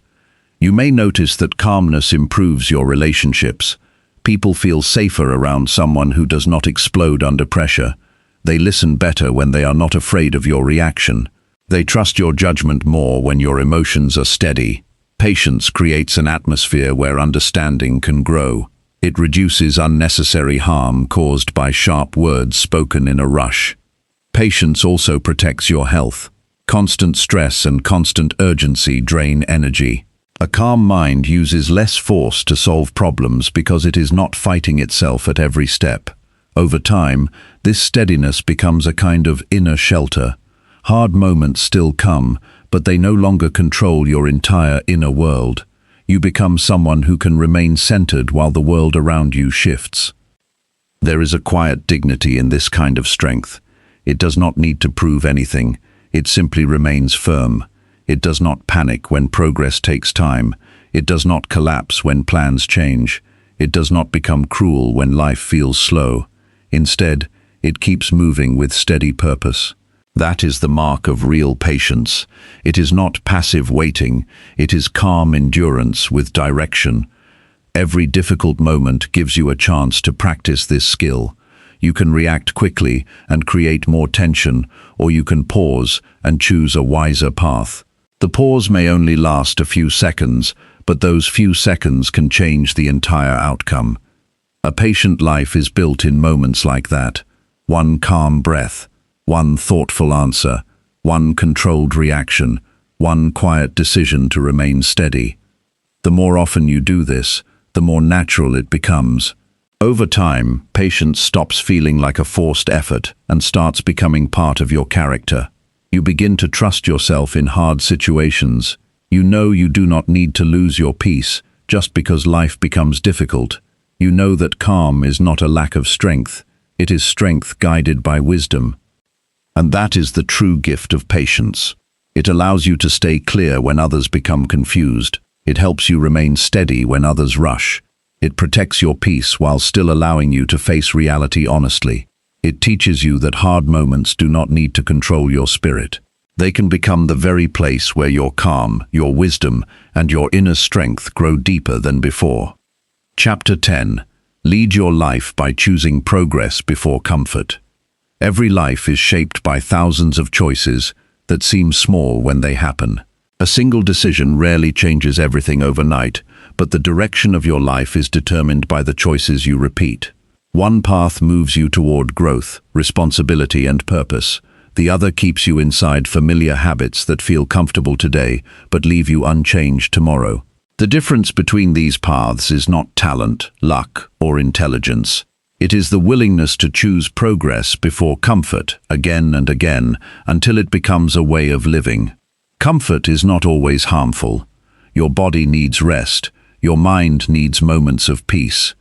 You may notice that calmness improves your relationships. People feel safer around someone who does not explode under pressure. They listen better when they are not afraid of your reaction. They trust your judgment more when your emotions are steady. Patience creates an atmosphere where understanding can grow. It reduces unnecessary harm caused by sharp words spoken in a rush. Patience also protects your health. Constant stress and constant urgency drain energy. A calm mind uses less force to solve problems because it is not fighting itself at every step. Over time, this steadiness becomes a kind of inner shelter. Hard moments still come, but they no longer control your entire inner world. You become someone who can remain centered while the world around you shifts. There is a quiet dignity in this kind of strength. It does not need to prove anything. It simply remains firm. It does not panic when progress takes time. It does not collapse when plans change. It does not become cruel when life feels slow. Instead, it keeps moving with steady purpose. That is the mark of real patience. It is not passive waiting. It is calm endurance with direction. Every difficult moment gives you a chance to practice this skill. You can react quickly and create more tension, or you can pause and choose a wiser path. The pause may only last a few seconds, but those few seconds can change the entire outcome. A patient life is built in moments like that. One calm breath, one thoughtful answer, one controlled reaction, one quiet decision to remain steady. The more often you do this, the more natural it becomes. Over time, patience stops feeling like a forced effort and starts becoming part of your character. You begin to trust yourself in hard situations. You know you do not need to lose your peace just because life becomes difficult. You know that calm is not a lack of strength. It is strength guided by wisdom. And that is the true gift of patience. It allows you to stay clear when others become confused. It helps you remain steady when others rush. It protects your peace while still allowing you to face reality honestly. It teaches you that hard moments do not need to control your spirit. They can become the very place where your calm, your wisdom, and your inner strength grow deeper than before. Chapter 10. Lead your life by choosing progress before comfort. Every life is shaped by thousands of choices that seem small when they happen. A single decision rarely changes everything overnight, but the direction of your life is determined by the choices you repeat. One path moves you toward growth, responsibility, and purpose. The other keeps you inside familiar habits that feel comfortable today but leave you unchanged tomorrow. The difference between these paths is not talent, luck, or intelligence. It is the willingness to choose progress before comfort again and again until it becomes a way of living. Comfort is not always harmful. Your body needs rest. Your mind needs moments of peace.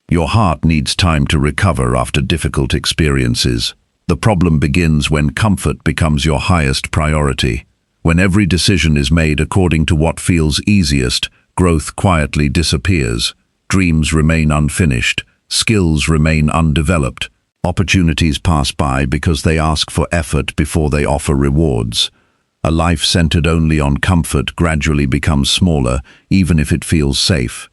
Your heart needs time to recover after difficult experiences. The problem begins when comfort becomes your highest priority. When every decision is made according to what feels easiest, growth quietly disappears. Dreams remain unfinished. Skills remain undeveloped. Opportunities pass by because they ask for effort before they offer rewards. A life centered only on comfort gradually becomes smaller, even if it feels safe.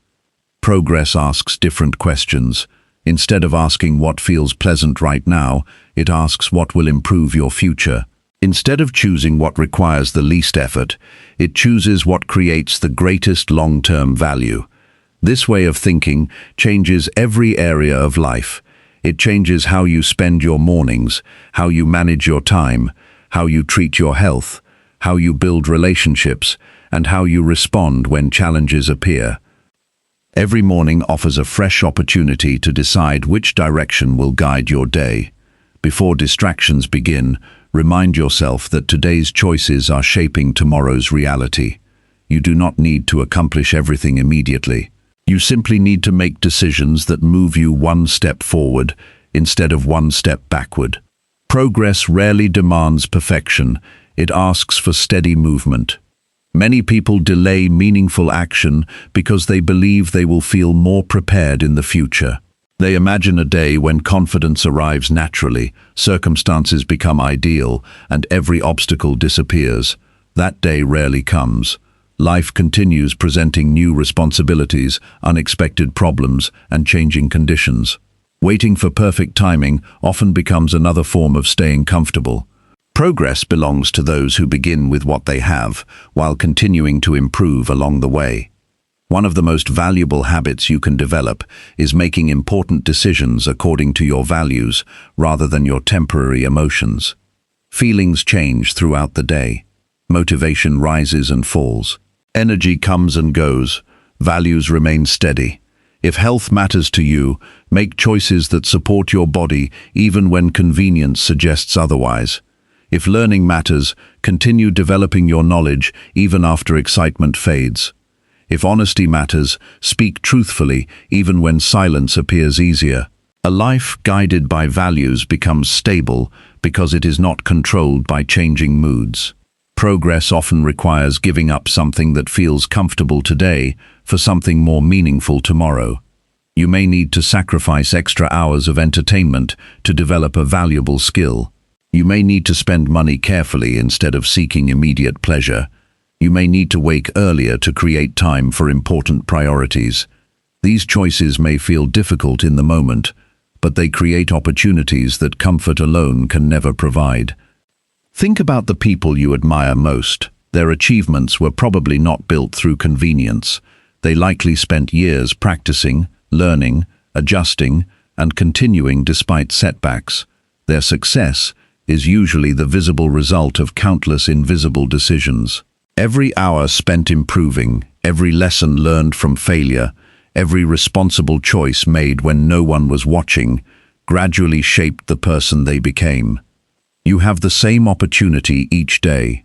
Progress asks different questions. Instead of asking what feels pleasant right now, it asks what will improve your future. Instead of choosing what requires the least effort, it chooses what creates the greatest long-term value. This way of thinking changes every area of life. It changes how you spend your mornings, how you manage your time, how you treat your health, how you build relationships, and how you respond when challenges appear. Every morning offers a fresh opportunity to decide which direction will guide your day. Before distractions begin, remind yourself that today's choices are shaping tomorrow's reality. You do not need to accomplish everything immediately. You simply need to make decisions that move you one step forward instead of one step backward. Progress rarely demands perfection. It asks for steady movement. Many people delay meaningful action because they believe they will feel more prepared in the future. They imagine a day when confidence arrives naturally, circumstances become ideal, and every obstacle disappears. That day rarely comes. Life continues presenting new responsibilities, unexpected problems, and changing conditions. Waiting for perfect timing often becomes another form of staying comfortable. Progress belongs to those who begin with what they have, while continuing to improve along the way. One of the most valuable habits you can develop is making important decisions according to your values rather than your temporary emotions. Feelings change throughout the day. Motivation rises and falls. Energy comes and goes. Values remain steady. If health matters to you, make choices that support your body even when convenience suggests otherwise. If learning matters, continue developing your knowledge even after excitement fades. If honesty matters, speak truthfully even when silence appears easier. A life guided by values becomes stable because it is not controlled by changing moods. Progress often requires giving up something that feels comfortable today for something more meaningful tomorrow. You may need to sacrifice extra hours of entertainment to develop a valuable skill. You may need to spend money carefully instead of seeking immediate pleasure. You may need to wake earlier to create time for important priorities. These choices may feel difficult in the moment, but they create opportunities that comfort alone can never provide. Think about the people you admire most. Their achievements were probably not built through convenience. They likely spent years practicing, learning, adjusting, and continuing despite setbacks. Their success is usually the visible result of countless invisible decisions. Every hour spent improving, every lesson learned from failure, every responsible choice made when no one was watching, gradually shaped the person they became. You have the same opportunity each day.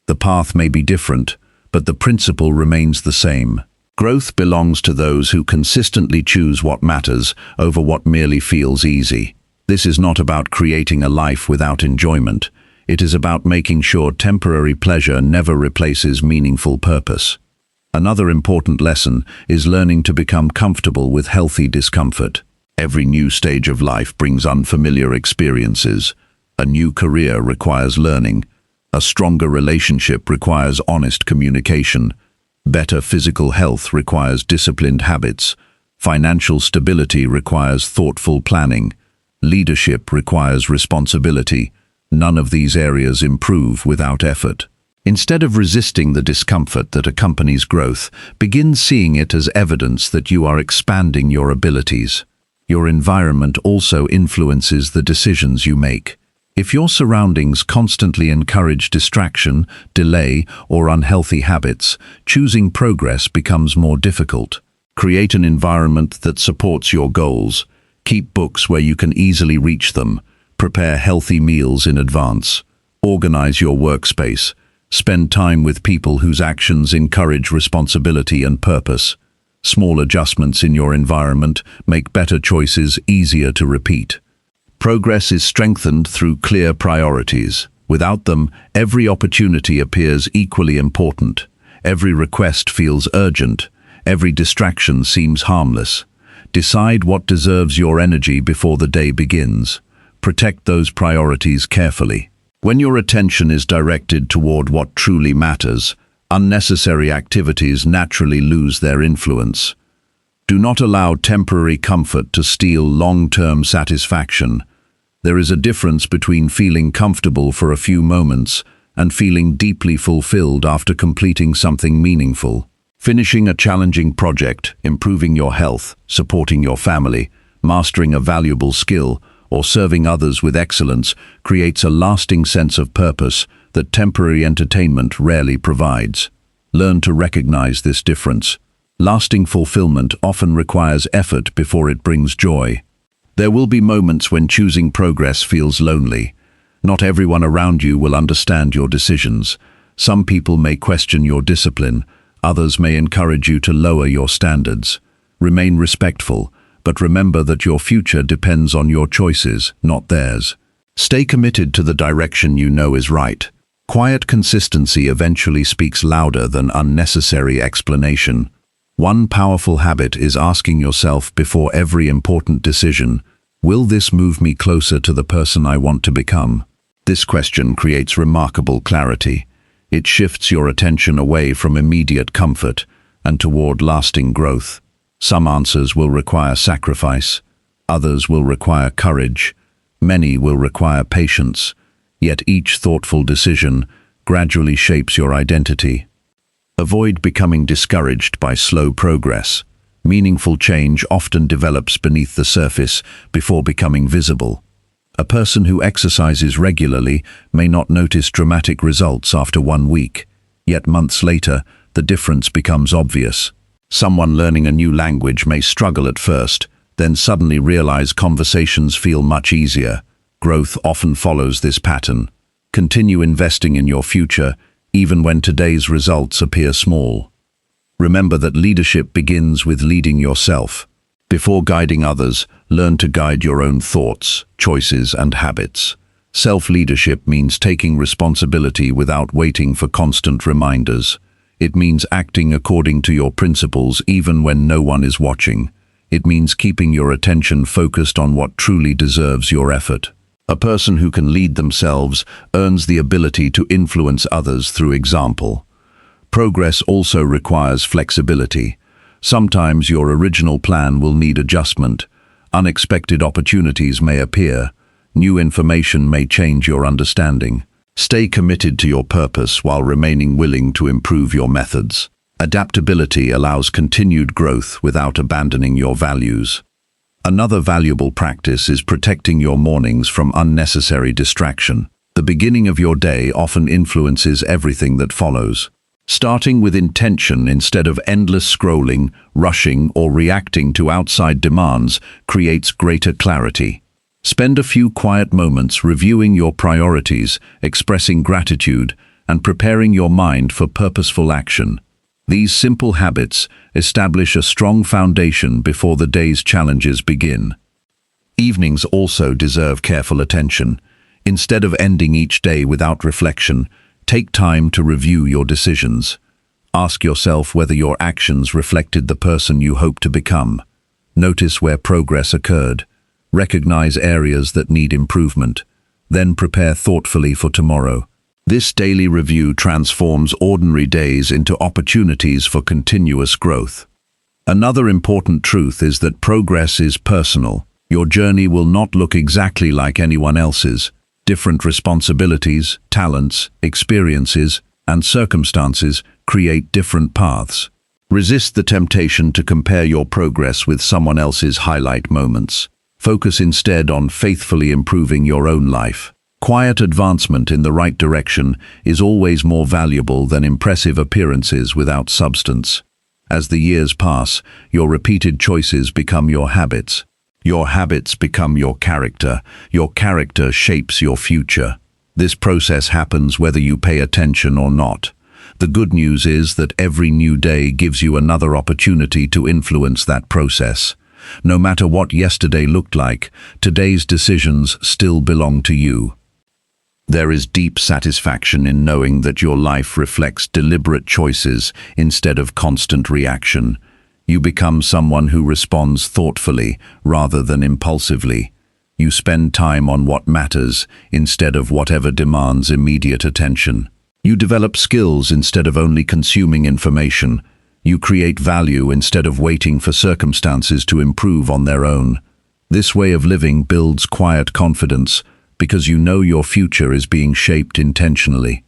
The path may be different, but the principle remains the same. Growth belongs to those who consistently choose what matters over what merely feels easy. This is not about creating a life without enjoyment. It is about making sure temporary pleasure never replaces meaningful purpose. Another important lesson is learning to become comfortable with healthy discomfort. Every new stage of life brings unfamiliar experiences. A new career requires learning. A stronger relationship requires honest communication. Better physical health requires disciplined habits. Financial stability requires thoughtful planning. Leadership requires responsibility. None of these areas improve without effort. Instead of resisting the discomfort that accompanies growth, begin seeing it as evidence that you are expanding your abilities. Your environment also influences the decisions you make. If your surroundings constantly encourage distraction, delay, or unhealthy habits, choosing progress becomes more difficult. Create an environment that supports your goals. Keep books where you can easily reach them. Prepare healthy meals in advance. Organize your workspace. Spend time with people whose actions encourage responsibility and purpose. Small adjustments in your environment make better choices easier to repeat. Progress is strengthened through clear priorities. Without them, every opportunity appears equally important. Every request feels urgent. Every distraction seems harmless. Decide what deserves your energy before the day begins. Protect those priorities carefully. When your attention is directed toward what truly matters, unnecessary activities naturally lose their influence. Do not allow temporary comfort to steal long-term satisfaction. There is a difference between feeling comfortable for a few moments and feeling deeply fulfilled after completing something meaningful. Finishing a challenging project, improving your health, supporting your family, mastering a valuable skill, or serving others with excellence creates a lasting sense of purpose that temporary entertainment rarely provides. Learn to recognize this difference. Lasting fulfillment often requires effort before it brings joy. There will be moments when choosing progress feels lonely. Not everyone around you will understand your decisions. Some people may question your discipline. Others may encourage you to lower your standards. Remain respectful, but remember that your future depends on your choices, not theirs. Stay committed to the direction you know is right. Quiet consistency eventually speaks louder than unnecessary explanation. One powerful habit is asking yourself before every important decision, will this move me closer to the person I want to become? This question creates remarkable clarity. It shifts your attention away from immediate comfort and toward lasting growth. Some answers will require sacrifice, others will require courage, many will require patience, yet each thoughtful decision gradually shapes your identity. Avoid becoming discouraged by slow progress. Meaningful change often develops beneath the surface before becoming visible. A person who exercises regularly may not notice dramatic results after 1 week, yet months later, the difference becomes obvious. Someone learning a new language may struggle at first, then suddenly realize conversations feel much easier. Growth often follows this pattern. Continue investing in your future, even when today's results appear small. Remember that leadership begins with leading yourself. Before guiding others, learn to guide your own thoughts, choices, and habits. Self-leadership means taking responsibility without waiting for constant reminders. It means acting according to your principles even when no one is watching. It means keeping your attention focused on what truly deserves your effort. A person who can lead themselves earns the ability to influence others through example. Progress also requires flexibility. Sometimes your original plan will need adjustment. Unexpected opportunities may appear. New information may change your understanding. Stay committed to your purpose while remaining willing to improve your methods. Adaptability allows continued growth without abandoning your values. Another valuable practice is protecting your mornings from unnecessary distraction. The beginning of your day often influences everything that follows. Starting with intention instead of endless scrolling, rushing, or reacting to outside demands creates greater clarity. Spend a few quiet moments reviewing your priorities, expressing gratitude, and preparing your mind for purposeful action. These simple habits establish a strong foundation before the day's challenges begin. Evenings also deserve careful attention. Instead of ending each day without reflection, take time to review your decisions. Ask yourself whether your actions reflected the person you hope to become. Notice where progress occurred. Recognize areas that need improvement. Then prepare thoughtfully for tomorrow. This daily review transforms ordinary days into opportunities for continuous growth. Another important truth is that progress is personal. Your journey will not look exactly like anyone else's. Different responsibilities, talents, experiences, and circumstances create different paths. Resist the temptation to compare your progress with someone else's highlight moments. Focus instead on faithfully improving your own life. Quiet advancement in the right direction is always more valuable than impressive appearances without substance. As the years pass, your repeated choices become your habits. Your habits become your character. Your character shapes your future. This process happens whether you pay attention or not. The good news is that every new day gives you another opportunity to influence that process. No matter what yesterday looked like, today's decisions still belong to you. There is deep satisfaction in knowing that your life reflects deliberate choices instead of constant reaction. You become someone who responds thoughtfully rather than impulsively. You spend time on what matters instead of whatever demands immediate attention. You develop skills instead of only consuming information. You create value instead of waiting for circumstances to improve on their own. This way of living builds quiet confidence because you know your future is being shaped intentionally.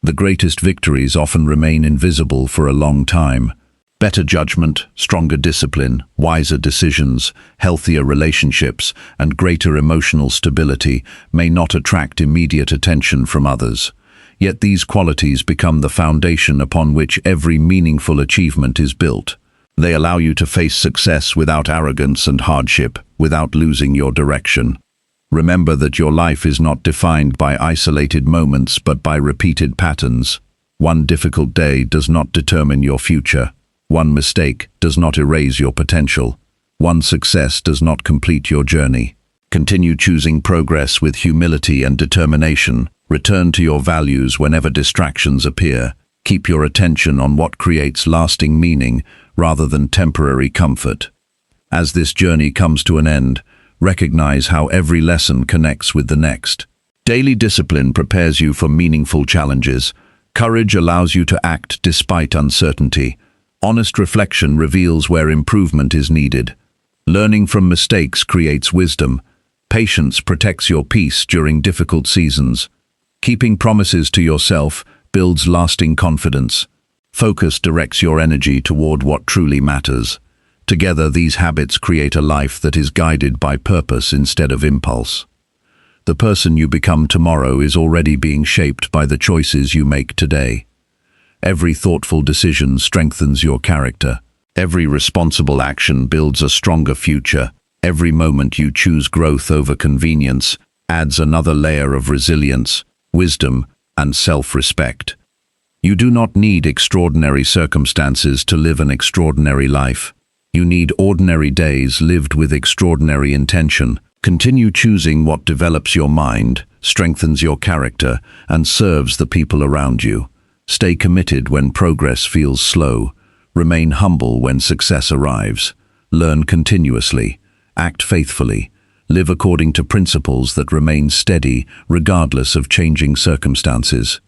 The greatest victories often remain invisible for a long time. Better judgment, stronger discipline, wiser decisions, healthier relationships, and greater emotional stability may not attract immediate attention from others. Yet these qualities become the foundation upon which every meaningful achievement is built. They allow you to face success without arrogance and hardship, without losing your direction. Remember that your life is not defined by isolated moments but by repeated patterns. One difficult day does not determine your future. One mistake does not erase your potential. One success does not complete your journey. Continue choosing progress with humility and determination. Return to your values whenever distractions appear. Keep your attention on what creates lasting meaning rather than temporary comfort. As this journey comes to an end, recognize how every lesson connects with the next. Daily discipline prepares you for meaningful challenges. Courage allows you to act despite uncertainty. Honest reflection reveals where improvement is needed. Learning from mistakes creates wisdom. Patience protects your peace during difficult seasons. Keeping promises to yourself builds lasting confidence. Focus directs your energy toward what truly matters. Together, these habits create a life that is guided by purpose instead of impulse. The person you become tomorrow is already being shaped by the choices you make today. Every thoughtful decision strengthens your character. Every responsible action builds a stronger future. Every moment you choose growth over convenience adds another layer of resilience, wisdom, and self-respect. You do not need extraordinary circumstances to live an extraordinary life. You need ordinary days lived with extraordinary intention. Continue choosing what develops your mind, strengthens your character, and serves the people around you. Stay committed when progress feels slow. Remain humble when success arrives. Learn continuously. Act faithfully. Live according to principles that remain steady regardless of changing circumstances.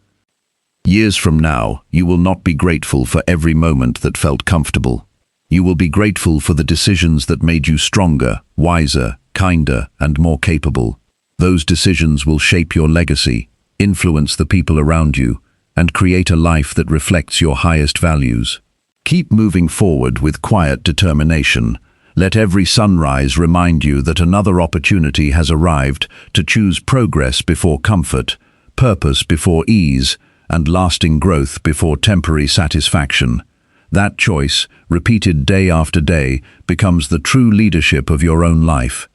Years from now, you will not be grateful for every moment that felt comfortable. You will be grateful for the decisions that made you stronger, wiser, kinder, and more capable. Those decisions will shape your legacy, influence the people around you, and create a life that reflects your highest values. Keep moving forward with quiet determination. Let every sunrise remind you that another opportunity has arrived to choose progress before comfort, purpose before ease, and lasting growth before temporary satisfaction. That choice, repeated day after day, becomes the true leadership of your own life.